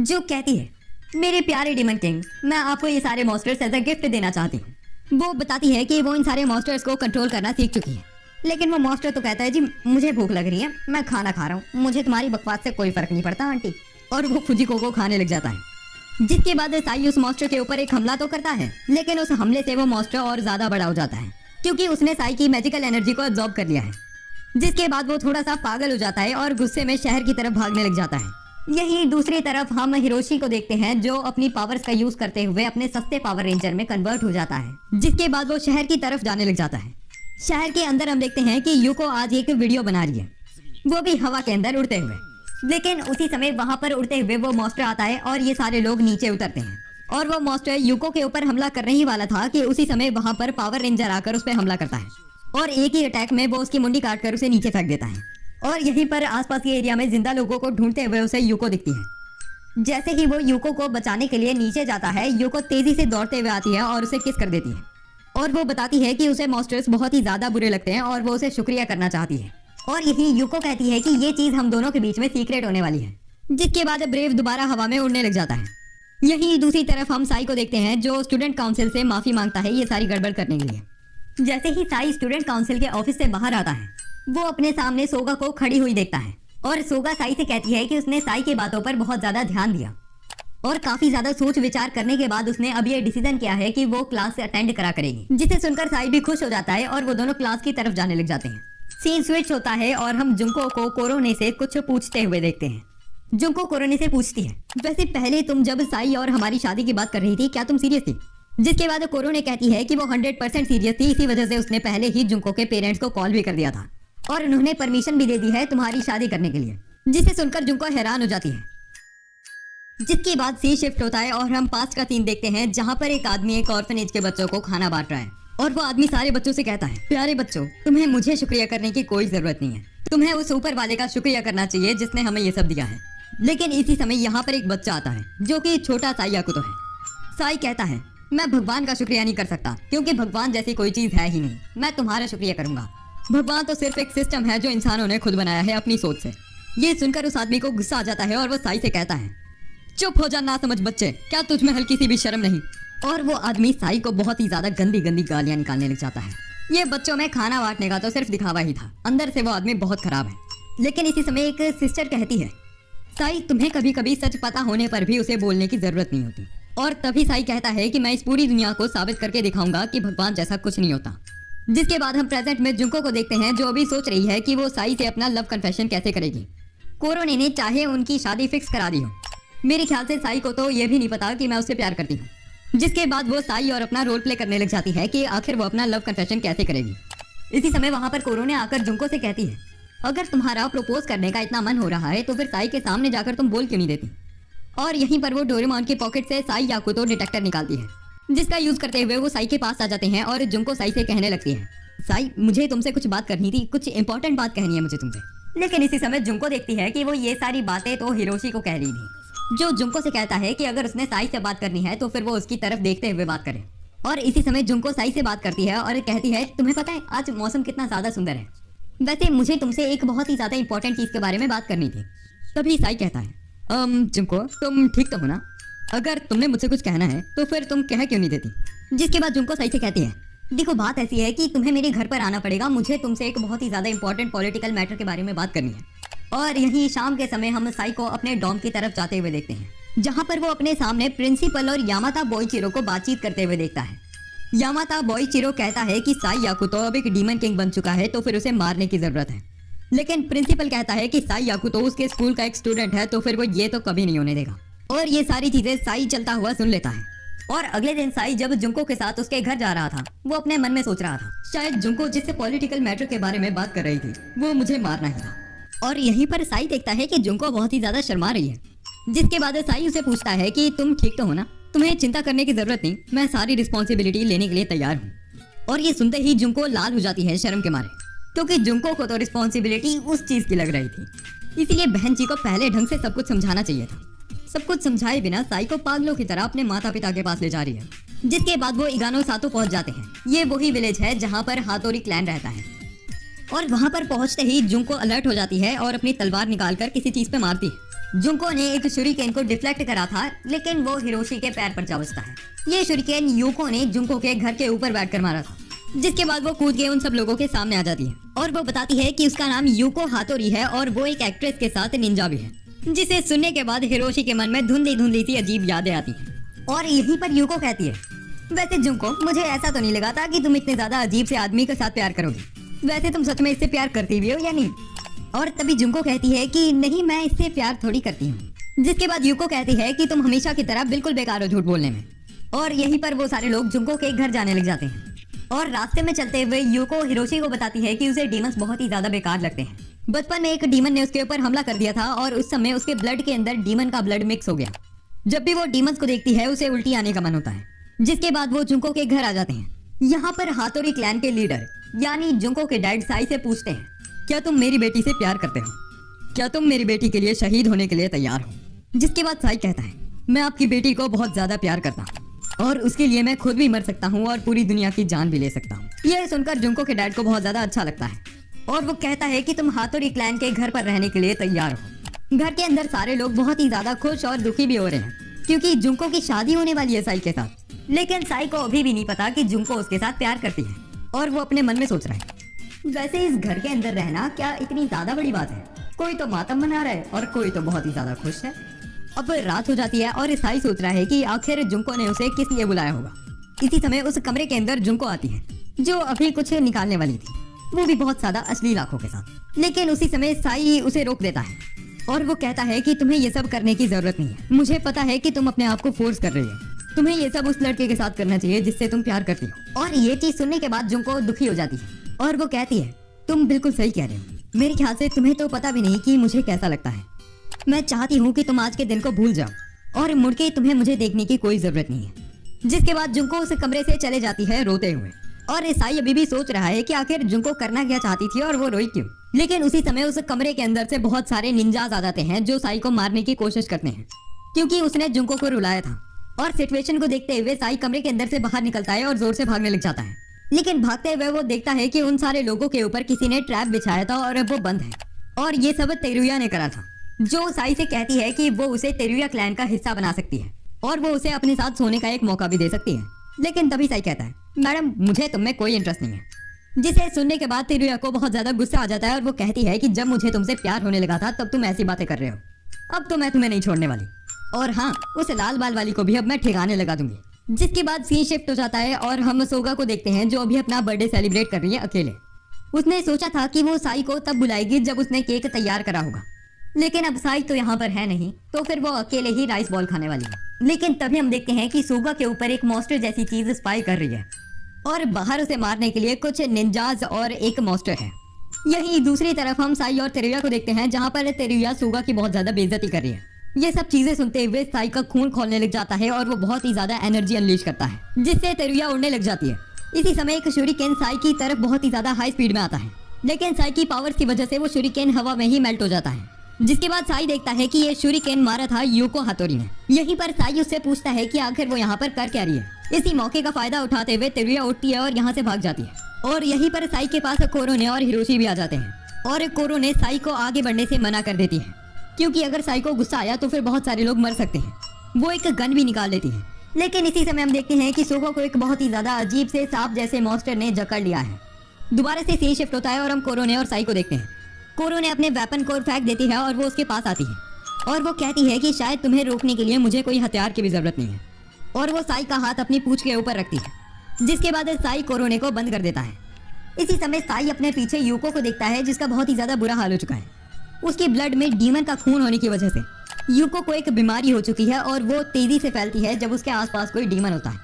जो कहती है मेरे प्यारे डीमन किंग, मैं आपको ये सारे मॉन्स्टर्स एज अ गिफ्ट देना चाहती हूँ। वो बताती है कि वो इन सारे मॉन्स्टर्स को कंट्रोल करना सीख चुकी है। लेकिन वो मॉन्स्टर तो कहता है जी मुझे भूख लग रही है, मैं खाना खा रहा हूँ, मुझे तुम्हारी बकवास से कोई फर्क नहीं पड़ता आंटी। और वो फुजिको को खाने लग जाता है। जिसके बाद साई उस मॉन्स्टर के ऊपर एक हमला तो करता है, लेकिन उस हमले से वो मॉन्स्टर और ज्यादा बड़ा हो जाता है क्योंकि उसने साई की मैजिकल एनर्जी को अब्सॉर्ब कर लिया है। जिसके बाद वो थोड़ा सा पागल हो जाता है और गुस्से में शहर की तरफ भागने लग जाता है। यही दूसरी तरफ हम हिरोशी को देखते हैं जो अपनी पावर्स का यूज करते हुए अपने सस्ते पावर रेंजर में कन्वर्ट हो जाता है, जिसके बाद वो शहर की तरफ जाने लग जाता है। शहर के अंदर हम देखते हैं कि यूको आज एक वीडियो बना रही है, वो भी हवा के अंदर उड़ते हुए। लेकिन उसी समय वहां पर उड़ते हुए वो मॉन्स्टर आता है और ये सारे लोग नीचे उतरते हैं और वो मॉन्स्टर यूको के ऊपर हमला करने ही वाला था कि उसी समय वहां पर पावर रेंजर आकर उस पर हमला करता है और एक ही अटैक में वो उसकी मुंडी काट कर उसे नीचे फेंक देता है। और यहीं पर आसपास के एरिया में जिंदा लोगों को ढूंढते हुए उसे यूको दिखती है। जैसे ही वो यूको को बचाने के लिए नीचे जाता है, यूको तेजी से दौड़ते हुए आती है और उसे किस कर देती है और वो बताती है कि उसे मॉन्स्टर्स बहुत ही ज्यादा बुरे लगते हैं और वो उसे शुक्रिया करना चाहती है। और यही यूको कहती है कि ये चीज हम दोनों के बीच में सीक्रेट होने वाली है, जिसके बाद ब्रेव दोबारा हवा में उड़ने लग जाता है। यही दूसरी तरफ हम साई को देखते हैं जो स्टूडेंट काउंसिल से माफी मांगता है ये सारी गड़बड़ करने के लिए। जैसे ही साई स्टूडेंट काउंसिल के ऑफिस से बाहर आता है, वो अपने सामने सोगा को खड़ी हुई देखता है और सोगा साई से कहती है कि उसने साई की बातों पर बहुत ज्यादा ध्यान दिया और काफी ज्यादा सोच विचार करने के बाद उसने अब ये डिसीजन किया है कि वो क्लास अटेंड करा करेगी, जिसे सुनकर साई भी खुश हो जाता है और वो दोनों क्लास की तरफ जाने लग जाते हैं। सीन स्विच होता है और हम जुंको को कोरोने से कुछ पूछते हुए देखते हैं। जुंको कोरोने से पूछती है, वैसे पहले तुम जब साई और हमारी शादी की बात कर रही थी क्या तुम सीरियस थी? जिसके बाद कोरोने कहती है कि वो 100% सीरियस थी, इसी वजह से उसने पहले ही जुंको के पेरेंट्स को कॉल भी कर दिया था और उन्होंने परमिशन भी दे दी है तुम्हारी शादी करने के लिए, जिसे सुनकर जुंको हैरान हो जाती है। जिसके बाद सी शिफ्ट होता है और हम पास्ट का सीन देखते हैं जहाँ पर एक आदमी एक ऑर्फनेज के बच्चों को खाना बांट रहा है और वो आदमी सारे बच्चों से कहता है, प्यारे बच्चों, तुम्हें मुझे शुक्रिया करने की कोई जरूरत नहीं है, तुम्हें उस ऊपर वाले का शुक्रिया करना चाहिए जिसने हमें ये सब दिया है। लेकिन इसी समय यहाँ पर एक बच्चा आता है जो कि छोटा साई याकुतो है। साई कहता है, मैं भगवान का शुक्रिया नहीं कर सकता क्योंकि भगवान जैसी कोई चीज है ही नहीं, मैं तुम्हारा शुक्रिया करूंगा। भगवान तो सिर्फ एक सिस्टम है जो इंसानों ने खुद बनाया है अपनी सोच से। ये सुनकर उस आदमी को गुस्सा आ जाता है और वो साई से कहता है, चुप हो जा ना समझ बच्चे, क्या तुझ में हल्की सी भी शर्म नहीं? और वो आदमी साई को बहुत ही ज्यादा गंदी गंदी गालियां निकालने लग जाता है। ये बच्चों में खाना बांटने का तो सिर्फ दिखावा ही था, अंदर से वो आदमी बहुत खराब है। लेकिन इसी समय एक सिस्टर कहती है, साई तुम्हें कभी कभी सच पता होने पर भी उसे बोलने की जरूरत नहीं होती। और तभी साई कहता है कि मैं इस पूरी दुनिया को साबित करके दिखाऊंगा कि भगवान जैसा कुछ नहीं होता। जिसके बाद हम प्रेजेंट में जुंको को देखते हैं जो अभी सोच रही है कि वो साई से अपना लव कन्फेशन कैसे करेगी। कोरोने ने चाहे उनकी शादी फिक्स करा दी हो, मेरे ख्याल से साई को तो ये भी नहीं पता कि मैं उससे प्यार करती हूँ। जिसके बाद वो साई और अपना रोल प्ले करने लग जाती है कि आखिर वो अपना लव कन्फेशन कैसे करेगी। इसी समय वहाँ पर कोरोने आकर जुंको से कहती है, अगर तुम्हारा प्रपोज करने का इतना मन हो रहा है तो फिर साई के सामने जाकर तुम बोल क्यों नहीं देती? और यहीं पर वो डोरेमोन की पॉकेट से साई याकुतो डिटेक्टर निकालती है, जिसका यूज करते हुए वो साई के पास आ जाते हैं और जुंको साई से कहने लगती है, साई मुझे तुमसे कुछ बात करनी थी, कुछ इंपॉर्टेंट बात कहनी है मुझे तुमसे। लेकिन इसी समय जुंको देखती है कि वो ये सारी बातें तो हिरोशी को कह रही थी, जो जुंको से कहता है कि अगर उसने साई से बात करनी है तो फिर वो उसकी तरफ देखते हुए बात करे। और इसी समय जुंको साई से बात करती है और कहती है, तुम्हें पता है आज मौसम कितना ज्यादा सुंदर है, वैसे मुझे तुमसे एक बहुत ही ज्यादा इंपॉर्टेंट चीज के बारे में बात करनी थी। तभी साई कहता है, जुंको तुम ठीक तो हो ना? अगर तुमने मुझसे कुछ कहना है तो फिर तुम कह क्यों नहीं देती? जिसके बाद जुंको साई से कहती है, देखो बात ऐसी है कि तुम्हें मेरे घर पर आना पड़ेगा, मुझे तुमसे एक बहुत ही ज्यादा इंपॉर्टेंट पॉलिटिकल मैटर के बारे में बात करनी है। और यही शाम के समय हम साई को अपने डॉम की तरफ जाते हुए देखते हैं, जहाँ पर वो अपने सामने प्रिंसिपल और यामाता बॉयचिरो को बातचीत करते हुए देखता है। यामाता बॉयचिरो कहता है कि साई याकुतो अब एक डीमन किंग बन चुका है तो फिर उसे मारने की जरूरत है। लेकिन प्रिंसिपल कहता है कि साई याकुतो उसके स्कूल का एक स्टूडेंट है तो फिर वो ये तो कभी नहीं होने देगा। और ये सारी चीजें साई चलता हुआ सुन लेता है। और अगले दिन साई जब जुंको के साथ उसके घर जा रहा था, वो अपने मन में सोच रहा था, शायद जुंको जिससे पॉलिटिकल मैटर के बारे में बात कर रही थी वो मुझे मारना ही था। और यहीं पर साई देखता है कि जुंको बहुत ही ज्यादा शर्मा रही है। जिसके बाद साई उसे पूछता है कि तुम ठीक तो हो ना, तुम्हें चिंता करने की जरूरत नहीं, मैं सारी रिस्पॉन्सिबिलिटी लेने के लिए तैयार हूँ। और ये सुनते ही जुंको लाल हो जाती है शर्म के मारे, क्योंकि जुंको को तो रिस्पॉन्सिबिलिटी उस चीज की लग रही थी। इसीलिए बहन जी को पहले ढंग से सब कुछ समझाना चाहिए था। सब कुछ समझाए बिना साई को पागलों की तरह अपने माता पिता के पास ले जा रही है। जिसके बाद वो इगानो सातो पहुंच जाते हैं। ये वही विलेज है जहाँ पर हातोरी क्लैन रहता है। और वहाँ पर पहुंचते ही जुंको अलर्ट हो जाती है और अपनी तलवार निकालकर किसी चीज पे मारती है। जुंको ने एक शुरिकेन को डिफ्लेक्ट करा था, लेकिन वो हिरोशी के पैर पर जा बजता है। ये शुरिकेन यूको ने जुंको के घर के ऊपर बैठकर मारा था। जिसके बाद वो कूद के उन सब लोगों के सामने आ जाती है और वो बताती है कि उसका नाम यूको हातोरी है और वो एक एक्ट्रेस के साथ निंजा भी है। जिसे सुनने के बाद हिरोशी के मन में धुंधली धुंधली सी अजीब यादें आती हैं। और यहीं पर यूको कहती है, वैसे जुंको मुझे ऐसा तो नहीं लगा था कि तुम इतने ज्यादा अजीब से आदमी के साथ प्यार करोगी, वैसे तुम सच में इससे प्यार करती भी हो या नहीं? और तभी जुंको कहती है कि नहीं, मैं इससे प्यार थोड़ी करती हूँ, जिसके बाद यूको कहती है कि तुम हमेशा की तरह बिल्कुल बेकार हो झूठ बोलने में। और यहीं पर वो सारे लोग जुंको के घर जाने लग जाते हैं। और रास्ते में चलते हुए यूको हिरोशी को बताती है कि उसे डीमंस बहुत ही ज्यादा बेकार लगते हैं। बचपन में एक डीमन ने उसके ऊपर हमला कर दिया था और उस समय उसके ब्लड के अंदर डीमन का ब्लड मिक्स हो गया। जब भी वो डीमंस को देखती है उसे उल्टी आने का मन होता है। जिसके बाद वो जुंको के घर आ जाते हैं। यहाँ पर हातोरी क्लैन के लीडर यानी जुंको के डैड साई से पूछते हैं, क्या तुम मेरी बेटी से प्यार करते हो? क्या तुम मेरी बेटी के लिए शहीद होने के लिए तैयार हो? जिसके बाद साई कहता है, मैं आपकी बेटी को बहुत ज्यादा प्यार करता हूँ और उसके लिए मैं खुद भी मर सकता हूँ और पूरी दुनिया की जान भी ले सकता हूँ। यह सुनकर जुंको के डैड को बहुत ज्यादा अच्छा लगता है और वो कहता है कि तुम हातोरी क्लैन के घर पर रहने के लिए तैयार हो। घर के अंदर सारे लोग बहुत ही ज्यादा खुश और दुखी भी हो रहे हैं क्योंकि जुंको की शादी होने वाली है साई के साथ। लेकिन साई को अभी भी नहीं पता कि जुंको उसके साथ प्यार करती है और वो अपने मन में सोच रहा है, वैसे इस घर के अंदर रहना क्या इतनी ज्यादा बड़ी बात है? कोई तो मातम मना रहा है और कोई तो बहुत ही ज्यादा खुश है। अब रात हो जाती है और साई सोच रहा है कि आखिर जुंको ने उसे किस लिए बुलाया होगा। इसी समय उस कमरे के अंदर जुंको आती है जो अभी कुछ निकालने वाली थी, वो भी बहुत ज्यादा अश्लील आंखों के साथ। लेकिन उसी समय साई उसे रोक देता है और वो कहता है कि तुम्हें ये सब करने की जरूरत नहीं है। मुझे पता है कि तुम अपने आप को फोर्स कर रही हो। तुम्हें ये सब उस लड़के के साथ करना चाहिए जिससे तुम प्यार करती हो। और ये चीज सुनने के बाद जुंको दुखी हो जाती है और वो कहती है, तुम बिल्कुल सही कह रहे हो। मेरे ख्याल से तुम्हें तो पता भी नहीं कि मुझे कैसा लगता है। मैं चाहती हूँ कि तुम आज के दिन को भूल जाओ और मुड़ के तुम्हें मुझे देखने की कोई जरूरत नहीं है। जिसके बाद जुंको उस कमरे से चले जाती है रोते हुए और साई अभी भी सोच रहा है कि आखिर जुंको करना क्या चाहती थी और वो रोई क्यों। लेकिन उसी समय उस कमरे के अंदर से बहुत सारे निंजाज आ जाते हैं जो साई को मारने की कोशिश करते हैं क्योंकि उसने जुंको को रुलाया था। और सिचुएशन को देखते हुए साई कमरे के अंदर से बाहर निकलता है और जोर से भागने लग जाता है। लेकिन भागते हुए वो देखता है कि उन सारे लोगों के ऊपर किसी ने ट्रैप बिछाया था और अब वो बंद है और ये सब तेरुया ने करा था, जो साई से कहती है कि वो उसे तेरुया क्लैन का हिस्सा बना सकती है और वो उसे अपने साथ सोने का एक मौका भी दे सकती है। लेकिन तभी साई कहता है, मैडम मुझे तुम में कोई इंटरेस्ट नहीं है। जिसे सुनने के बाद तेरुया को बहुत ज्यादा गुस्सा आ जाता है और वो कहती है कि जब मुझे तुमसे प्यार होने लगा था तब तुम ऐसी बातें कर रहे हो। अब तो मैं तुम्हें नहीं छोड़ने वाली और हाँ, उस लाल बाल वाली को भी अब मैं ठिकाने लगा दूंगी। जिसके बाद सीन शिफ्ट हो जाता है और हम सोगा को देखते हैं जो अभी अपना बर्थडे सेलिब्रेट कर रही है अकेले। उसने सोचा था कि वो साई को तब बुलाएगी जब उसने केक तैयार करा होगा, लेकिन अब साई तो यहाँ पर है नहीं, तो फिर वो अकेले ही राइस बॉल खाने वाली है। लेकिन तभी हम देखते हैं कि सोगा के ऊपर एक मॉन्स्टर जैसी चीज स्पाई कर रही है और बाहर उसे मारने के लिए कुछ निंजाज और एक मॉन्स्टर है। यही दूसरी तरफ हम साई और तेरुया को देखते हैं जहाँ पर तेरुया सोगा की बहुत ज्यादा बेइज्जती कर रही है। ये सब चीजें सुनते हुए साई का खून खोलने लग जाता है और वो बहुत ही ज्यादा एनर्जी अनलीश करता है जिससे तेरुया उड़ने लग जाती है। इसी समय एक शूरिकेन साई की तरफ बहुत ही ज्यादा हाई स्पीड में आता है, लेकिन साई की पावर्स की वजह से वो शूरिकेन हवा में ही मेल्ट हो जाता है। जिसके बाद साई देखता है कि ये शूरिकेन मारा था यूको हातोरी ने। यहीं पर साई उससे पूछता है कि आखिर वो यहाँ पर कर क्या रही है। इसी मौके का फायदा उठाते हुए तेरुया उठती है और यहाँ से भाग जाती है और यहीं पर साई के पास कोरोने और हिरोशी भी आ जाते हैं और कोरोने साई को आगे बढ़ने से मना कर देती है क्योंकि अगर साई को गुस्सा आया तो फिर बहुत सारे लोग मर सकते हैं। वो एक गन भी निकाल लेती है। लेकिन इसी समय हम देखते हैं कि सोगा को एक बहुत ही ज्यादा अजीब से सांप जैसे मॉन्स्टर ने जकड़ लिया है। दोबारा से सीन शिफ्ट होता है और हम कोरोने और साई को देखते हैं। कोरोने अपने वेपन को फेंक देती है और वो उसके पास आती है और वो कहती है कि शायद तुम्हें रोकने के लिए मुझे कोई हथियार की भी जरूरत नहीं है और वो साई का हाथ अपनी पूंछ के ऊपर रखती है। जिसके बाद साई कोरोने को बंद कर देता है। इसी समय साई अपने पीछे यूको को देखता है जिसका बहुत ही ज्यादा बुरा हाल हो चुका है। उसकी ब्लड में डीमन का खून होने की वजह से यूको को एक बीमारी हो चुकी है और वो तेजी से फैलती है जब उसके आसपास कोई डीमन होता है,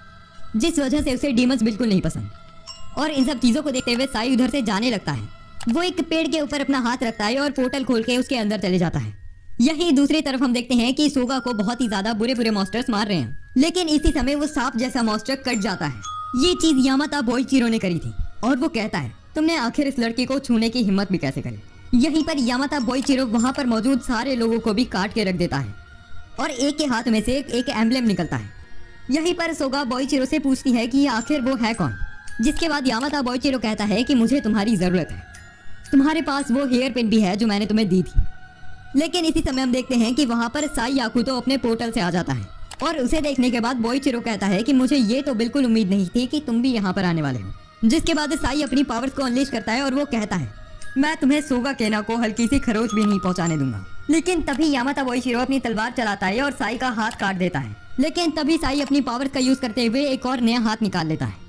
जिस वजह से उसे डीमंस बिल्कुल नहीं पसंद। और इन सब चीजों को देखते हुए साई उधर से जाने लगता है। वो एक पेड़ के ऊपर अपना हाथ रखता है और पोर्टल खोल के उसके अंदर चले जाता है। यहीं दूसरी तरफ हम देखते हैं कि सोगा को बहुत ही ज्यादा बुरे बुरे मॉन्स्टर्स मार रहे हैं, लेकिन इसी समय वो सांप जैसा मॉन्स्टर कट जाता है। ये चीज यामाता बोइचिरो ने करी थी और वो कहता है, तुमने आखिर इस लड़की को छूने की हिम्मत भी कैसे करी। यहीं पर यामाता बोइचिरो वहां पर मौजूद सारे लोगों को भी काट के रख देता है और एक के हाथ में से एक एम्ब्लेम निकलता है। यहीं पर सोगा बोइचिरो से पूछती है कि आखिर वो है कौन। जिसके बाद यामाता बोइचिरो कहता है कि मुझे तुम्हारी जरूरत है, तुम्हारे पास वो हेयर पिन भी है जो मैंने तुम्हें दी थी। लेकिन इसी समय हम देखते हैं कि वहां पर साई याकुतो अपने पोर्टल से आ जाता है और उसे देखने के बाद बोइचिरो कहता है कि मुझे ये तो बिल्कुल उम्मीद नहीं थी कि तुम भी यहाँ पर आने वाले हो। जिसके बाद साई अपनी पावर्स को अनलीश करता है और वो कहता है, मैं तुम्हें सोगा केना को हल्की सी खरोच भी नहीं पहुंचाने दूंगा। लेकिन तभी यामाता बोइचिरो अपनी तलवार चलाता है और साई का हाथ काट देता है। लेकिन तभी साई अपनी पावर्स का यूज करते हुए एक और नया हाथ निकाल लेता है।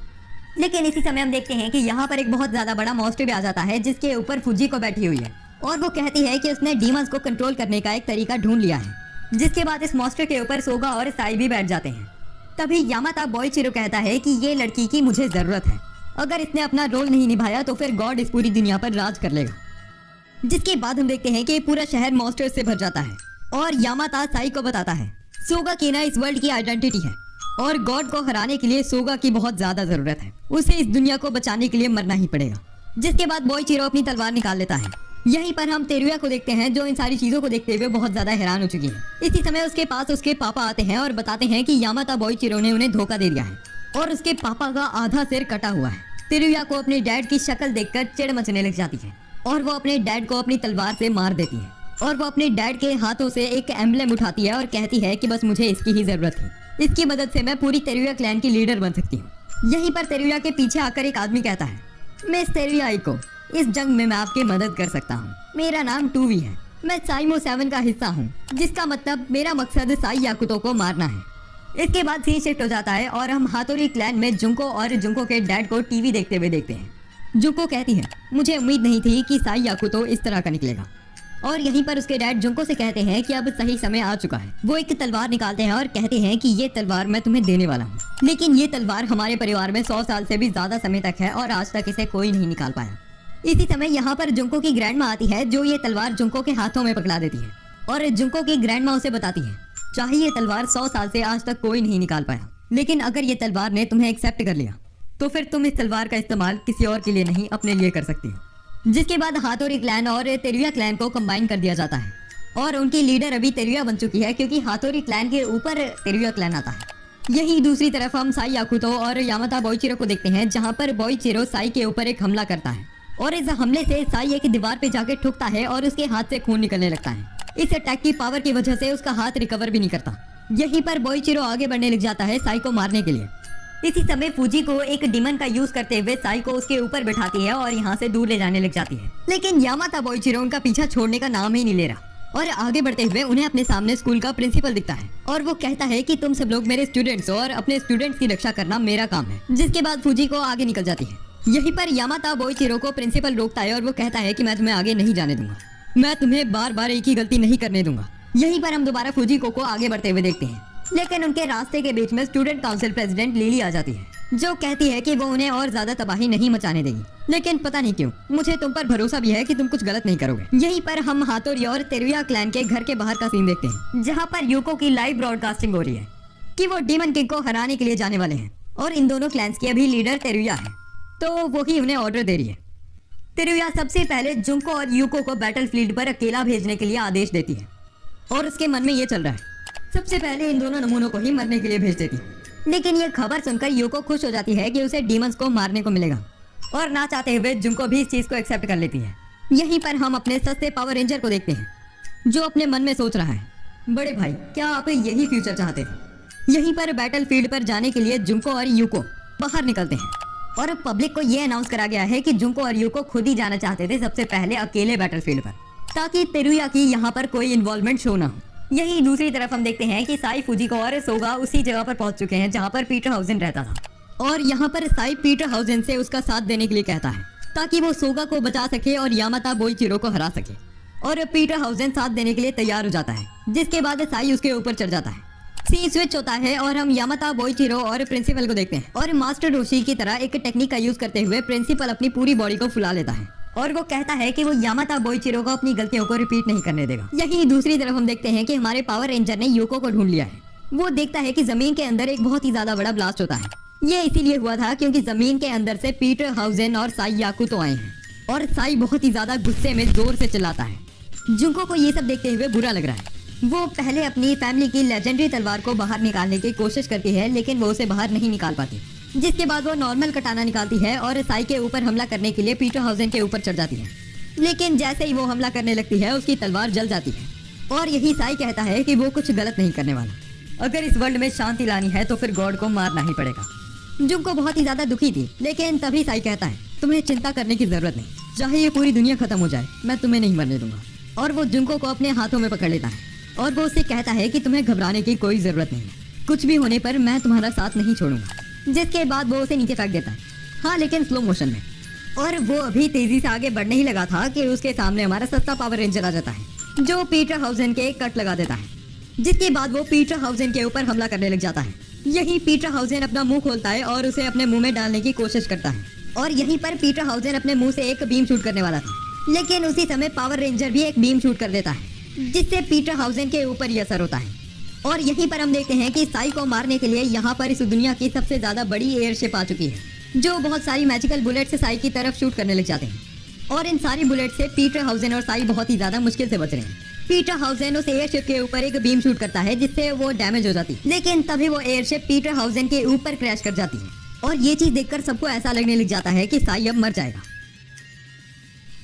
लेकिन इसी समय हम देखते हैं कि यहाँ पर एक बहुत ज्यादा बड़ा मॉन्स्टर भी आ जाता है जिसके ऊपर फुजी को बैठी हुई है और वो कहती है कि उसने डीमंस को कंट्रोल करने का एक तरीका ढूंढ लिया है जिसके बाद इस मॉन्स्टर के ऊपर सोगा और साई भी बैठ जाते हैं। तभी यामाता बोइचिरो कहता है कि ये लड़की की मुझे जरूरत है, अगर इसने अपना रोल नहीं निभाया तो फिर गॉड इस पूरी दुनिया पर राज कर लेगा। जिसके बाद हम देखते हैं कि पूरा शहर मॉन्स्टर से भर जाता है और यामाता साई को बताता है सोगा की ना इस वर्ल्ड की आइडेंटिटी है और गॉड को हराने के लिए सोगा की बहुत ज्यादा जरूरत है, उसे इस दुनिया को बचाने के लिए मरना ही पड़ेगा। जिसके बाद बोइचिरो अपनी तलवार निकाल लेता है। यहीं पर हम तेरुया को देखते हैं जो इन सारी चीजों को देखते हुए बहुत ज्यादा हैरान हो चुकी है। इसी समय उसके पास उसके पापा आते हैं और बताते हैं कि यामाता बोइचिरो ने उन्हें धोखा दे दिया है और उसके पापा का आधा सिर कटा हुआ है। तेरुया को अपने डैड की शक्ल देखकर चिढ़ मचने लग जाती है और वो अपने डैड को अपनी तलवार से मार देती है और वो अपने डैड के हाथों से एक एम्बलम उठाती है और कहती है कि बस मुझे इसकी ही जरूरत है, इसकी मदद से मैं पूरी तेरुया क्लैन की लीडर बन सकती हूँ। यहीं पर तेरुया के पीछे आकर एक आदमी कहता है मिस तेरुया आइको, इस जंग में मैं आपकी मदद कर सकता हूँ। मेरा नाम टूवी है, मैं साइमो 7 का हिस्सा हूँ, जिसका मतलब मेरा मकसद साई याकुतो को मारना है। इसके बाद सीन शिफ्ट हो जाता है और हम हातोरी क्लैन में जुंको और जुंको के डैड को टीवी देखते हुए देखते हैं। जुंको कहती है मुझे उम्मीद नहीं थी कि साई याकुतो इस तरह का निकलेगा। और यहीं पर उसके डैड जुंको से कहते हैं कि अब सही समय आ चुका है। वो एक तलवार निकालते हैं और कहते हैं कि ये तलवार मैं तुम्हें देने वाला हूँ, लेकिन ये तलवार हमारे परिवार में 100 साल से भी ज्यादा समय तक है और आज तक इसे कोई नहीं निकाल पाया। इसी समय यहाँ पर जुंको की ग्रैंडमा आती है जो ये तलवार जुंको के हाथों में पकड़ा देती है और जुंको की ग्रैंडमा उसे बताती है चाहे ये तलवार 100 साल से आज तक कोई नहीं निकाल पाया, लेकिन अगर ये तलवार ने तुम्हें एक्सेप्ट कर लिया तो फिर तुम इस तलवार का इस्तेमाल किसी और के लिए नहीं अपने लिए कर सकती हो। जिसके बाद हातोरी क्लैन और तेरुया क्लैन को कंबाइन कर दिया जाता है और उनकी लीडर अभी तेरुया बन चुकी है क्योंकि हातोरी क्लैन के ऊपर तेरुया क्लैन आता है। यही दूसरी तरफ हम साई याकुतो और यामाता बोइचिरो को देखते हैं जहाँ पर बोइचिरो साई के ऊपर एक हमला करता है और इस हमले से साई एक दीवार पे जाके ठुकता है और उसके हाथ से खून निकलने लगता है। इस अटैक की पावर की वजह से उसका हाथ रिकवर भी नहीं करता। यहीं पर बोइचिरो आगे बढ़ने लग जाता है साई को मारने के लिए। इसी समय फूजी को एक डिमन का यूज करते हुए साई को उसके ऊपर बैठाती है और यहाँ से दूर ले जाने लग जाती है, लेकिन यामाता बोइचिरो उनका पीछा छोड़ने का नाम ही नहीं ले रहा और आगे बढ़ते हुए उन्हें अपने सामने स्कूल का प्रिंसिपल दिखता है और वो कहता है कि तुम सब लोग मेरे स्टूडेंट्स हो और अपने स्टूडेंट्स की रक्षा करना मेरा काम है। जिसके बाद फूजी को आगे निकल जाती है। यहीं पर यामाता बोइचिरो को प्रिंसिपल रोकता है और वो कहता है कि मैं तुम्हें आगे नहीं जाने दूंगा, मैं तुम्हें बार बार एक ही गलती नहीं करने दूंगा। यहीं पर हम दोबारा फूजी को आगे बढ़ते हुए देखते हैं, लेकिन उनके रास्ते के बीच में स्टूडेंट काउंसिल प्रेसिडेंट लिली आ जाती है जो कहती है कि वो उन्हें और ज्यादा तबाही नहीं मचाने देगी, लेकिन पता नहीं क्यों मुझे तुम पर भरोसा भी है कि तुम कुछ गलत नहीं करोगे। यहीं पर हम हातोरी और तेरुया क्लैन के घर के बाहर का सीन देखते हैं जहाँ पर यूको की लाइव ब्रॉडकास्टिंग हो रही है कि वो डीमन किंग को हराने के लिए जाने वाले हैं और इन दोनों क्लैंस की अभी लीडर तेरुया है, तो वो ही उन्हें ऑर्डर दे रही है। तेरुया सबसे पहले जुंको और यूको को बैटलफील्ड पर अकेला भेजने के लिए आदेश देती है और उसके मन में ये चल रहा है सबसे पहले इन दोनों नमूनों को ही मरने के लिए भेज देती है। लेकिन ये खबर सुनकर यूको खुश हो जाती है कि उसे डीमंस को मारने को मिलेगा और ना चाहते हुए जुंको भी इस चीज को एक्सेप्ट कर लेती है। यहीं पर हम अपने सस्ते पावर रेंजर को देखते हैं जो अपने मन में सोच रहा है बड़े भाई क्या आप यही फ्यूचर चाहते थे। यहीं पर बैटलफील्ड पर जाने के लिए जुंको और यूको बाहर निकलते हैं और पब्लिक को ये अनाउंस करा गया है कि जुंको और यूको खुद ही जाना चाहते थे सबसे पहले अकेले बैटलफील्ड पर, ताकि तेरुया की यहाँ पर कोई इन्वॉल्वमेंट शो ना हो। यही दूसरी तरफ हम देखते हैं कि साई फूजिको और सोगा उसी जगह पर पहुंच चुके हैं जहां पर पीटर हाउसेन रहता था और यहां पर साई पीटर हाउसेन से उसका साथ देने के लिए कहता है ताकि वो सोगा को बचा सके और यामाता बोइचिरो को हरा सके और पीटर हाउसेन साथ देने के लिए तैयार हो जाता है। जिसके बाद साई उसके ऊपर चढ़ जाता है। सीन स्विच होता है और हम यामाता बोइचिरो और प्रिंसिपल को देखते हैं और मास्टर रोशी की तरह एक टेक्निक का यूज करते हुए प्रिंसिपल अपनी पूरी बॉडी को फुला लेता है और वो कहता है कि वो यामाता बोइचिरो को अपनी गलतियों को रिपीट नहीं करने देगा। यही दूसरी तरफ हम देखते हैं कि हमारे पावर रेंजर ने यूको को ढूंढ लिया है। वो देखता है कि जमीन के अंदर एक बहुत ही ज्यादा बड़ा ब्लास्ट होता है। ये इसीलिए हुआ था क्योंकि जमीन के अंदर से पीटर हाउसेन और साई याकुतो आए हैं और साई बहुत ही ज्यादा गुस्से में जोर से चिल्लाता है। जुंको को ये सब देखते हुए बुरा लग रहा है। वो पहले अपनी फैमिली की लेजेंडरी तलवार को बाहर निकालने की कोशिश करती है लेकिन वो उसे बाहर नहीं निकाल पाती। जिसके बाद वो नॉर्मल कटाना निकालती है और साई के ऊपर हमला करने के लिए पीटर हाउसेन के ऊपर चढ़ जाती है, लेकिन जैसे ही वो हमला करने लगती है उसकी तलवार जल जाती है और यही साई कहता है कि वो कुछ गलत नहीं करने वाला। अगर इस वर्ल्ड में शांति लानी है तो फिर गॉड को मारना ही पड़ेगा। जुंको बहुत ही ज्यादा दुखी थी, लेकिन तभी साई कहता है तुम्हें चिंता करने की जरूरत नहीं, चाहे ये पूरी दुनिया खत्म हो जाए मैं तुम्हें नहीं मरने दूंगा। और वो जुंको को अपने हाथों में पकड़ लेता है और वो उससे कहता है कि तुम्हें घबराने की कोई जरूरत नहीं, कुछ भी होने पर मैं तुम्हारा साथ नहीं छोड़ूंगा। जिसके बाद वो उसे नीचे फेंक देता है, हाँ लेकिन स्लो मोशन में। और वो अभी तेजी से आगे बढ़ने ही लगा था कि उसके सामने हमारा सस्ता पावर रेंजर आ जाता है जो पीटर हाउसेन के कट लगा देता है जिसके बाद वो पीटर हाउसेन के ऊपर हमला करने लग जाता है। यही पीटर हाउसेन अपना मुंह खोलता है और उसे अपने मुंह में डालने की कोशिश करता है और यहीं पर पीटर हाउसेन अपने मुंह से एक बीम शूट करने वाला था, लेकिन उसी समय पावर रेंजर भी एक बीम शूट कर देता है जिससे पीटर हाउसेन के ऊपर ही असर होता है। और यहीं पर हम देखते हैं कि साई को मारने के लिए यहाँ पर इस दुनिया की सबसे ज्यादा बड़ी एयरशिप आ चुकी है जो बहुत सारी मैजिकल बुलेट से साई की तरफ शूट करने लग जाते हैं और इन सारी बुलेट से पीटर हाउसेन और साई बहुत ही ज्यादा मुश्किल से बच रहे हैं। पीटर हाउसेन उस एयरशिप के ऊपर एक बीम शूट करता है जिससे वो डैमेज हो जाती है, लेकिन तभी वो एयरशिप पीटर हाउसेन के ऊपर क्रैश कर जाती है और ये चीज देखकर सबको ऐसा लगने लग जाता है कि साई अब मर जाएगा।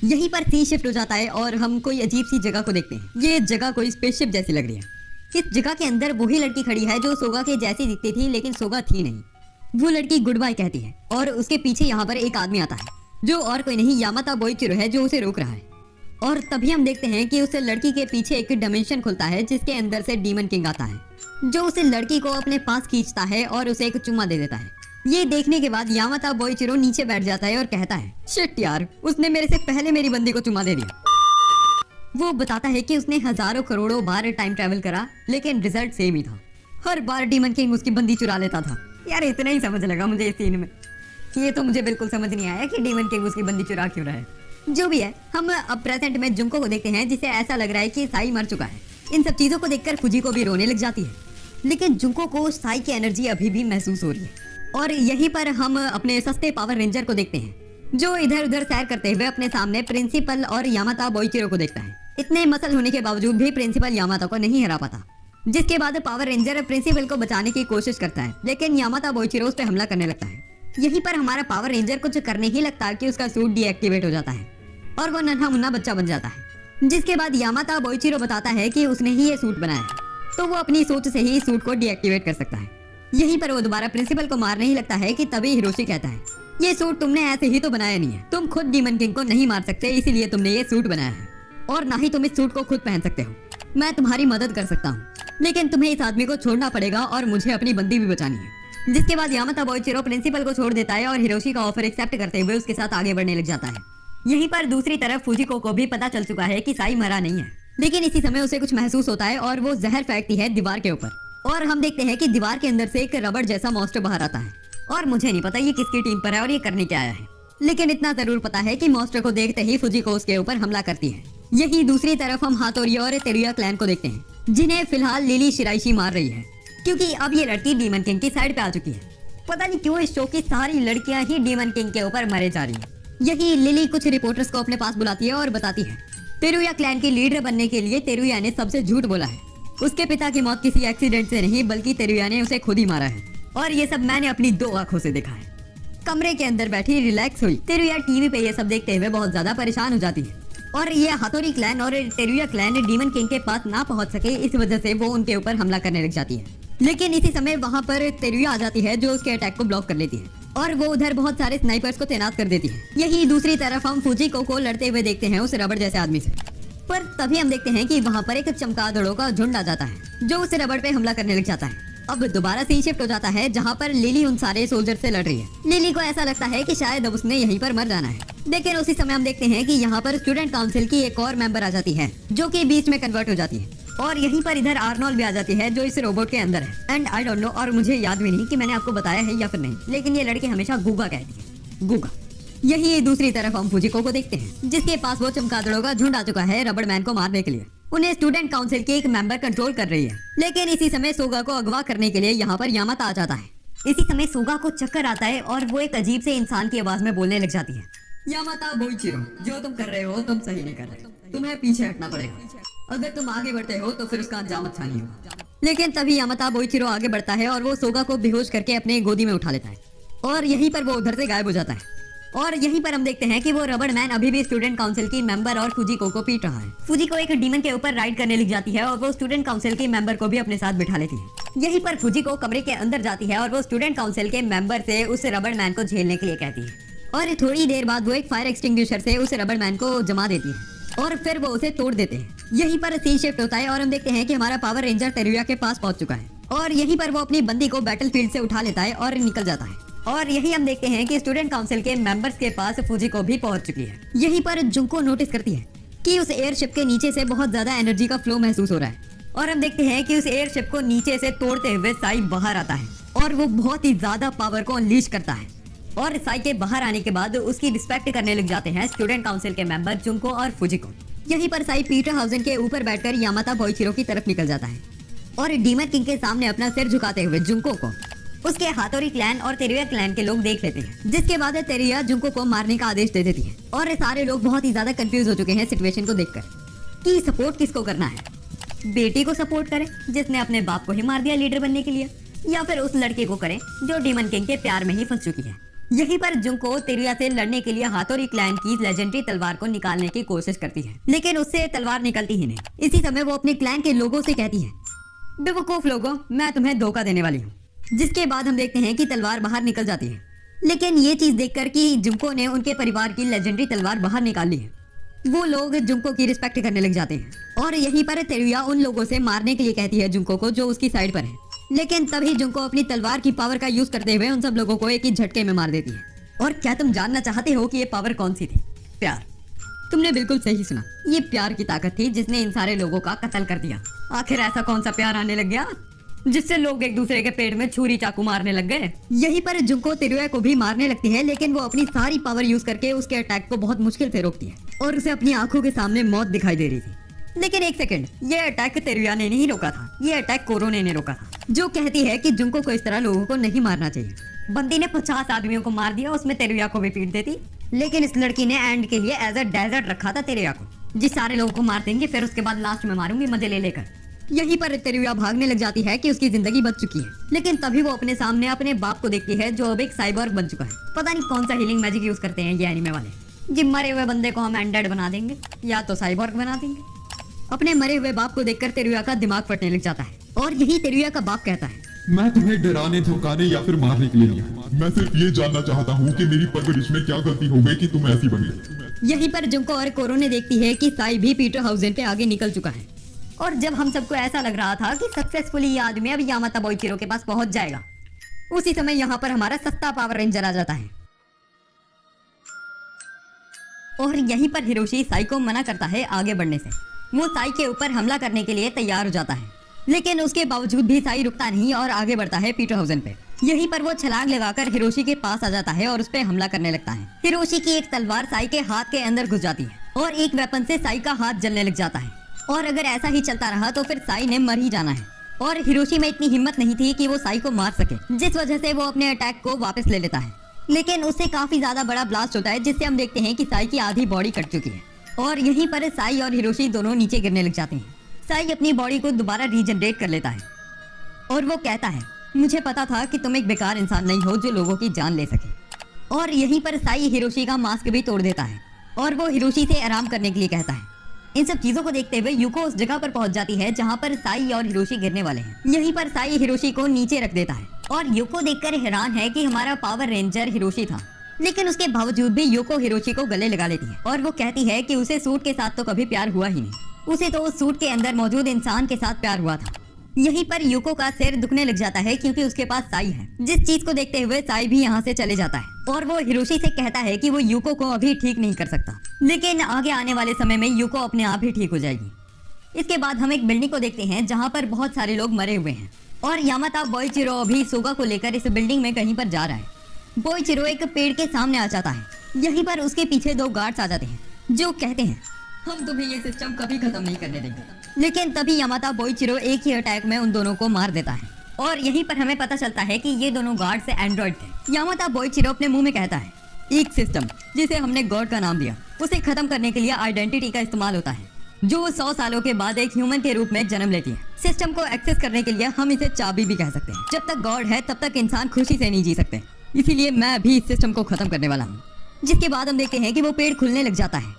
यहीं पर सीन शिफ्ट हो जाता है और हम कोई अजीब सी जगह को देखते हैं। ये जगह कोई स्पेसशिप जैसी लग रही है। इस जगह के अंदर वही लड़की खड़ी है जो सोगा के जैसी दिखती थी, लेकिन सोगा थी नहीं। वो लड़की गुड बाय कहती है और उसके पीछे यहाँ पर एक आदमी आता है जो और कोई नहीं यामाता बोइचिरो है जो उसे रोक रहा है। और तभी हम देखते हैं कि उस लड़की के पीछे एक डायमेंशन खुलता है जिसके अंदर से डीमन किंग आता है जो उस लड़की को अपने पास खींचता है और उसे एक चुम्मा दे देता है। ये देखने के बाद यामाता बोइचिरो नीचे बैठ जाता है और कहता है, शिट यार, उसने मेरे से पहले मेरी बंदी को चुम्मा दे दिया। वो बताता है कि उसने हजारों करोड़ों बार टाइम ट्रैवल करा लेकिन रिजल्ट सेम ही था। हर बार डीमन किंग उसकी बंदी चुरा लेता था। यार इतना ही समझ लगा मुझे इस सीन में। ये तो मुझे बिल्कुल समझ नहीं आया कि डीमन किंग उसकी बंदी चुरा क्यों रहा है। जो भी है, हम अब प्रेजेंट में जुंको को देखते हैं जिसे ऐसा लग रहा है कि साई मर चुका है। इन सब चीजों को देखकर फुजी को भी रोने लग जाती है, लेकिन जुंको को साई की एनर्जी अभी भी महसूस हो रही है। और यहीं पर हम अपने सस्ते पावर रेंजर को देखते हैं जो इधर उधर सैर करते हुए अपने सामने प्रिंसिपल और यामाता बोइचिरो को देखता है। इतने मसल होने के बावजूद भी प्रिंसिपल यामाता को नहीं हरा पाता, जिसके बाद पावर रेंजर प्रिंसिपल को बचाने की कोशिश करता है, लेकिन यामाता बोइचिरो उस पर हमला करने लगता है। यहीं पर हमारा पावर रेंजर कुछ करने ही लगता है कि उसका सूट डीएक्टिवेट हो जाता है और वो नन्हा मुन्ना बच्चा बन जाता है। जिसके बाद यामाता बोइचिरो बताता है कि उसने ही ये सूट बनाया है, तो वो अपनी सोच से ही इस सूट को डीएक्टिवेट कर सकता है। यहीं पर वो दोबारा प्रिंसिपल को मारने ही लगता है कि तभी हिरोशी कहता है, ये सूट तुमने ऐसे ही तो बनाया नहीं है, तुम खुद डीमन किंग को नहीं मार सकते, इसीलिए तुमने ये सूट बनाया है और ना ही तुम इस सूट को खुद पहन सकते हो। मैं तुम्हारी मदद कर सकता हूँ, लेकिन तुम्हें इस आदमी को छोड़ना पड़ेगा और मुझे अपनी बंदी भी बचानी है। जिसके बाद यामाता बोइचिरो प्रिंसिपल को छोड़ देता है और हिरोशी का ऑफर एक्सेप्ट करते हुए उसके साथ आगे बढ़ने लग जाता है। यहीं पर दूसरी तरफ फुजिको को भी पता चल चुका है कि साई मरा नहीं है, लेकिन इसी समय उसे कुछ महसूस होता है और वो जहर फेंकती है दीवार के ऊपर और हम देखते हैं कि दीवार के अंदर से एक रबड़ जैसा मॉन्स्टर बाहर आता है। और मुझे नहीं पता ये किसकी टीम पर है और ये करने क्या आया है, लेकिन इतना जरूर पता है कि मॉन्स्टर को देखते ही फुजिको उसके ऊपर हमला करती है। यही दूसरी तरफ हम हातोरी और तेरुया क्लैन को देखते हैं जिन्हें फिलहाल लिली शिराइशी मार रही है, क्योंकि अब ये लड़की डीमन किंग की साइड पे आ चुकी है। पता नहीं क्यों इस शो की सारी लड़कियां ही डीमन किंग के ऊपर मरे जा रही है। यही लिली कुछ रिपोर्टर्स को अपने पास बुलाती है और बताती है तेरुया क्लैन की लीडर बनने के लिए तेरुया ने सबसे झूठ बोला है। उसके पिता की मौत किसी एक्सीडेंट से नहीं बल्कि तेरुया ने उसे खुद ही मारा है और ये सब मैंने अपनी 2 आंखों से देखा है। कमरे के अंदर बैठी रिलैक्स हुई तेरुया टीवी पे ये सब देखते हुए बहुत ज्यादा परेशान हो जाती है और ये हातोरी क्लैन और तेरुया क्लैन डीमन किंग के पास ना पहुंच सके, इस वजह से वो उनके ऊपर हमला करने लग जाती है। लेकिन इसी समय वहाँ पर तेरुया आ जाती है जो उसके अटैक को ब्लॉक कर लेती है और वो उधर बहुत सारे स्नाइपर्स को तैनात कर देती है। यही दूसरी तरफ हम फुजिको को लड़ते हुए देखते हैं उस रबड़ जैसे आदमी से, पर तभी हम देखते हैं कि वहाँ पर एक चमगादड़ों का झुंड आ जाता है जो उस रबड़ पे हमला करने लग जाता है। अब दोबारा सीन शिफ्ट हो जाता है जहाँ पर लिली उन सारे सोल्जर से लड़ रही है। लिली को ऐसा लगता है कि शायद अब उसने यहीं पर मर जाना है, लेकिन उसी समय हम देखते हैं कि यहाँ पर स्टूडेंट काउंसिल की एक और मेंबर आ जाती है जो कि बीच में कन्वर्ट हो जाती है और यहीं पर इधर आर्नोल्ड भी आ जाती है जो इस रोबोट के अंदर है। एंड आई डोंट नो, और मुझे याद भी नहीं कि मैंने आपको बताया है या फिर नहीं, लेकिन ये लड़की हमेशा गूगा कहती है, गूगा। यही दूसरी तरफ हम फुजिको को देखते हैं जिसके पास वो चमगादड़ों का झुंड आ चुका है रबड़ मैन को मारने के लिए। उन्हें स्टूडेंट काउंसिल की एक मेंबर कंट्रोल कर रही है, लेकिन इसी समय सोगा को अगवा करने के लिए यहाँ पर यामाता आ जाता है। इसी समय सोगा को चक्कर आता है और वो एक अजीब से इंसान की आवाज में बोलने लग जाती है, यामाता बोइचिरो, जो तुम कर रहे हो तुम सही नहीं कर रहे, तुम्हें पीछे हटना पड़ेगा। अगर तुम आगे बढ़ते हो तो फिर उसका अंजाम अच्छा नहीं होगा। लेकिन तभी यामाता बोइचिरो आगे बढ़ता है और वो सोगा को बेहोश करके अपने गोदी में उठा लेता है और यहीं पर वो उधर से गायब हो जाता है। और यहीं पर हम देखते हैं कि वो रबड़ मैन अभी भी स्टूडेंट काउंसिल की मेंबर और फुजिको को पीट रहा है। फुजिको एक डीमन के ऊपर राइड करने लग जाती है और वो स्टूडेंट काउंसिल के मेंबर को भी अपने साथ बिठा लेती है। यहीं पर फुजिको कमरे के अंदर जाती है और वो स्टूडेंट काउंसिल के मेंबर से उस रबड़ मैन को झेलने के लिए कहती है और थोड़ी देर बाद वो एक फायर एक्सटिंग्विशर से उस रबड़ मैन को जमा देती है और फिर वो उसे तोड़ देते हैं। यहीं पर सीन शिफ्ट होता है और हम देखते हैं कि हमारा पावर रेंजर तेरुया के पास पहुंच चुका है और यहीं पर वो अपनी बंदी को बैटलफील्ड से उठा लेता है और निकल जाता है। और यही हम देखते हैं कि स्टूडेंट काउंसिल के मेंबर्स के पास फुजिको भी पहुंच चुकी है। यहीं पर जुंको नोटिस करती है कि उस एयरशिप के नीचे से बहुत ज्यादा एनर्जी का फ्लो महसूस हो रहा है और हम देखते हैं कि उस एयरशिप को नीचे से तोड़ते हुए साई बाहर आता है और वो बहुत ही ज्यादा पावर को अनलीश करता है। और साई के बाहर आने के बाद उसकी रिस्पेक्ट करने लग जाते हैं स्टूडेंट काउंसिल के मेंबर जुंको और फुजिको। यहीं पर साई पीटर हाउसेन के ऊपर बैठकर यामाता बोइचिरो की तरफ निकल जाता है और डीमन किंग के सामने अपना सिर झुकाते हुए जुंको को उसके हातोरी क्लैन और तेरुया क्लैन के लोग देख लेते हैं, जिसके बाद तेरुया जुंको को मारने का आदेश दे देती है। और सारे लोग बहुत ही ज्यादा कंफ्यूज हो चुके हैं सिचुएशन को देखकर कि सपोर्ट किसको करना है, बेटी को सपोर्ट करें जिसने अपने बाप को ही मार दिया लीडर बनने के लिए, या फिर उस लड़के को करें जो डीमन किंग के प्यार में ही फंस चुकी है। यहीं पर जुंको तेरुया से लड़ने के लिए हातोरी क्लैन की लेजेंडरी तलवार को निकालने की कोशिश करती है, लेकिन उससे तलवार निकलती ही नहीं। इसी समय वो अपने क्लैन के लोगों से कहती है, बेवकूफ लोगों, मैं तुम्हें धोखा देने वाली हूँ। जिसके बाद हम देखते हैं कि तलवार बाहर निकल जाती है, लेकिन ये चीज देखकर कि जुंको ने उनके परिवार की लेजेंडरी तलवार बाहर निकाल ली है, वो लोग जुंको की रिस्पेक्ट करने लग जाते हैं। और यहीं पर तेरुया उन लोगों से मारने के लिए कहती है जुंको को जो उसकी साइड पर है, लेकिन तभी जुंको अपनी तलवार की पावर का यूज करते हुए उन सब लोगों को एक ही झटके में मार देती है। और क्या तुम जानना चाहते हो कि ये पावर कौन सी थी? प्यार। तुमने बिल्कुल सही सुना, ये प्यार की ताकत थी जिसने इन सारे लोगों का कत्ल कर दिया। आखिर ऐसा कौन सा प्यार आने लग गया जिससे लोग एक दूसरे के पेट में छुरी चाकू मारने लग गए? यहीं पर जुंको तेरुया को भी मारने लगती है, लेकिन वो अपनी सारी पावर यूज करके उसके अटैक को बहुत मुश्किल से रोकती है और उसे अपनी आंखों के सामने मौत दिखाई दे रही थी। लेकिन एक सेकंड, ये अटैक तेरुया ने नहीं रोका था, ये अटैक कोरोने ने रोका था, जो कहती है कि जुंको को इस तरह लोगों को नहीं मारना चाहिए। बंदी ने 50 आदमियों को मार दिया, उसमें तेरुया को भी पीट देती, लेकिन इस लड़की ने एंड के लिए एज अ डेजर्ट रखा था तेरुया को, जिस सारे लोगों को मार देंगे फिर उसके बाद लास्ट में मारूंगी मजे ले लेकर। यहीं पर तेरुया भागने लग जाती है कि उसकी जिंदगी बच चुकी है, लेकिन तभी वो अपने सामने अपने बाप को देखती है जो अब एक साइबोर्ग बन चुका है। पता नहीं कौन सा हीलिंग मैजिक यूज करते हैं ये एनिमे वाले, जिन मरे हुए बंदे को हम एंडेड बना देंगे या तो साइबोर्ग बना देंगे। अपने मरे हुए बाप को देखकर तेरुया का दिमाग फटने लग जाता है और यही तेरुया का बाप कहता है, मैं तुम्हें डराने, धमकाने या फिर मारने के लिए नहीं हूँ। मैं सिर्फ ये जानना चाहता हूँ कि मेरी परवरिश में क्या गलती हो गई कि तुम ऐसी बनी। यहीं पर जुंको और कोरोने देखती है कि साई भी पीटर हाउसेन पे आगे निकल चुका है। और जब हम सबको ऐसा लग रहा था कि सक्सेसफुली ये आदमी अब यामाता बोइचिरो के पास पहुंच जाएगा, उसी समय यहाँ पर हमारा सस्ता पावर रेंजर आ जाता है और यहीं पर हिरोशी साई को मना करता है आगे बढ़ने से। वो साई के ऊपर हमला करने के लिए तैयार हो जाता है, लेकिन उसके बावजूद भी साई रुकता नहीं और आगे बढ़ता है पीटर हाउसेन पे। यहीं पर वो छलांग लगाकर हिरोशी के पास आ जाता है और उस पे हमला करने लगता है। हिरोशी की एक तलवार साई के हाथ के अंदर घुस जाती है और एक वेपन से साई का हाथ जलने लग जाता है। और अगर ऐसा ही चलता रहा तो फिर साई ने मर ही जाना है। और हिरोशी में इतनी हिम्मत नहीं थी कि वो साई को मार सके, जिस वजह से वो अपने अटैक को वापस ले लेता है, लेकिन उससे काफी ज्यादा बड़ा ब्लास्ट होता है जिससे हम देखते हैं कि साई की आधी बॉडी कट चुकी है। और यहीं पर साई और हिरोशी दोनों नीचे गिरने लग जाते हैं। साई अपनी बॉडी को दोबारा रीजनरेट कर लेता है और वो कहता है, मुझे पता था कि तुम एक बेकार इंसान नहीं हो जो लोगों की जान ले सके। और यहीं पर साई हिरोशी का मास्क भी तोड़ देता है और वो हिरोशी से आराम करने के लिए कहता है। इन सब चीजों को देखते हुए यूको उस जगह पर पहुंच जाती है जहां पर साई और हिरोशी गिरने वाले हैं। यहीं पर साई हिरोशी को नीचे रख देता है और यूको देखकर हैरान है कि हमारा पावर रेंजर हिरोशी था, लेकिन उसके बावजूद भी यूको हिरोशी को गले लगा लेती है और वो कहती है कि उसे सूट के साथ तो कभी प्यार हुआ ही नहीं, उसे तो उस सूट के अंदर मौजूद इंसान के साथ प्यार हुआ था। यहीं पर यूको का सिर दुखने लग जाता है क्योंकि उसके पास साई है, जिस चीज को देखते हुए साई भी यहाँ से चले जाता है और वो हिरोशी से कहता है कि वो यूको को अभी ठीक नहीं कर सकता, लेकिन आगे आने वाले समय में यूको अपने आप ही ठीक हो जाएगी। इसके बाद हम एक बिल्डिंग को देखते हैं जहाँ पर बहुत सारे लोग मरे हुए हैं और यामाता बोइचिरो अभी सोगा को लेकर इस बिल्डिंग में कहीं पर जा रहा है। बोइचिरो एक पेड़ के सामने आ जाता है। यहीं पर उसके पीछे 2 गार्ड्स आ जाते हैं जो कहते हैं, हम तुम्हें ये सिस्टम कभी खत्म नहीं करने देंगे। लेकिन तभी यामाता बोइचिरो एक ही अटैक में उन दोनों को मार देता है और यहीं पर हमें पता चलता है कि ये दोनों गार्ड से एंड्रॉइड थे। यामाता बोइचिरो अपने मुंह में कहता है, एक सिस्टम जिसे हमने गॉड का नाम दिया, उसे खत्म करने के लिए आइडेंटिटी का इस्तेमाल होता है जो 100 सालों के बाद एक ह्यूमन के रूप में जन्म लेती है। सिस्टम को एक्सेस करने के लिए हम इसे चाबी भी कह सकते हैं। जब तक गॉड है तब तक इंसान खुशी से नहीं जी सकते, इसीलिए मैं भी इस सिस्टम को खत्म करने वाला हूँ। जिसके बाद हम देखते हैं कि वो पेड़ खुलने लग जाता है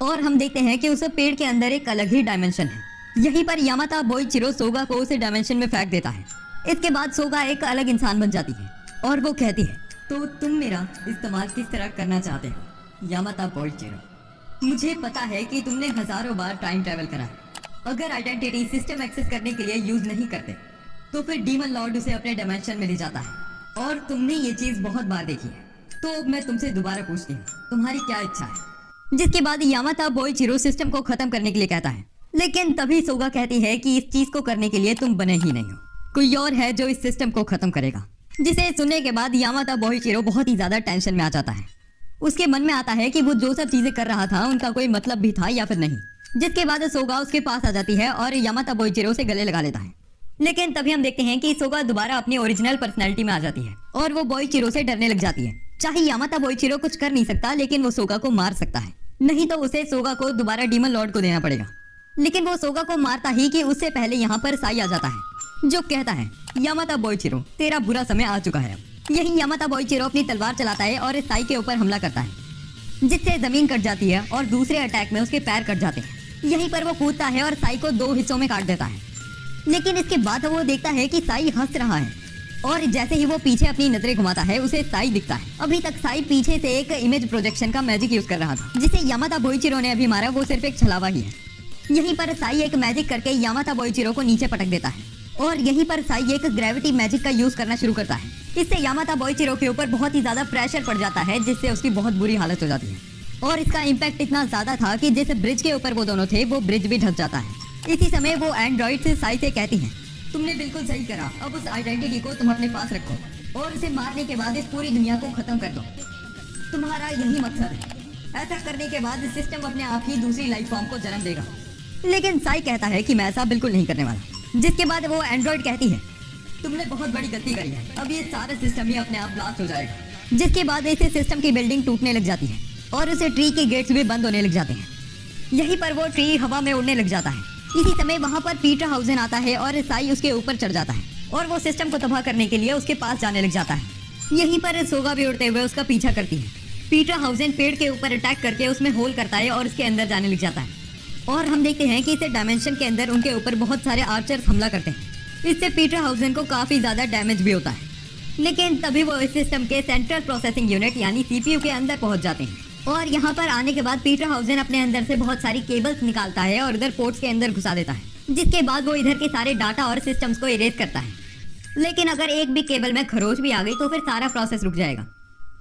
और हम देखते हैं कि उस पेड़ के अंदर एक अलग ही डायमेंशन है। यहीं पर यामाता बोइचिरो सोगा को उस डायमेंशन में फेंक देता है। इसके बाद सोगा एक अलग इंसान बन जाती है और वो कहती है, तो तुम मेरा इस्तेमाल किस तरह करना चाहते हो यामाता बोइचिरो? मुझे पता है कि तुमने हजारों बार टाइम ट्रैवल करा है। अगर आइडेंटिटी सिस्टम एक्सेस करने के लिए यूज नहीं करते तो फिर डीमन लॉर्ड उसे अपने डायमेंशन में ले जाता है और तुमने ये चीज बहुत बार देखी है। तो मैं तुमसे दोबारा पूछती हूँ, तुम्हारी क्या इच्छा है? जिसके बाद यामाता बोइचिरो सिस्टम को खत्म करने के लिए कहता है, लेकिन तभी सोगा कहती है कि इस चीज को करने के लिए तुम बने ही नहीं हो, कोई और है जो इस सिस्टम को खत्म करेगा। जिसे सुनने के बाद यामाता बोइचिरो बहुत ही ज्यादा टेंशन में आ जाता है। उसके मन में आता है कि वो जो सब चीजें कर रहा था उनका कोई मतलब भी था या फिर नहीं। जिसके बाद सोगा उसके पास आ जाती है और यामाता बोइचिरो से गले लगा लेता है। लेकिन तभी हम देखते हैं कि सोगा दोबारा अपनी ओरिजिनल पर्सनैलिटी में आ जाती है और वो बोइचिरो से डरने लग जाती है। चाहे यामाता बोइचिरो कुछ कर नहीं सकता, लेकिन वो सोगा को मार सकता है, नहीं तो उसे सोगा को दोबारा डीमन लॉर्ड को देना पड़ेगा। लेकिन वो सोगा को मारता ही कि उससे पहले यहाँ पर साई आ जाता है, जो कहता है यामाता बोइचिरो तेरा बुरा समय आ चुका है। यही यामाता बोइचिरो अपनी तलवार चलाता है और साई के ऊपर हमला करता है, जिससे जमीन कट जाती है और दूसरे अटैक में उसके पैर कट जाते हैं। यहीं पर वो कूदता है और साई को 2 हिस्सों में काट देता है। लेकिन इसके बाद वो देखता है कि साई हंस रहा है और जैसे ही वो पीछे अपनी नजरें घुमाता है उसे साई दिखता है। अभी तक साई पीछे से एक इमेज प्रोजेक्शन का मैजिक यूज कर रहा था, जिसे यामाता बोइचिरो ने अभी मारा वो सिर्फ एक छलावा ही है। यहीं पर साई एक मैजिक करके यामाता बोइचिरो को नीचे पटक देता है और यहीं पर साई एक ग्रेविटी मैजिक का यूज करना शुरू करता है। इससे यामाता बोइचिरो के ऊपर बहुत ही ज्यादा प्रेशर पड़ जाता है, जिससे उसकी बहुत बुरी हालत हो जाती है और इसका इम्पैक्ट इतना ज्यादा था कि जिस ब्रिज के ऊपर वो दोनों थे वो ब्रिज भी ढक जाता है। इसी समय वो एंड्रॉइड से साई से कहती है तुमने बिल्कुल सही करा, अब उस आइडेंटिटी को तुम अपने पास रखो और उसे मारने के बाद इस पूरी दुनिया को खत्म कर दो। तुम्हारा यही मकसद है। ऐसा करने के बाद सिस्टम अपने आप ही दूसरी लाइफ फॉर्म को जन्म देगा। लेकिन साई कहता है कि मैं ऐसा बिल्कुल नहीं करने वाला। जिसके बाद वो एंड्रॉइड कहती है तुमने बहुत बड़ी गलती करी है, अब ये सारा सिस्टम ही अपने आप ब्लास्ट हो जाएगा। जिसके बाद इसे सिस्टम की बिल्डिंग टूटने लग जाती है और उसे ट्री के गेट्स भी बंद होने लग जाते हैं। यहीं पर वो ट्री हवा में उड़ने लग जाता है। इसी समय वहाँ पर पीटर हाउसेन आता है और साई उसके ऊपर चढ़ जाता है और वो सिस्टम को तबाह करने के लिए उसके पास जाने लग जाता है। यहीं पर सोगा भी उड़ते हुए उसका पीछा करती है। पीटर हाउसेन पेड़ के ऊपर अटैक करके उसमें होल करता है और उसके अंदर जाने लग जाता है और हम देखते हैं कि इस डायमेंशन के अंदर उनके ऊपर बहुत सारे आर्चर्स हमला करते हैं। इससे पीटर हाउसेन को काफी ज्यादा डैमेज भी होता है। लेकिन तभी वो इस सिस्टम के सेंट्रल प्रोसेसिंग यूनिट यानी सीपीयू के अंदर पहुंच जाते हैं और यहाँ पर आने के बाद पीटर हाउसेन अपने अंदर से बहुत सारी केबल्स निकालता है और इधर पोर्ट्स के अंदर घुसा देता है, जिसके बाद वो इधर के सारे डाटा और सिस्टम्स को इरेज करता है। लेकिन अगर एक भी केबल में खरोच भी आ गई तो फिर सारा प्रोसेस रुक जाएगा।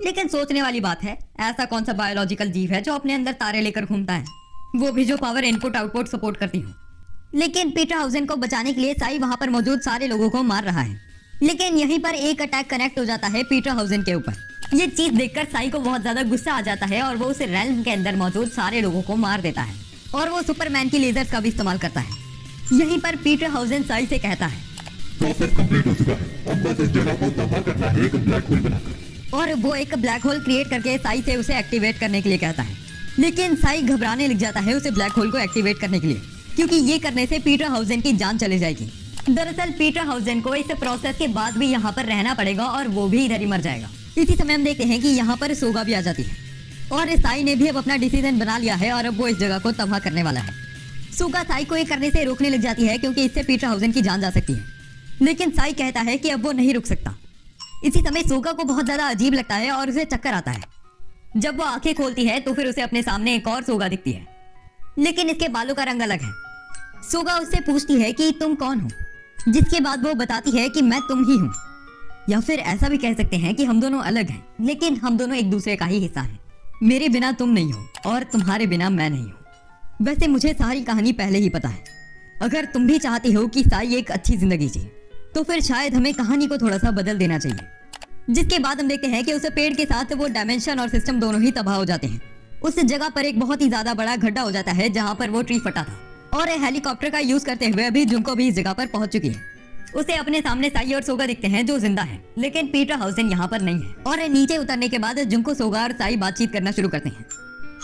लेकिन सोचने वाली बात है, ऐसा कौन सा बायोलॉजिकल जीव है जो अपने अंदर तारे लेकर घूमता है, वो भी जो पावर इनपुट आउटपुट सपोर्ट करती हो। लेकिन पीटर हाउसेन को बचाने के लिए साई वहाँ पर मौजूद सारे लोगों को मार रहा है। लेकिन यहीं पर एक अटैक कनेक्ट हो जाता है पीटर हाउसेन के ऊपर। ये चीज देखकर साई को बहुत ज्यादा गुस्सा आ जाता है और वो उस रेल्म के अंदर मौजूद सारे लोगों को मार देता है और वो सुपरमैन की लेजर्स का भी इस्तेमाल करता है। यहीं पर पीटर हाउसेन साई से कहता है प्रोसेस कंप्लीट हो चुका है, अब बस इस जगह को तबाह करना है एक ब्लैक होल बनाकर। और वो एक ब्लैक होल क्रिएट करके साई से उसे एक्टिवेट करने के लिए कहता है। लेकिन साई घबराने लग जाता है उसे ब्लैक होल को एक्टिवेट करने के लिए, क्योंकि ये करने से पीटर हाउसेन की जान चली जाएगी। दरअसल पीटर हाउसेन को इस प्रोसेस के बाद भी यहाँ पर रहना पड़ेगा और वो भी इधर ही मर जाएगा। इसी समय हम देखते हैं कि यहाँ पर सोगा भी आ जाती है और साई ने भी अब अपना डिसीजन बना लिया है और अब वो इस जगह को तबाह करने वाला है। सोगा साई को ये करने से रोकने लग जाती है क्योंकि इससे पीटर हाउसेन की जान जा सकती है। लेकिन साई कहता है कि अब वो नहीं रुक सकता। इसी समय सोगा को बहुत ज्यादा अजीब लगता है और उसे चक्कर आता है। जब वो आंखें खोलती है तो फिर उसे अपने सामने एक और सोगा दिखती है, लेकिन इसके बालों का रंग अलग है। सोगा उससे पूछती है कि तुम कौन हो, जिसके बाद वो बताती है कि मैं तुम ही हूँ, या फिर ऐसा भी कह सकते हैं कि हम दोनों अलग हैं, लेकिन हम दोनों एक दूसरे का ही हिस्सा हैं। मेरे बिना तुम नहीं हो और तुम्हारे बिना मैं नहीं हूँ। वैसे मुझे सारी कहानी पहले ही पता है। अगर तुम भी चाहती हो कि साई एक अच्छी जिंदगी जिए तो फिर शायद हमें कहानी को थोड़ा सा बदल देना चाहिए। जिसके बाद हम देखते हैं कि उस पेड़ के साथ वो डायमेंशन और सिस्टम दोनों ही तबाह हो जाते हैं। उस जगह पर एक बहुत ही ज्यादा बड़ा गड्ढा हो जाता है जहाँ पर वो ट्री फटा था और हेलीकॉप्टर का यूज करते हुए अभी जुनको भी इस जगह पर पहुंच चुकी है। उसे अपने सामने साई और सोगा दिखते हैं जो जिंदा है, लेकिन पीटर हाउसेन यहाँ पर नहीं है। और नीचे उतरने के बाद जुनको, सोगा और साई बातचीत करना शुरू करते हैं।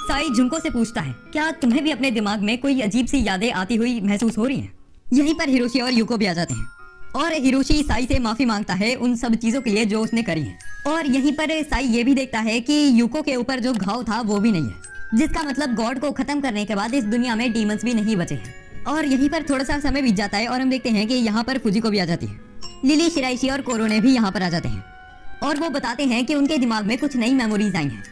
साई जुनको से पूछता है क्या तुम्हें भी अपने दिमाग में कोई अजीब सी यादें आती हुई महसूस हो रही हैं? यहीं पर हिरोशी और यूको भी आ जाते हैं और हिरोशी साई से माफी मांगता है उन सब चीजों के लिए जो उसने करी है। और यहीं पर साई ये भी देखता है कि यूको के ऊपर जो घाव था वो भी नहीं है, जिसका मतलब गॉड को खत्म करने के बाद इस दुनिया में डीमंस भी नहीं बचे हैं। और यहीं पर थोड़ा सा समय बीत जाता है और हम देखते हैं कि यहाँ पर फुजिको भी आ जाती है। लिली, शिराइशी और कोरोने भी यहाँ पर आ जाते हैं और वो बताते हैं कि उनके दिमाग में कुछ नई मेमोरीज आई हैं,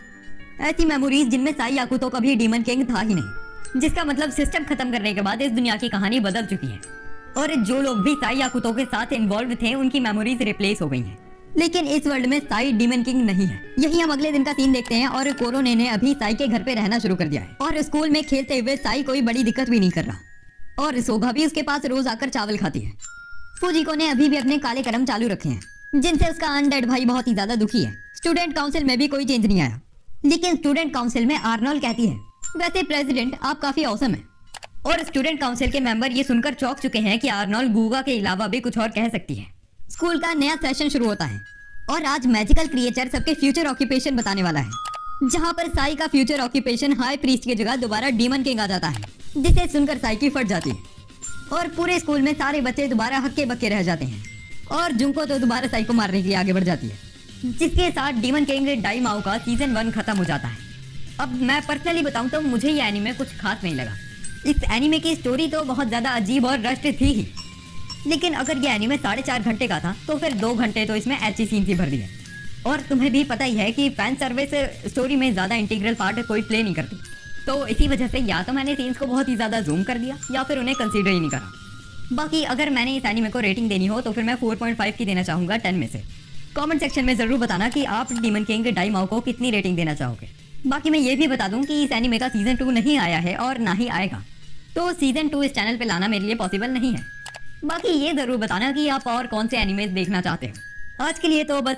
ऐसी मेमोरीज जिनमें साई याकुतो कभी डीमन किंग था ही नहीं, जिसका मतलब सिस्टम खत्म करने के बाद इस दुनिया की कहानी बदल चुकी है और जो लोग भी साई याकुतो के साथ इन्वॉल्व थे उनकी मेमोरीज रिप्लेस हो गई हैं। लेकिन इस वर्ल्ड में साई डीमन किंग नहीं है। यही हम अगले दिन का सीन देखते हैं और कोरोने ने अभी साई के घर पे रहना शुरू कर दिया है और स्कूल में खेलते हुए साई कोई बड़ी दिक्कत भी नहीं कर रहा। और सोगा भी उसके पास रोज आकर चावल खाती है। फुजिको ने अभी भी अपने काले कर्म चालू रखे हैं, जिनसे उसका अनडेड भाई बहुत ही ज्यादा दुखी है। स्टूडेंट काउंसिल में भी कोई चेंज नहीं आया, लेकिन स्टूडेंट काउंसिल में आर्नोल्ड कहती है, वैसे प्रेसिडेंट आप काफी औसम है। और स्टूडेंट काउंसिल के मेंबर ये सुनकर चौंक चुके हैं कि आर्नोल्ड गूगा के अलावा भी कुछ और कह सकती है। स्कूल का नया सेशन शुरू होता है और आज मैजिकल क्रिएचर सबके फ्यूचर ऑक्यूपेशन बताने वाला है, जहाँ पर साई का फ्यूचर ऑक्यूपेशन हाई प्रीस्ट की जगह दोबारा डीमन किंग आ जाता है, जिसे सुनकर साई की फट जाती है और पूरे स्कूल में सारे बच्चे दोबारा हक्के बक्के रह जाते हैं और जुंको तो दोबारा साई को मारने के लिए आगे बढ़ जाती है, जिसके साथ डीमन किंग डाइमाओ का सीजन 1 खत्म हो जाता है। अब मैं पर्सनली बताऊं तो मुझे ये एनीमे कुछ खास नहीं लगा। इस एनीमे की स्टोरी तो बहुत ज्यादा अजीब और रस्ट थी ही, लेकिन अगर ये एनीमे 4.5 घंटे का था तो फिर 2 घंटे तो इसमें अच्छी सीन ही भर दिए। और तुम्हें भी पता ही है कि फैन सर्विस स्टोरी में ज्यादा इंटीग्रल पार्ट कोई प्ले नहीं करती, तो इसी वजह से या तो मैंने सीन्स को बहुत ही ज्यादा जूम कर दिया या फिर उन्हें कंसीडर ही नहीं करा। बाकी अगर मैंने इस एनीमे को रेटिंग देनी हो तो फिर मैं 4.5 की देना चाहूंगा 10 में से। कमेंट सेक्शन में जरूर बताना कि आप डीमन किंग डाइमाओ को कितनी रेटिंग देना चाहोगे। बाकी मैं ये भी बता दूं कि इस एनीमे का सीजन 2 नहीं आया है और ना ही आएगा, तो सीजन 2 इस चैनल पे लाना मेरे लिए पॉसिबल नहीं है। बाकी ये जरूर बताना कि आप और कौन से एनीमेज देखना चाहते हो। आज के लिए तो बस